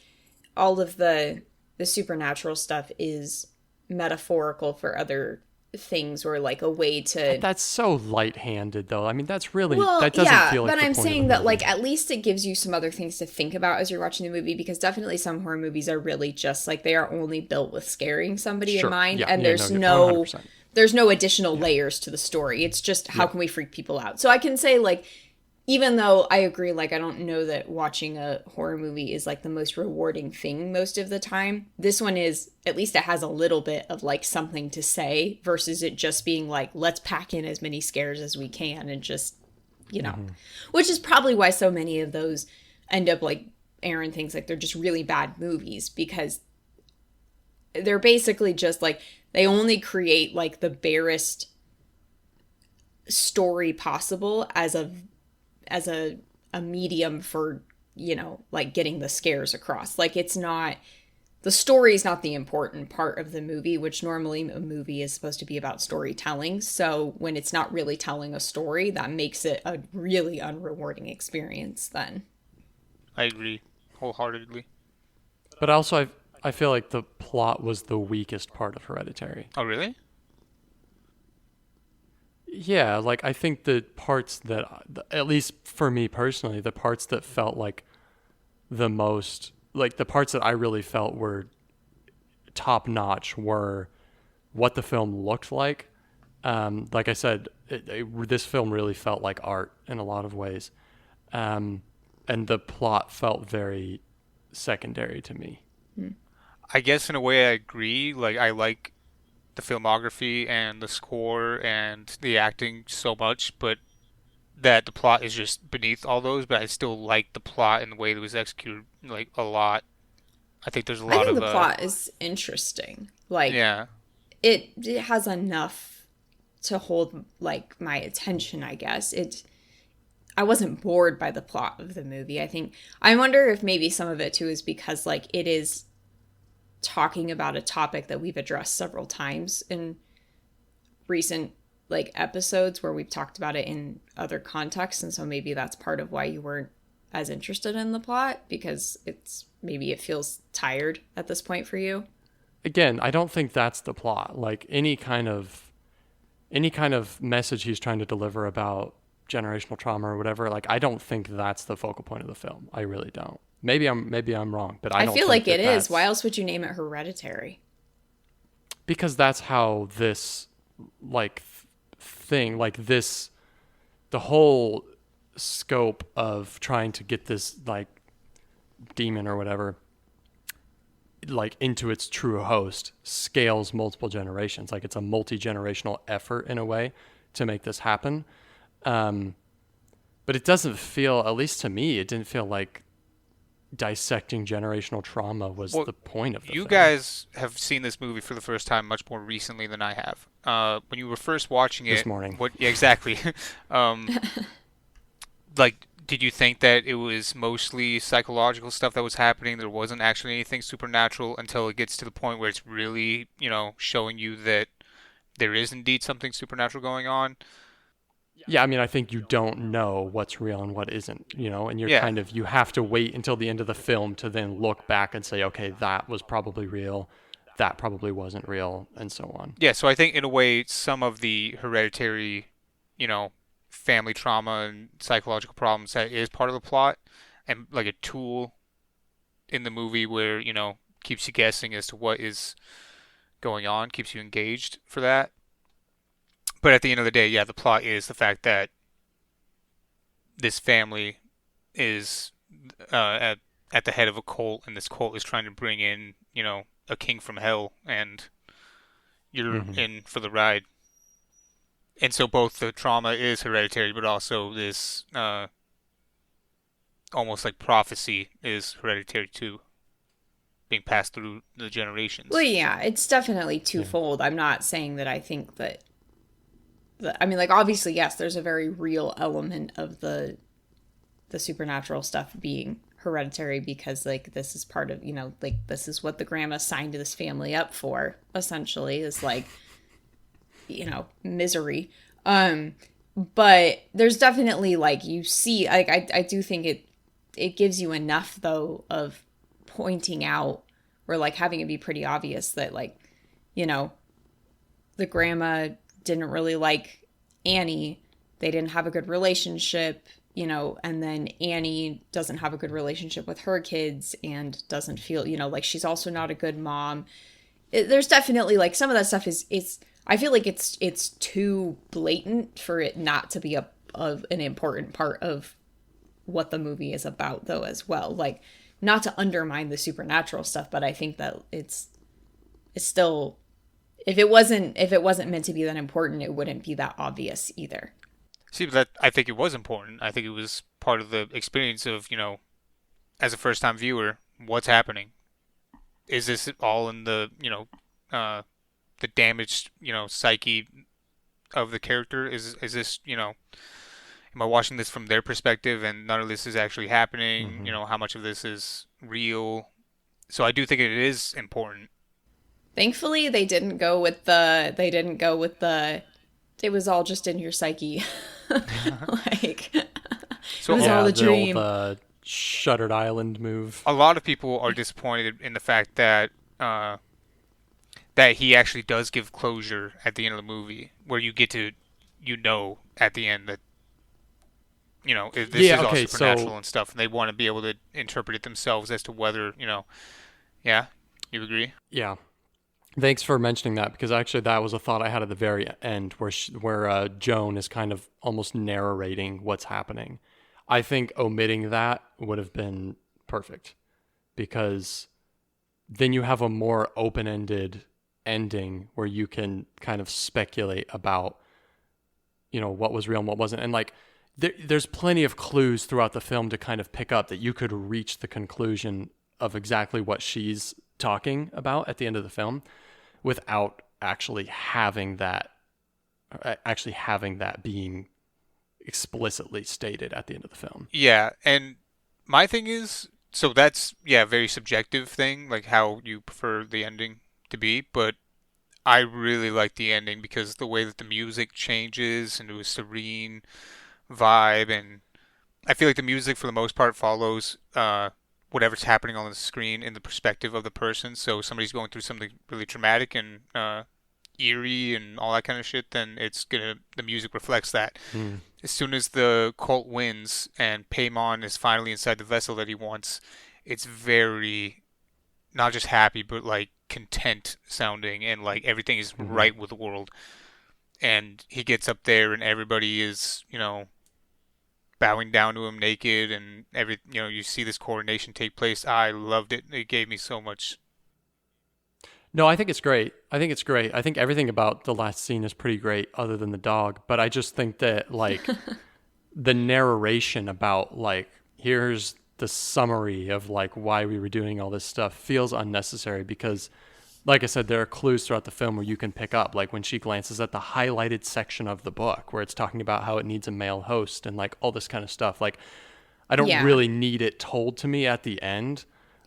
all of the supernatural stuff is metaphorical for other things or like a way to That's so light-handed though. I mean, that well, doesn't yeah, feel like but the I'm point of saying the that movie. like at least it gives you some other things to think about as you're watching the movie because definitely some horror movies are really just like they are only built with scaring somebody in Sure. mind Yeah, and yeah, there's no, no 100%. there's no additional layers to the story. It's just how can we freak people out. So I can say like even though I agree, like, I don't know that watching a horror movie is like the most rewarding thing most of the time. This one is, at least it has a little bit of like something to say versus it just being like, let's pack in as many scares as we can and just, which is probably why so many of those end up like Aaron thinks like they're just really bad movies because they're basically just like, they only create like the barest story possible as a medium for like getting the scares across. Like it's not the story is not the important part of the movie, which normally a movie is supposed to be about storytelling. So when it's not really telling a story, that makes it a really unrewarding experience then. I agree wholeheartedly. But also, I feel like the plot was the weakest part of Hereditary. Oh, really? Yeah, like I think the parts that, at least for me personally, the parts that felt like the most, like the parts that I really felt were top notch were what the film looked like. Like I said, this film really felt like art in a lot of ways. Um, and the plot felt very secondary to me. I guess in a way I agree. Like I like the filmography and the score and the acting so much, but that the plot is just beneath all those. But I still like the plot and the way it was executed like a lot. I think there's a I lot think of the plot is interesting. Like yeah. it has enough to hold like my attention, I guess. I wasn't bored by the plot of the movie. I wonder if maybe some of it too is because like it is talking about a topic that we've addressed several times in recent like episodes where we've talked about it in other contexts, and so maybe that's part of why you weren't as interested in the plot, because maybe it feels tired at this point for you. Again, I don't think that's the plot. Like any kind of message he's trying to deliver about generational trauma or whatever, like I don't think that's the focal point of the film. I really don't. Maybe I'm wrong, but I I don't feel think like it is. that's Why else would you name it Hereditary? because that's how this like thing, like this, the whole scope of trying to get this like demon or whatever like into its true host scales multiple generations. Like it's a multi-generational effort in a way to make this happen. Um, but it doesn't feel, at least to me, it didn't feel like dissecting generational trauma was Well, the point of the you film guys have seen this movie for the first time much more recently than I have. When you were first watching this it, morning. what? Yeah, exactly. um, like, did you think that it was mostly psychological stuff that was happening? There wasn't actually anything supernatural until it gets to the point where it's really, showing you that there is indeed something supernatural going on. Yeah, I mean, I think you don't know what's real and what isn't, and Yeah. you have to wait until the end of the film to then look back and say, okay, that was probably real, that probably wasn't real, and so on. Yeah, so I think in a way some of the hereditary, you know, family trauma and psychological problems that is part of the plot and like a tool in the movie where, keeps you guessing as to what is going on, keeps you engaged for that. But at the end of the day, yeah, the plot is the fact that this family is at the head of a cult, and this cult is trying to bring in, a king from hell, and you're Hmm. in for the ride. And so both the trauma is hereditary, but also this almost like prophecy is hereditary too, being passed through the Well, generations. yeah, it's definitely Yeah. twofold. I'm not saying that I think that I mean, like obviously, yes, there's a very real element of the supernatural stuff being hereditary, because like this is part of, like this is what the grandma signed this family up for, essentially, is like, misery. But there's definitely like you see like I do think it gives you enough though of pointing out, or like having it be pretty obvious that like, you know, the grandma didn't really like Annie. They didn't have a good relationship, and then Annie doesn't have a good relationship with her kids and doesn't feel, like she's also not a good mom. There's definitely like some of that stuff is I feel like it's too blatant for it not to be of an important part of what the movie is about though as well. Like not to undermine the supernatural stuff, but I think that it's still, if it wasn't meant to be that important, it wouldn't be that obvious either. See, but that I think it was important. I think it was part of the experience of, as a first-time viewer, what's happening? Is this all in the damaged, psyche of the character? Is this, am I watching this from their perspective and none of this is actually happening? Hmm. How much of this is real? So I do think it is important. Thankfully, it was all just in your psyche. Like, it So was all Yeah, a the old dream. Shuttered Island move. a lot of people are disappointed in the fact that that he actually does give closure at the end of the movie, where you get to, at the end that this Yeah, is all okay, so supernatural and stuff, and they want to be able to interpret it themselves as to whether yeah, you agree? yeah. Thanks for mentioning that because actually that was a thought I had at the very end where Joan is kind of almost narrating what's happening. I think omitting that would have been perfect because then you have a more open-ended ending where you can kind of speculate about what was real and what wasn't, and like there's plenty of clues throughout the film to kind of pick up that you could reach the conclusion of exactly what she's talking about at the end of the film without actually having that being explicitly stated at the end of the film. Yeah, and my thing is, so that's, yeah, a very subjective thing, like how you prefer the ending to be, but I really like the ending because the way that the music changes into a serene vibe, and I feel like the music for the most part follows whatever's happening on the screen in the perspective of the person. So if somebody's going through something really traumatic and eerie and all that kind of shit, then the music reflects that. Mm. As soon as the cult wins and Paimon is finally inside the vessel that he wants, it's very not just happy but like content sounding, and like everything is Hmm. right with the world. And he gets up there and everybody is, bowing down to him naked, and you see this coronation take place. I loved it. It gave me so much. No, I think it's great. I think everything about the last scene is pretty great, other than the dog. But I just think that like the narration about like here's the summary of like why we were doing all this stuff feels unnecessary because like I said, there are clues throughout the film where you can pick up, like when she glances at the highlighted section of the book where it's talking about how it needs a male host and like all this kind of stuff. Like, I don't Yeah. really need it told to me at the end.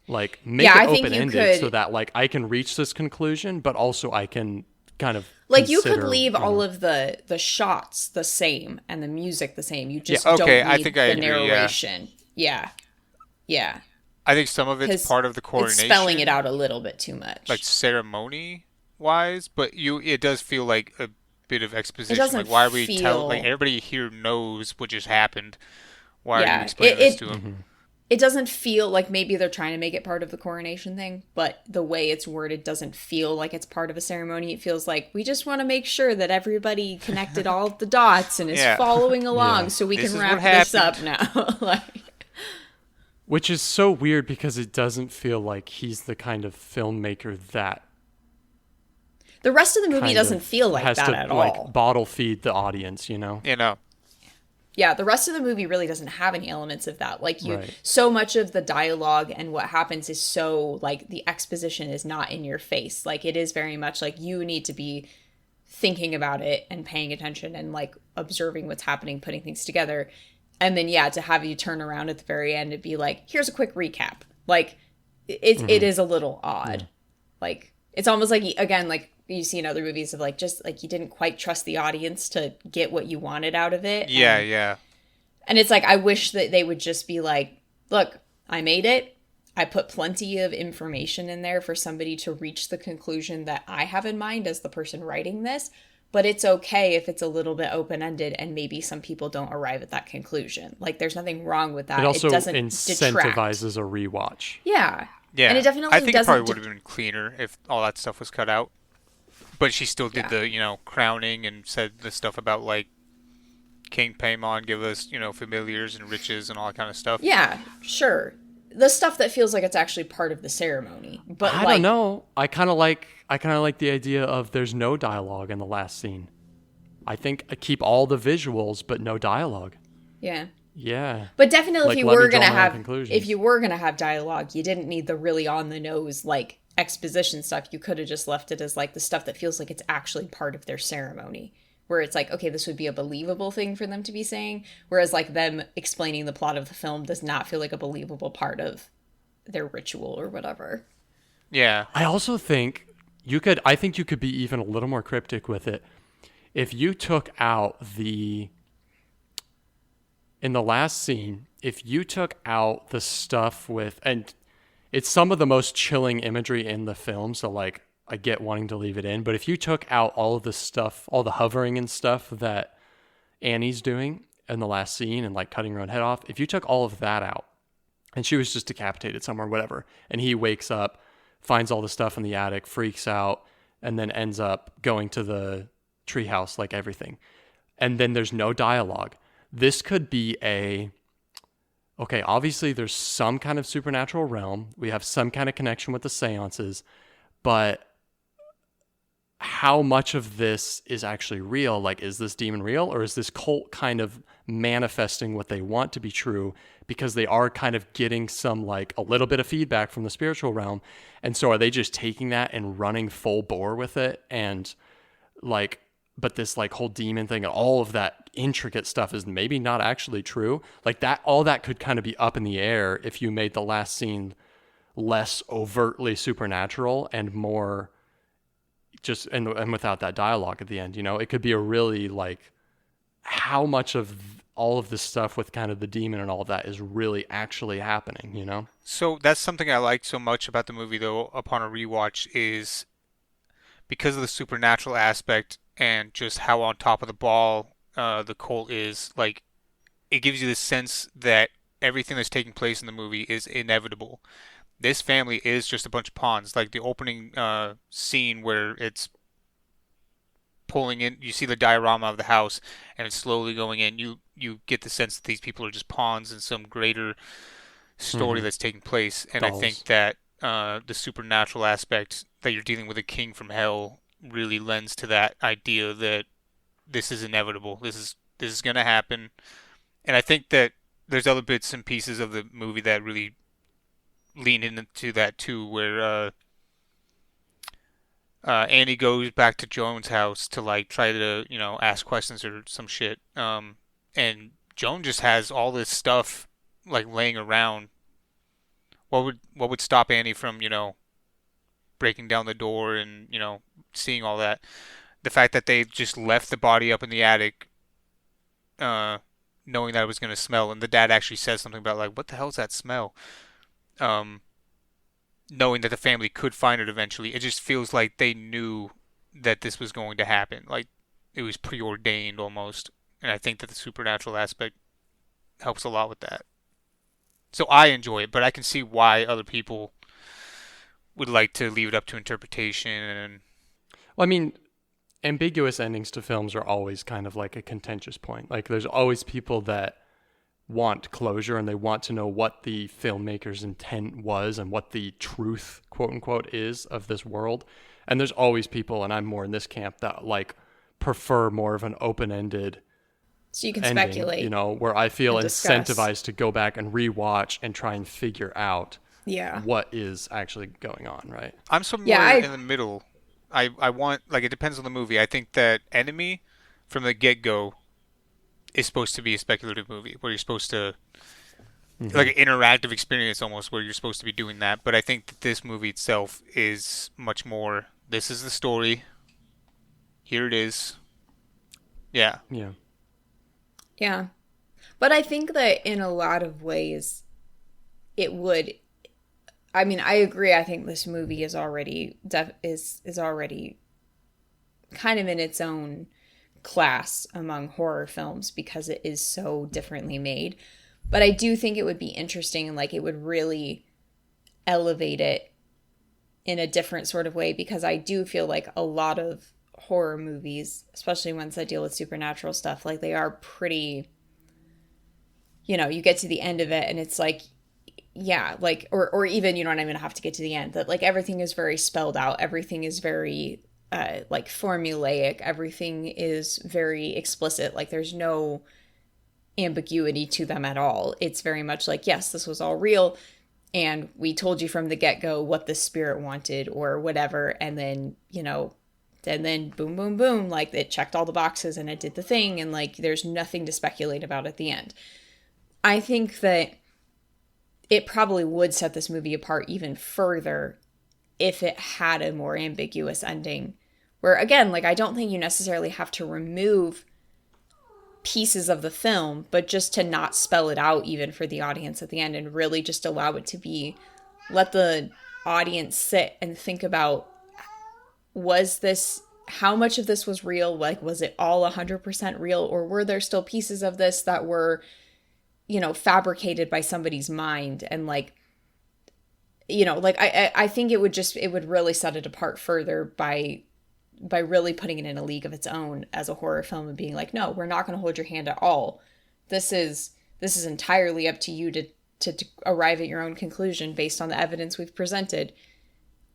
Like, make Yeah, it I think open you ended so could, that like I can reach this conclusion, but also I can kind of like, you could consider, leave all of the shots the same and the music the same. You Yeah, just don't okay, I think need I the agree. Yeah, narration. Yeah. Yeah. I think some of it's Because part of the it's spelling it coronation, out a little bit too like much. ceremony wise, but it does feel like a bit of It exposition. Like, doesn't why are we tell like feel, everybody here knows what just happened? Why are you yeah, explaining this to them? it doesn't feel like maybe they're trying to make it part of the coronation thing, but the way it's worded doesn't feel like it's part of a ceremony. It feels like we just want to make sure that everybody connected all of the dots and is Yeah, following yeah. along so we this can is what wrap this up happened. now. Like, which is so weird because it doesn't feel like he's the kind of filmmaker that the rest of the movie kind doesn't of feel like has that to at like all. bottle feed the audience, you know? You know. Yeah, the rest of the movie really doesn't have any elements of that. Like, Right. so much of the dialogue and what happens is so, like, the exposition is not in your face. Like, it is very much like you need to be thinking about it and paying attention and, like, observing what's happening, putting things together. And then, yeah, to have you turn around at the very end and be like, here's a quick recap. Like, it is a little odd. Like, it's almost like, again, like, you see in other movies of like just like you didn't quite trust the audience to get what you wanted out of it, Yeah, yeah. and it's like I wish that they would just be like, look, I made it, I put plenty of information in there for somebody to reach the conclusion that I have in mind as the person writing this, but it's okay if it's a little bit open-ended and maybe some people don't arrive at that conclusion. Like, there's nothing wrong with It that. It also doesn't detract. incentivizes a rewatch. Yeah. And Yeah, it I definitely think it probably doesn't would have been cleaner if all that stuff was cut out. But she still did yeah. the, crowning and said the stuff about like King Paimon give us, familiars and riches and all that kind of stuff. Yeah, sure. The stuff that feels like it's actually part of the ceremony. But I like, don't know. I kind of like the idea of there's no dialogue in the last scene. I think I keep all the visuals but no dialogue. yeah. Yeah. But definitely Like let me draw my own if conclusions. you were gonna have dialogue, you didn't need the really on the nose like exposition stuff. You could have just left it as like the stuff that feels like it's actually part of their ceremony. Where it's like, okay, this would be a believable thing for them to be saying. Whereas like them explaining the plot of the film does not feel like a believable part of their ritual or whatever. Yeah. I also think I think you could be even a little more cryptic with it. If you took out in the last scene, if you took out the stuff with, and it's some of the most chilling imagery in the film, so like I get wanting to leave it in, but if you took out all of the stuff, all the hovering and stuff that Annie's doing in the last scene and like cutting her own head off, if you took all of that out and she was just decapitated somewhere, whatever, and he wakes up, finds all the stuff in the attic, freaks out, and then ends up going to the treehouse, like everything. And then there's no dialogue. This could be okay, obviously there's some kind of supernatural realm. We have some kind of connection with the seances, but how much of this is actually real? Like, is this demon real, or is this cult kind of manifesting what they want to be true because they are kind of getting some, like, a little bit of feedback from the spiritual realm? And so are they just taking that and running full bore with it? And like, but this like whole demon thing and all of that intricate stuff is maybe not actually true. Like that, all that could kind of be up in the air if you made the last scene less overtly supernatural and more just, and without that dialogue at the end, it could be a really like, how much of all of this stuff with kind of the demon and all of that is really actually happening? So that's something I like so much about the movie, though, upon a rewatch, is because of the supernatural aspect and just how on top of the ball the cult is. Like, it gives you the sense that everything that's taking place in the movie is inevitable. This family is just a bunch of pawns. Like the opening scene where it's pulling in, you see the diorama of the house, and it's slowly going in. You get the sense that these people are just pawns in some greater story Mm-hmm. that's taking place. And I think Dolls. that the supernatural aspect that you're dealing with a king from hell really lends to that idea that this is inevitable. This is gonna happen. And I think that there's other bits and pieces of the movie that really lean into that too, where Annie goes back to Joan's house to like try to ask questions or some shit. And Joan just has all this stuff like laying around. What would stop Annie from breaking down the door and seeing all that? The fact that they just left the body up in the attic, uh, knowing that it was gonna smell, and the dad actually says something about like, "What the hell's that smell?" Um, Knowing that the family could find it eventually, it just feels like they knew that this was going to happen. Like it was preordained almost. And I think that the supernatural aspect helps a lot with that. So I enjoy it, but I can see why other people would like to leave it up to interpretation. And Well, I mean, ambiguous endings to films are always kind of like a contentious point. Like there's always people that want closure and they want to know what the filmmaker's intent was and what the truth, quote unquote, is of this world. And there's always people, and I'm more in this camp, that like prefer more of an open-ended So you can ending, speculate where I feel and discuss. incentivized to go back and rewatch and try and figure out Yeah. what is actually going on, right? I'm Yeah, somewhere in I the middle. I want, like, it depends on the movie. I think that Enemy from the get go is supposed to be a speculative movie where you're supposed to, Mm-hmm. like, an interactive experience almost, where you're supposed to be doing that. But I think that this movie itself is much more, this is the story, here it is. Yeah. Yeah. yeah. But I think that in a lot of ways it would I mean, I agree. I think this movie is already is already kind of in its own class among horror films because it is so differently made. But I do think it would be interesting and like it would really elevate it in a different sort of way because I do feel like a lot of horror movies, especially ones that deal with supernatural stuff, like they are pretty, you get to the end of it and it's like, yeah, like, or even, you don't even have to get to the end, that like everything is very spelled out. Everything is very, like formulaic. Everything is very explicit. Like there's no ambiguity to them at all. It's very much like, yes, this was all real. And we told you from the get go what the spirit wanted or whatever. And then, and then boom, boom, boom, like it checked all the boxes and it did the thing. And like there's nothing to speculate about at the end. I think that it probably would set this movie apart even further if it had a more ambiguous ending. Where again, like I don't think you necessarily have to remove pieces of the film, but just to not spell it out even for the audience at the end and really just allow it to be, let the audience sit and think about, was this, how much of this was real? Like, was it all 100% real? Or were there still pieces of this that were, you know, fabricated by somebody's mind? And like, you know, like I think it would really set it apart further by really putting it in a league of its own as a horror film and being like, no, we're not going to hold your hand at all. This is entirely up to you to arrive at your own conclusion based on the evidence we've presented.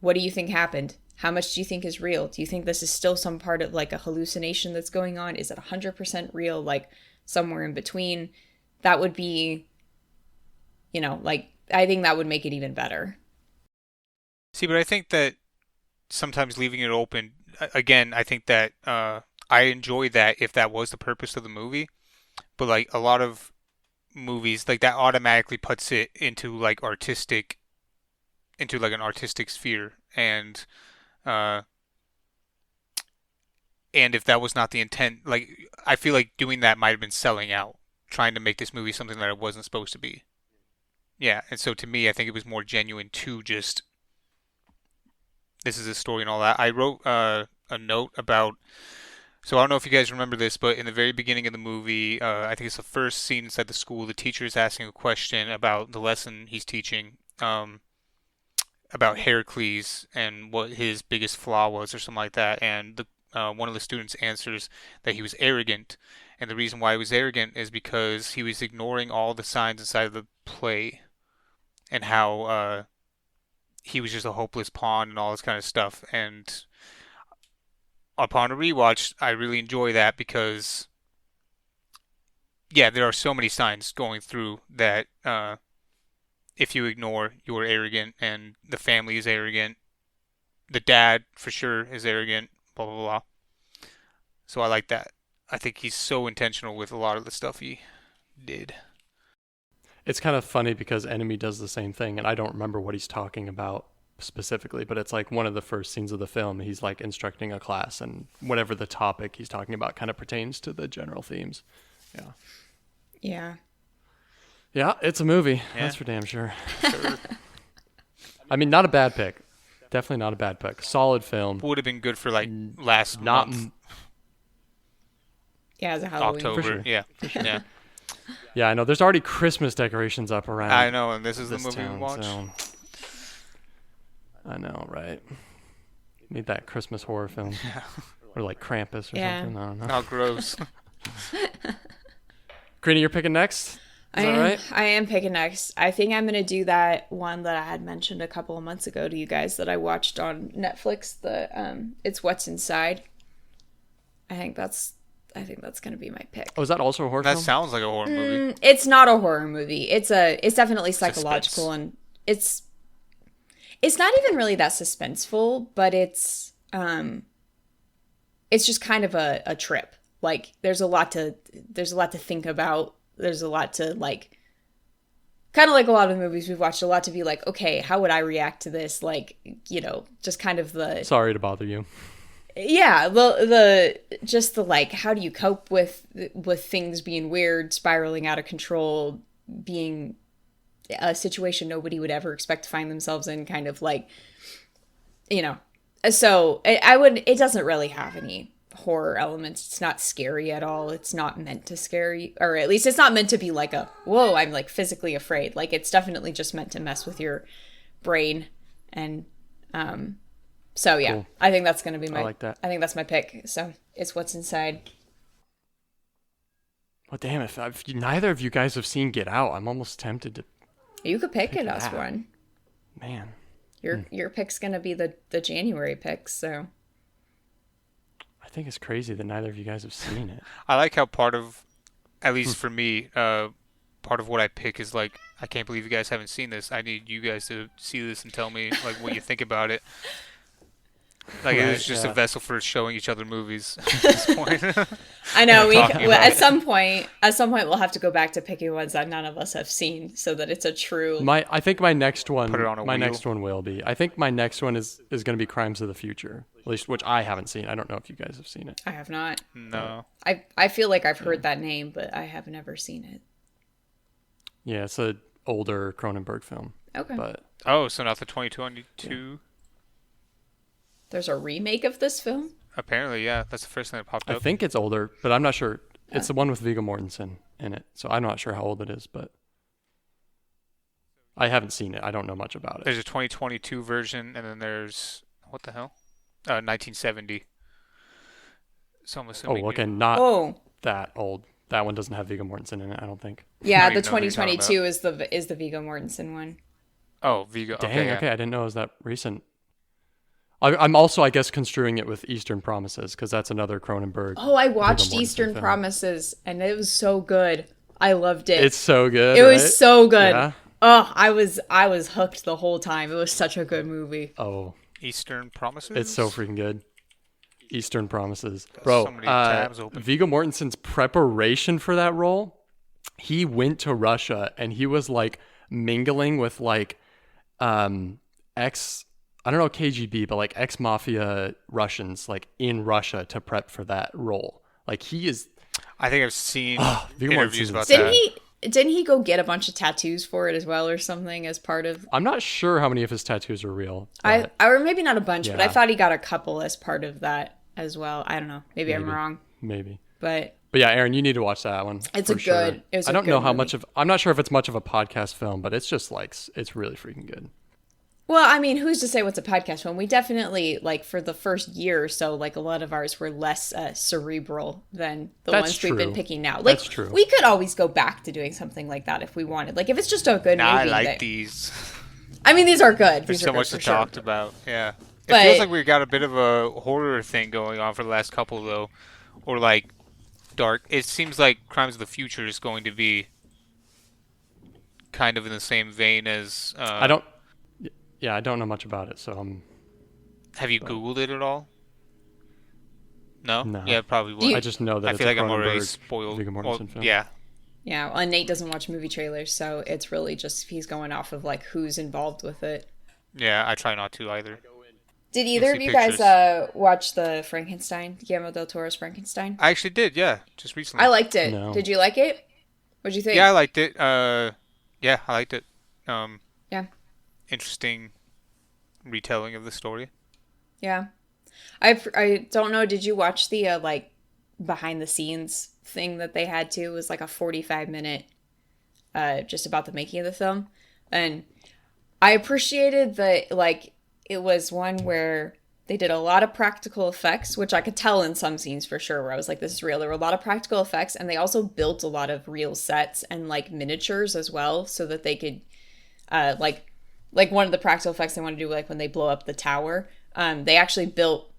What do you think happened? How much do you think is real? Do you think this is still some part of like a hallucination that's going on? Is it 100% real? Like somewhere in between? That would be, you know, like, I think that would make it even better. See, but I think that sometimes leaving it open, again, I think that I enjoy that if that was the purpose of the movie. But like a lot of movies, like that automatically puts it into like an artistic sphere, uh, and if that was not the intent, like I feel like doing that might have been selling out, trying to make this movie something that it wasn't supposed to be. Yeah, and so to me, I think it was more genuine to just this is a story and all that. I wrote a note about. So I don't know if you guys remember this, but in the very beginning of the movie, I think it's the first scene inside the school. The teacher is asking a question about the lesson he's teaching, about Heracles and what his biggest flaw was, or something like that. And one of the students answers that he was arrogant, and the reason why he was arrogant is because he was ignoring all the signs inside of the play, and how he was just a hopeless pawn and all this kind of stuff. And upon a rewatch, I really enjoy that because, yeah, there are so many signs going through that if you ignore, you're arrogant, and the family is arrogant. The dad, for sure, is arrogant, blah, blah, blah. So I like that. I think he's so intentional with a lot of the stuff he did. It's kind of funny because Enemy does the same thing, and I don't remember what he's talking about specifically, but it's like one of the first scenes of the film. He's like instructing a class, and whatever the topic he's talking about kind of pertains to the general themes. Yeah. Yeah. Yeah, it's a movie. Yeah. That's for damn sure. I mean, not a bad pick. Definitely not a bad pick. Solid film. Would have been good for like last Not month, Yeah, as a Halloween. October. For sure. Yeah, yeah. Yeah, I know. There's already Christmas decorations up around. I know, and this is the this movie we town, watch. so- I know, right? Need that Christmas horror film. Or like Krampus or Yeah. something. I don't know. How gross. Karina, you're picking next? Is that right? I am picking next. I think I'm gonna do that one that I had mentioned a couple of months ago to you guys that I watched on Netflix. It's What's Inside. I think that's gonna be my pick. Oh, is that also a horror That film? sounds like a horror movie. It's not a horror movie. It's definitely psychological, Suspense. and it's not even really that suspenseful, but it's just kind of a trip. Like there's a lot to think about. There's a lot to like, kind of like a lot of the movies we've watched, a lot to be like, okay, how would I react to this? Like, you know, just kind of the, Sorry to bother you. yeah, the just the like, how do you cope with things being weird, spiraling out of control, being a situation nobody would ever expect to find themselves in, kind of like, you know. So it doesn't really have any horror elements. It's not scary at all. It's not meant to scare you, or at least it's not meant to be like a, whoa, I'm like physically afraid. Like it's definitely just meant to mess with your brain. And so yeah, Cool. I think that's gonna be I like that. I think that's my pick. So it's What's Inside. Well, damn, if neither of you guys have seen Get Out, I'm almost tempted to. You could pick it as that. one. Man. Your pick's gonna be the January pick, so I think it's crazy that neither of you guys have seen it. I like how part of, at least for me, part of what I pick is like, I can't believe you guys haven't seen this. I need you guys to see this and tell me like what you think about it. Like it was Right, just a yeah. vessel for showing each other movies at this point. I know Talking well, about at some point we'll have to go back to picking ones that none of us have seen so that it's a true. I think my next Put it one on a my wheel. next one will be. I think my next one is going to be Crimes of the Future, at least which I haven't seen. I don't know if you guys have seen it. I have not. No. I feel like I've heard that name, but I have never seen it. Yeah, it's a older Cronenberg film, Okay. but Oh, so not the 2022? There's a remake of this film? Apparently, yeah. That's the first thing that popped I up. think it's older, but I'm not sure. It's the one with Viggo Mortensen in it, so I'm not sure how old it is, but I haven't seen it. I don't know much about it. There's a 2022 version, and then there's what the hell? 1970. So I'm Oh, assuming. okay, not Oh, that old. That one doesn't have Viggo Mortensen in it, I don't think. yeah, don't the even know what you're talking 2022 is the Viggo Mortensen one. Oh, Vigo. Dang, Okay, okay, yeah. I didn't know it was that recent. I'm also, I guess, construing it with Eastern Promises because that's another Cronenberg. Oh, I Viggo watched Mortensen Eastern film. Promises and it was so good. I loved it. It's so good. It was right? so good. Yeah. Oh, I was hooked the whole time. It was such a good movie. Oh, Eastern Promises. it's so freaking good. Eastern Promises, So bro. many tabs open. Viggo Mortensen's preparation for that role, he went to Russia and he was like mingling with like ex, I don't know KGB, but like ex mafia Russians like in Russia to prep for that role. Like he is. I think I've seen Viggo interviews Mortensen's about Didn't that. didn't he go get a bunch of tattoos for it as well or something as part of I'm not sure how many of his tattoos are real. I but or maybe not a bunch, but I Yeah. thought he got a couple as part of that as well. I don't know. Maybe I'm wrong. maybe. But But yeah, Aaron, you need to watch that one. It's for a sure. good- it was I a don't good know how movie. much of. I'm not sure if it's much of a podcast film, but it's just like it's really freaking good. well, I mean, who's to say what's a podcast film? We definitely like for the first year or so, like a lot of ours were less cerebral than the That's ones we've been true. picking now. Like That's true. we could always go back to doing something like that if we wanted. Like if it's just a good Nah, I movie. like that- these. I mean, these are good. There's These are so good much for to sure. talk about. Yeah. It But- feels like we got a bit of a horror thing going on for the last couple though, or like dark. It seems like Crimes of the Future is going to be kind of in the same vein as. I don't. Yeah, I don't know much about it, so I'm. Have you Googled it at all? No. No. Yeah, probably would. Do you- I just know that I it's feel a like I'm already Cronenberg spoiled. Viggo Well, Mortensen film. yeah. Yeah, well, and Nate doesn't watch movie trailers, so it's really just he's going off of like who's involved with it. Yeah, I try not to either. Did either of see you pictures. guys watch the Frankenstein, Guillermo del Toro's Frankenstein? I actually did, yeah, just recently. I liked it. No. Did you like it? What'd you think? Yeah, I liked it. Yeah, I liked it. Yeah. Interesting retelling of the story. Yeah. I don't know. Did you watch the like behind the scenes thing that they had too? It was like a 45-minute just about the making of the film. And I appreciated that like it was one where they did a lot of practical effects, which I could tell in some scenes for sure where I was like, this is real. There were a lot of practical effects and they also built a lot of real sets and like miniatures as well so that they could like one of the practical effects they want to do like when they blow up the tower. They actually built,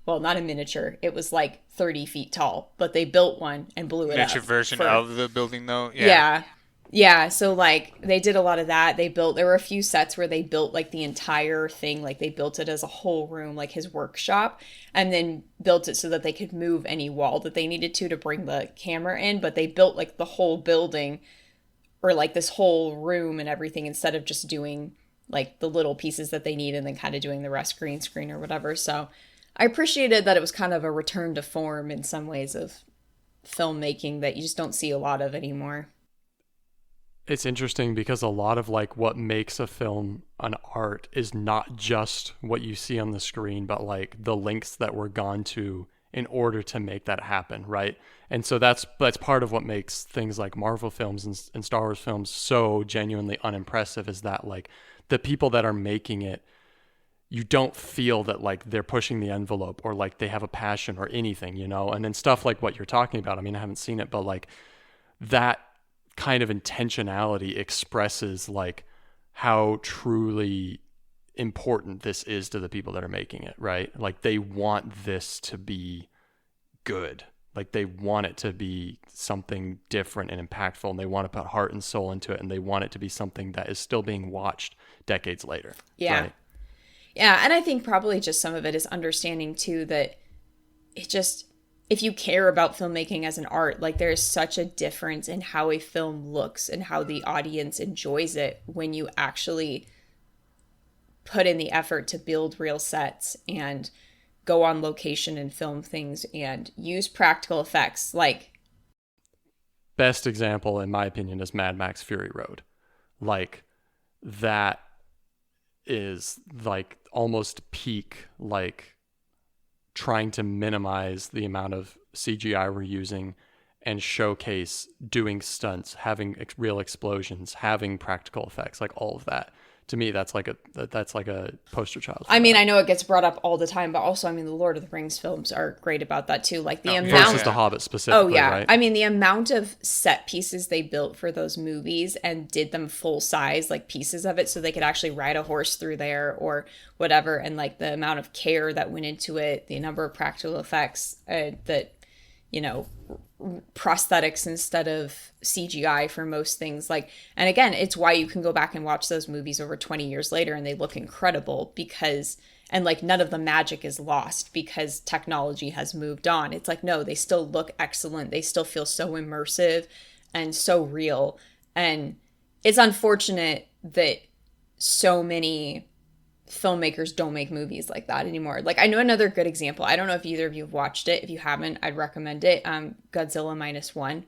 well, not a miniature. It was like 30 feet tall, but they built one and blew it Miniature up. version for- of the building, though. Yeah. Yeah, so like they did a lot of that. There were a few sets where they built like the entire thing, like they built it as a whole room, like his workshop, and then built it so that they could move any wall that they needed to bring the camera in, but they built like the whole building or like this whole room and everything instead of just doing like the little pieces that they need and then kind of doing the rest green screen or whatever. So I appreciated that it was kind of a return to form in some ways of filmmaking that you just don't see a lot of anymore. It's interesting because a lot of like what makes a film an art is not just what you see on the screen, but like the lengths that were gone to in order to make that happen, right? And so that's part of what makes things like Marvel films and Star Wars films so genuinely unimpressive is that like the people that are making it, you don't feel that like they're pushing the envelope or like they have a passion or anything, you know? And then stuff like what you're talking about, I mean, I haven't seen it, but like that kind of intentionality expresses like how truly important this is to the people that are making it, right? Like they want this to be good. Like they want it to be something different and impactful, and they want to put heart and soul into it, and they want it to be something that is still being watched decades later. Yeah. Right? Yeah, and I think probably just some of it is understanding too that it just, if you care about filmmaking as an art, like there is such a difference in how a film looks and how the audience enjoys it when you actually put in the effort to build real sets and go on location and film things and use practical effects. Like, Best example, in my opinion, is Mad Max Fury Road. Like, that is like almost peak, like trying to minimize the amount of CGI we're using and showcase doing stunts, having real explosions, having practical effects, like all of that. To me, that's like a poster child. I mean, I know it gets brought up all the time, but also, I mean, the Lord of the Rings films are great about that too. Like the amount versus the Hobbit specifically. Oh yeah, right? I mean the amount of set pieces they built for those movies and did them full size, like pieces of it, so they could actually ride a horse through there or whatever, and like the amount of care that went into it, the number of practical effects that, you know, prosthetics instead of CGI for most things. Like, and again, it's why you can go back and watch those movies over 20 years later and they look incredible because, and like none of the magic is lost because technology has moved on. It's like, no, they still look excellent. They still feel so immersive and so real. And it's unfortunate that so many filmmakers don't make movies like that anymore. Like, I know another good example. I don't know if either of you have watched it. If you haven't, I'd recommend it. Godzilla -1.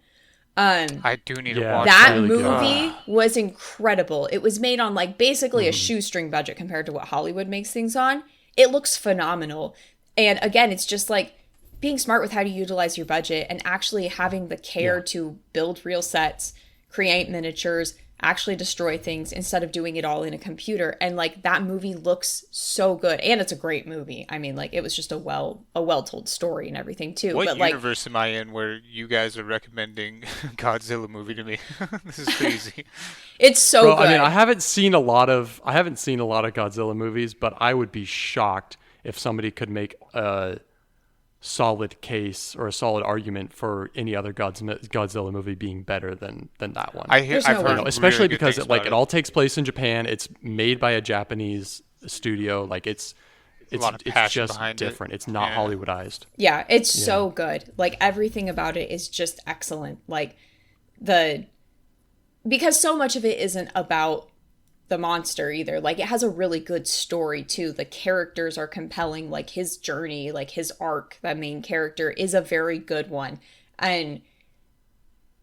I do need to watch That really movie was incredible. It was made on like basically a shoestring budget compared to what Hollywood makes things on. It looks phenomenal. And again, it's just like being smart with how to utilize your budget and actually having the care to build real sets, create miniatures, actually destroy things instead of doing it all in a computer. And like that movie looks so good, and it's a great movie. I mean, like it was just a well told story and everything too. What but like, universe am I in where you guys are recommending Godzilla movie to me? This is crazy. it's so Bro, good. I mean, I haven't seen a lot of Godzilla movies, but I would be shocked if somebody could make a solid case or a solid argument for any other Godzilla movie being better than that one. I've There's no heard way. Especially really good because things it about all takes place in Japan. It's made by a Japanese studio. Like it's lot of passion just behind it. different. It's not Yeah. Hollywoodized. Yeah, it's so good. Like everything about it is just excellent. Like because so much of it isn't about the monster either. Like it has a really good story too. The characters are compelling. Like his journey, like his arc, that main character is a very good one. And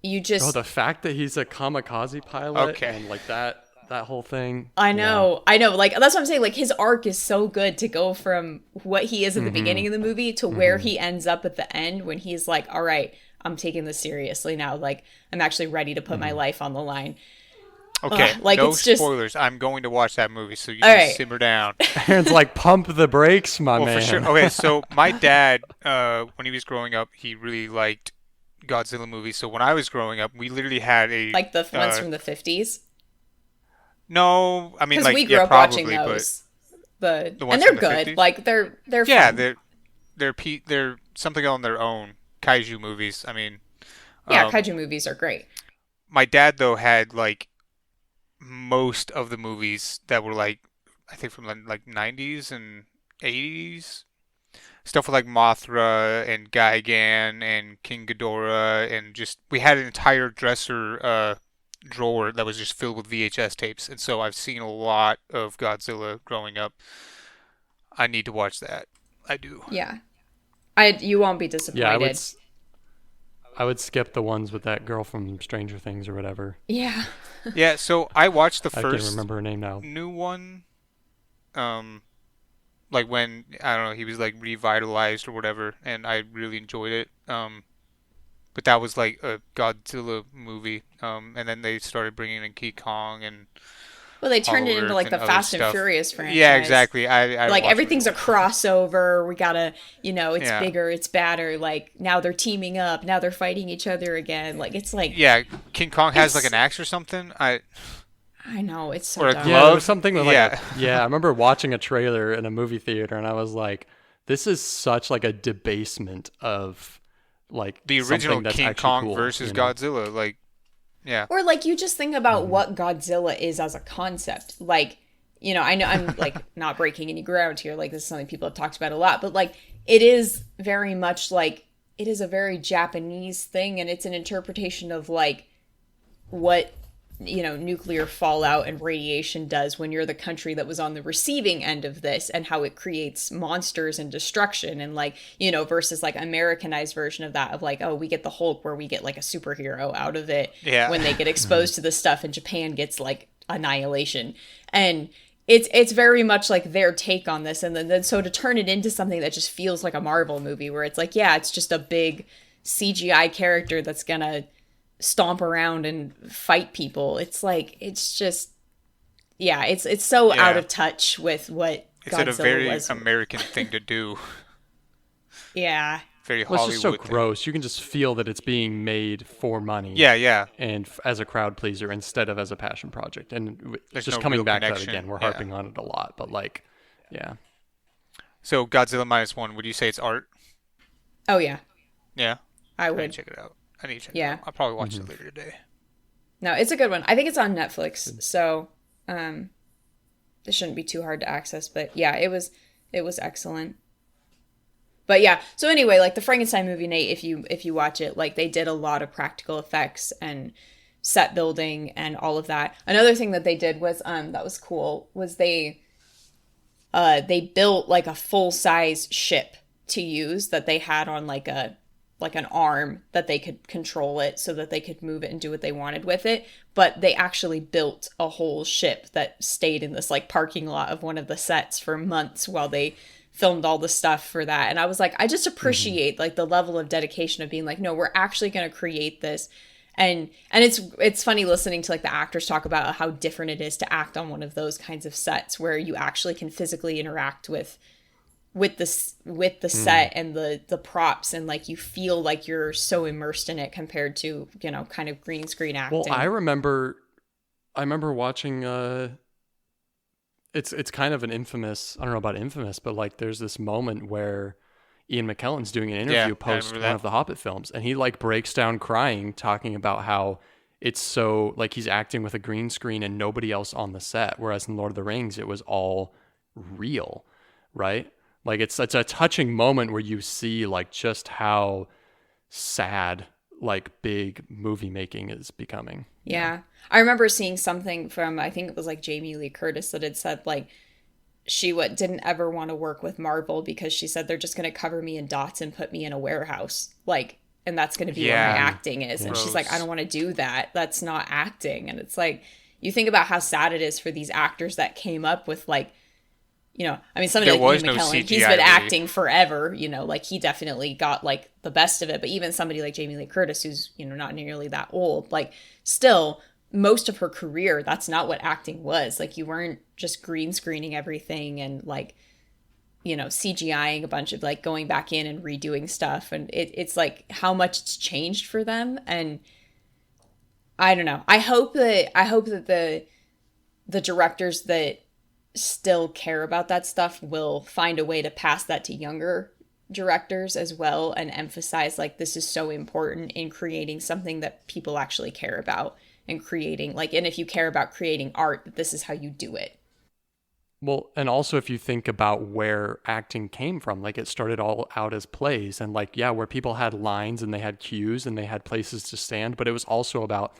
you just the fact that he's a kamikaze pilot Okay. and like that whole thing. I know. Like that's what I'm saying. Like his arc is so good to go from what he is at the beginning of the movie to where he ends up at the end when he's like, all right, I'm taking this seriously now. Like I'm actually ready to put my life on the line. Okay, like, no it's just- spoilers. I'm going to watch that movie, so you All just right. simmer down. Aaron's like, pump the brakes, my Well, man. for sure. Okay, so my dad, when he was growing up, he really liked Godzilla movies. So when I was growing up, we literally had a Like the ones from the 50s. No, I mean Because like we grew yeah, up probably, watching those. The And ones they're from the good. 50s? Like they're yeah, fun. they're something on their own. Kaiju movies. I mean, Yeah, um, kaiju movies are great. my dad though had like most of the movies that were like I think from like 90s and 80s stuff with like Mothra and Gigan and King Ghidorah and just we had an entire dresser drawer that was just filled with VHS tapes, and so I've seen a lot of Godzilla growing up. I need to watch that. I do. Yeah. You won't be disappointed. Yeah, I would skip the ones with that girl from Stranger Things or whatever. Yeah. Yeah, so I watched the I can't first remember her name now. new one. Like when I don't know, he was like revitalized or whatever, and I really enjoyed it. But that was like a Godzilla movie. And then they started bringing in King Kong and Well, they turned it Hollow into Earth like the and other Fast and stuff. Furious franchise. Yeah, exactly. I Like watched everything's a it. crossover. We gotta, it's Yeah. bigger, it's badder. Like now they're teaming up. Now they're fighting each other again. Like it's like, Yeah, King Kong has like It's- an axe or something. I know it's so Or a dumb. Yeah, there Love? was something with like Yeah. I remember watching a trailer in a movie theater and I was like, this is such like a debasement of like The original something that's King actually Kong cool, versus you know? Godzilla, like, yeah. Or like you just think about what Godzilla is as a concept. Like I know I'm like not breaking any ground here. Like this is something people have talked about a lot, but like it is very much like it is a very Japanese thing, and it's an interpretation of like what nuclear fallout and radiation does when you're the country that was on the receiving end of this, and how it creates monsters and destruction, and like versus like Americanized version of that of like, oh, we get the Hulk where we get like a superhero out of it when they get exposed to this stuff, and Japan gets like annihilation. And it's very much like their take on this, and then so to turn it into something that just feels like a Marvel movie where it's like, yeah, it's just a big CGI character that's gonna stomp around and fight people. It's like, it's just, yeah, it's so out of touch with what it's Godzilla a very was. American thing to do. Yeah. Very Well, Hollywood it's just so thing. gross. You can just feel that it's being made for money. Yeah. And as a crowd pleaser instead of as a passion project. And There's just no coming real back to that connection. again, we're Yeah. harping on it a lot, but like, yeah. So Godzilla -1, would you say it's art? Oh yeah, Yeah. I I need would. to check it out. I need to check Yeah. it out. I'll probably watch it later today. No, it's a good one. I think it's on Netflix, so it shouldn't be too hard to access. But yeah, it was excellent. But yeah, so anyway, like the Frankenstein movie, Nate, if you watch it, like they did a lot of practical effects and set building and all of that. Another thing that they did was that was cool was they built like a full size ship to use that they had on like an arm that they could control it so that they could move it and do what they wanted with it. But they actually built a whole ship that stayed in this like parking lot of one of the sets for months while they filmed all the stuff for that. And I was like, I just appreciate like the level of dedication of being like, no, we're actually going to create this. And it's funny listening to like the actors talk about how different it is to act on one of those kinds of sets where you actually can physically interact with the set and the props, and like you feel like you're so immersed in it compared to kind of green screen acting. Well, I remember watching it's kind of an infamous, I don't know about infamous, but like there's this moment where Ian McKellen's doing an interview post one of the Hobbit films, and he like breaks down crying talking about how it's so like he's acting with a green screen and nobody else on the set, whereas in Lord of the Rings it was all real, right? Like it's a touching moment where you see like just how sad like big movie making is becoming. Yeah. I remember seeing something from, I think it was like Jamie Lee Curtis, that had said like she didn't ever want to work with Marvel because she said they're just going to cover me in dots and put me in a warehouse. Like, and that's going to be where my acting is. And she's like, I don't want to do that. That's not acting. And it's like, you think about how sad it is for these actors that came up with like, I mean, somebody like Ian McKellen, he's been acting forever, like he definitely got like the best of it. But even somebody like Jamie Lee Curtis, who's, not nearly that old, like still most of her career, that's not what acting was. Like you weren't just green screening everything and like, CGIing a bunch of like going back in and redoing stuff. And it's like how much it's changed for them. And I don't know. I hope that the directors that still care about that stuff will find a way to pass that to younger directors as well, and emphasize like this is so important in creating something that people actually care about, and creating like, and if you care about creating art, that this is how you do it. Well, and also if you think about where acting came from, like it started all out as plays, and like, yeah, where people had lines and they had cues and they had places to stand, but it was also about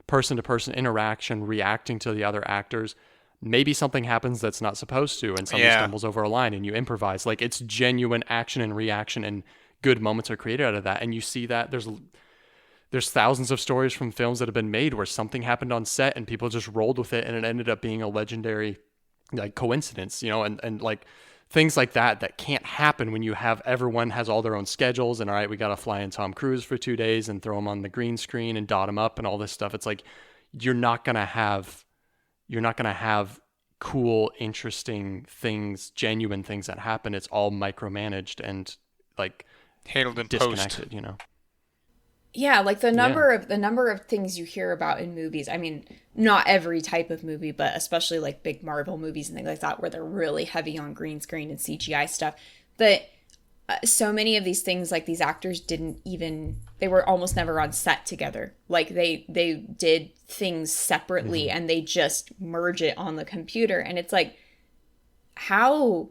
person to person interaction, reacting to the other actors. Maybe something happens that's not supposed to, and somebody stumbles over a line and you improvise. Like it's genuine action and reaction, and good moments are created out of that. And you see that there's thousands of stories from films that have been made where something happened on set and people just rolled with it, and it ended up being a legendary like coincidence, and like things like that can't happen when you have everyone has all their own schedules, and all right, we got to fly in Tom Cruise for 2 days and throw him on the green screen and dot him up and all this stuff. It's like you're not going to have cool, interesting things, genuine things that happen. It's all micromanaged and like handled in disconnected, post. Yeah, like the number of things you hear about in movies. I mean, not every type of movie, but especially like big Marvel movies and things like that, where they're really heavy on green screen and CGI stuff. That so many of these things, like these actors they were almost never on set together. Like they did things separately and they just merge it on the computer. And it's like, how,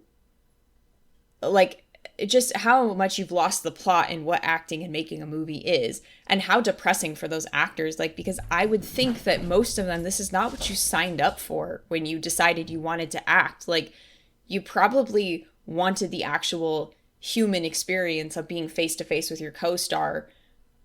like, just how much you've lost the plot in what acting and making a movie is, and how depressing for those actors. Like, because I would think that most of them, this is not what you signed up for when you decided you wanted to act. Like, you probably wanted the actual human experience of being face to face with your co-star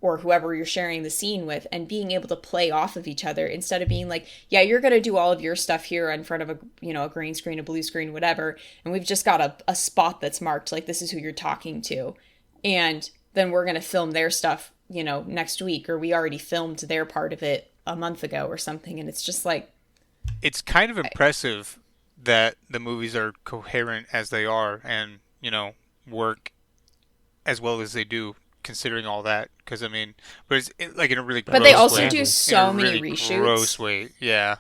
or whoever you're sharing the scene with, and being able to play off of each other, instead of being like, yeah, you're going to do all of your stuff here in front of a, you know, a green screen, a blue screen, whatever. And we've just got a spot that's marked, like, this is who you're talking to. And then we're going to film their stuff, you know, next week, or we already filmed their part of it a month ago or something. And it's just like, it's kind of impressive that the movies are coherent as they are, and, you know, work as well as they do, considering all that. Because I mean, but it's like in a really gross but they also way. do In a so many really reshoots. gross way, yeah.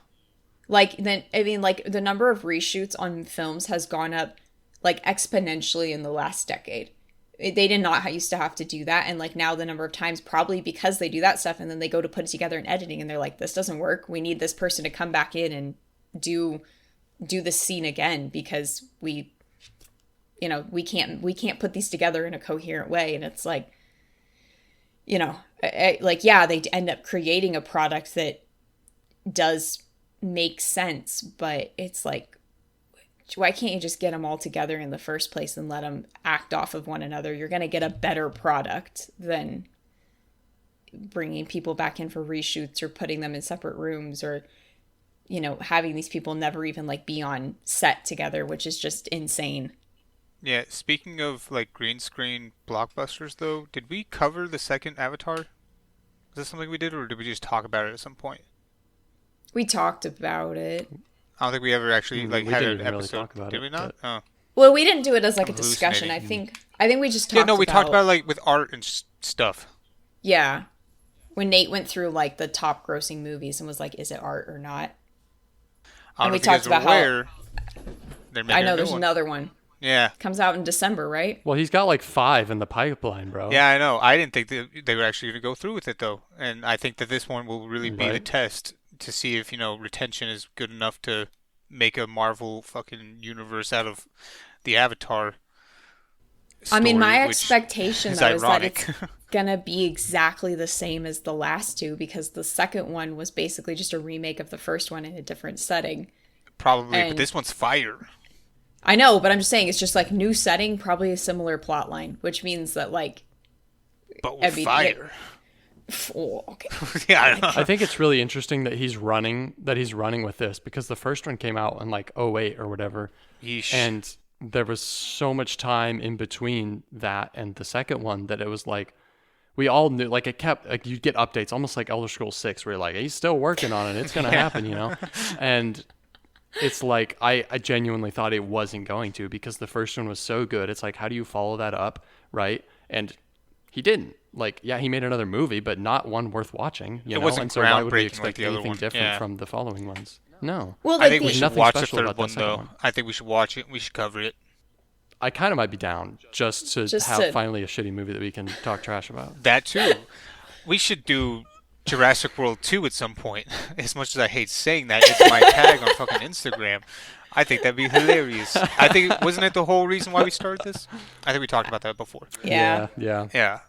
Like, then, I mean, like, the number of reshoots on films has gone up, like, exponentially in the last decade. They did not used to have to do that. And, like, now the number of times, probably because they do that stuff, and then they go to put it together in editing, and they're like, this doesn't work. We need this person to come back in and do this scene again, because we can't put these together in a coherent way. And it's like, you know, like, yeah, they end up creating a product that does make sense, but it's like, why can't you just get them all together in the first place and let them act off of one another? You're going to get a better product than bringing people back in for reshoots, or putting them in separate rooms, or, you know, having these people never even, like, be on set together, which is just insane. Yeah, speaking of, like, green screen blockbusters, though, did we cover the second Avatar? Is this something we did, or did we just talk about it at some point? We talked about it. I don't think we ever actually, like, We had didn't an even really episode. talk about Did it, we not? but- Oh. Well, we didn't do it as, like, I'm a discussion. I hallucinating. think we just talked Yeah, no, we about, talked about it, like, with art and stuff. yeah, when Nate went through, like, the top grossing movies and was like, is it art or not? I don't And we know if you guys talked about are aware, they're making I a know new there's one. another one. Yeah. Comes out in December, right? Well, he's got like 5 in the pipeline, bro. Yeah, I know. I didn't think they were actually going to go through with it, though. And I think that this one will really be the Right. test to see if, you know, retention is good enough to make a Marvel fucking universe out of the Avatar I mean, my story, which expectation, is though, is that ironic. it's gonna be exactly the same as the last two, because the second one was basically just a remake of the first one in a different setting. Probably, but and- this one's fire. I know, but I'm just saying, it's just like new setting, probably a similar plot line, which means that, like, But with I mean, fire. oh, okay. Yeah, I know. I think it's really interesting that he's running with this, because the first one came out in like '08 or whatever. Yeesh. And there was so much time in between that and the second one that it was like, we all knew, like, it kept, like, you'd get updates almost like Elder Scrolls 6, where you're like, he's still working on it, it's gonna happen, you know. And it's like, I genuinely thought it wasn't going to, because the first one was so good. It's like, how do you follow that up, right? And he didn't. Like, yeah, he made another movie, but not one worth watching, you It know. wasn't And so why would we groundbreaking like expect the other anything one. different Yeah. from the following ones? No. Well, I like, think we There's should nothing watch the special third about that one, second though. one. I think we should watch it. We should cover it. I kind of might be down just to Just have to- finally a shitty movie that we can talk trash about. That, too. We should do Jurassic World 2 at some point. As much as I hate saying that, it's my tag on fucking Instagram. I think that'd be hilarious. I think, wasn't it the whole reason why we started this? I think we talked about that before. Yeah. Yeah. Yeah.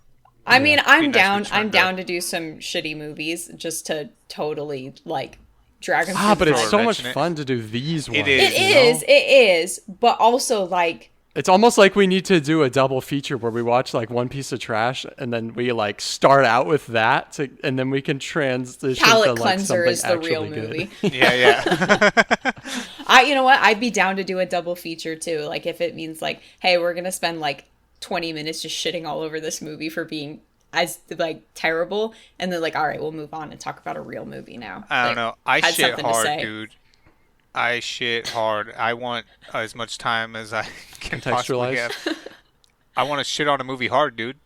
I mean, Be I'm nice to down. turn I'm the- down to do some shitty movies just to totally, like, drag them. Ah, but it's Throw a so wrench much in it. fun to do these ones. It is. It you know? is. It is. But also, like, It's almost like we need to do a double feature where we watch like one piece of trash and then we like start out with that and then we can transition Palate to like Cleanser something is the real actually good. movie. Yeah, yeah. You know what? I'd be down to do a double feature too. Like, if it means like, hey, we're gonna spend like 20 minutes just shitting all over this movie for being as like terrible, and then like, all right, we'll move on and talk about a real movie now. I don't Like, know. I had shit something to hard, say. dude. I shit hard. I want as much time as I can possibly Contextualize. have. I want to shit on a movie hard, dude.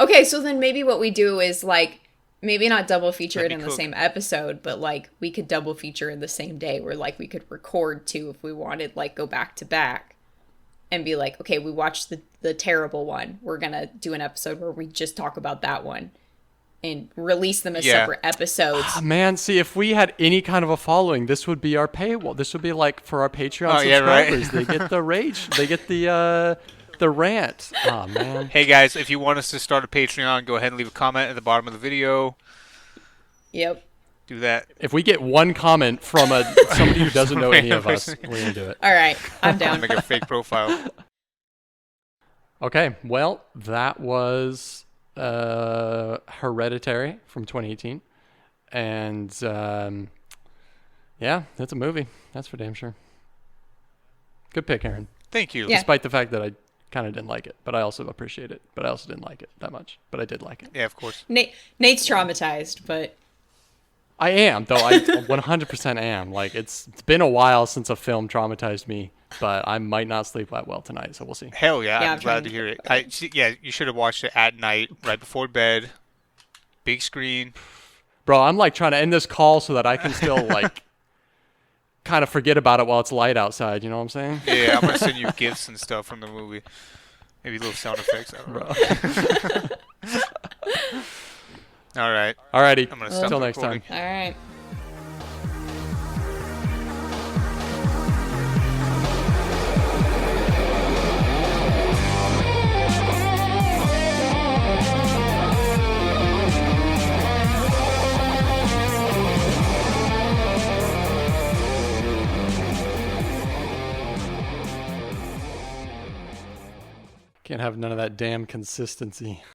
Okay, so then maybe what we do is like, maybe not double feature Let it me in the cook. same episode, but like we could double feature in the same day, where like we could record two if we wanted, like go back to back. and be like, okay, we watched the terrible one. We're going to do an episode where we just talk about that one and release them as separate episodes. Oh, man, see, if we had any kind of a following, this would be our paywall. This would be like for our Patreon subscribers. They get the rage. They get the rant. Oh, man. Hey, guys, if you want us to start a Patreon, go ahead and leave a comment at the bottom of the video. Yep. Do that. If we get one comment from somebody who doesn't know any of us, we're going to do it. All right. I'm down. Make a fake profile. Okay. Well, that was Hereditary from 2018. And, yeah, it's a movie. That's for damn sure. Good pick, Aaron. Thank you. Yeah. Despite the fact that I kind of didn't like it, but I also appreciate it. But I also didn't like it that much. But I did like it. Yeah, of course. Nate's traumatized, but... I am, though. I 100% am. Like, it's been a while since a film traumatized me, but I might not sleep that well tonight, so we'll see. Hell yeah, Yeah, I'm glad to hear it. You should have watched it at night, right before bed. Big screen. Bro, I'm like trying to end this call so that I can still like kind of forget about it while it's light outside. You know what I'm saying? Yeah, I'm gonna send you gifts and stuff from the movie. Maybe little sound effects. I don't know. All right. Alrighty. I'm gonna stop Until next time. recording. All right. Can't have none of that damn consistency.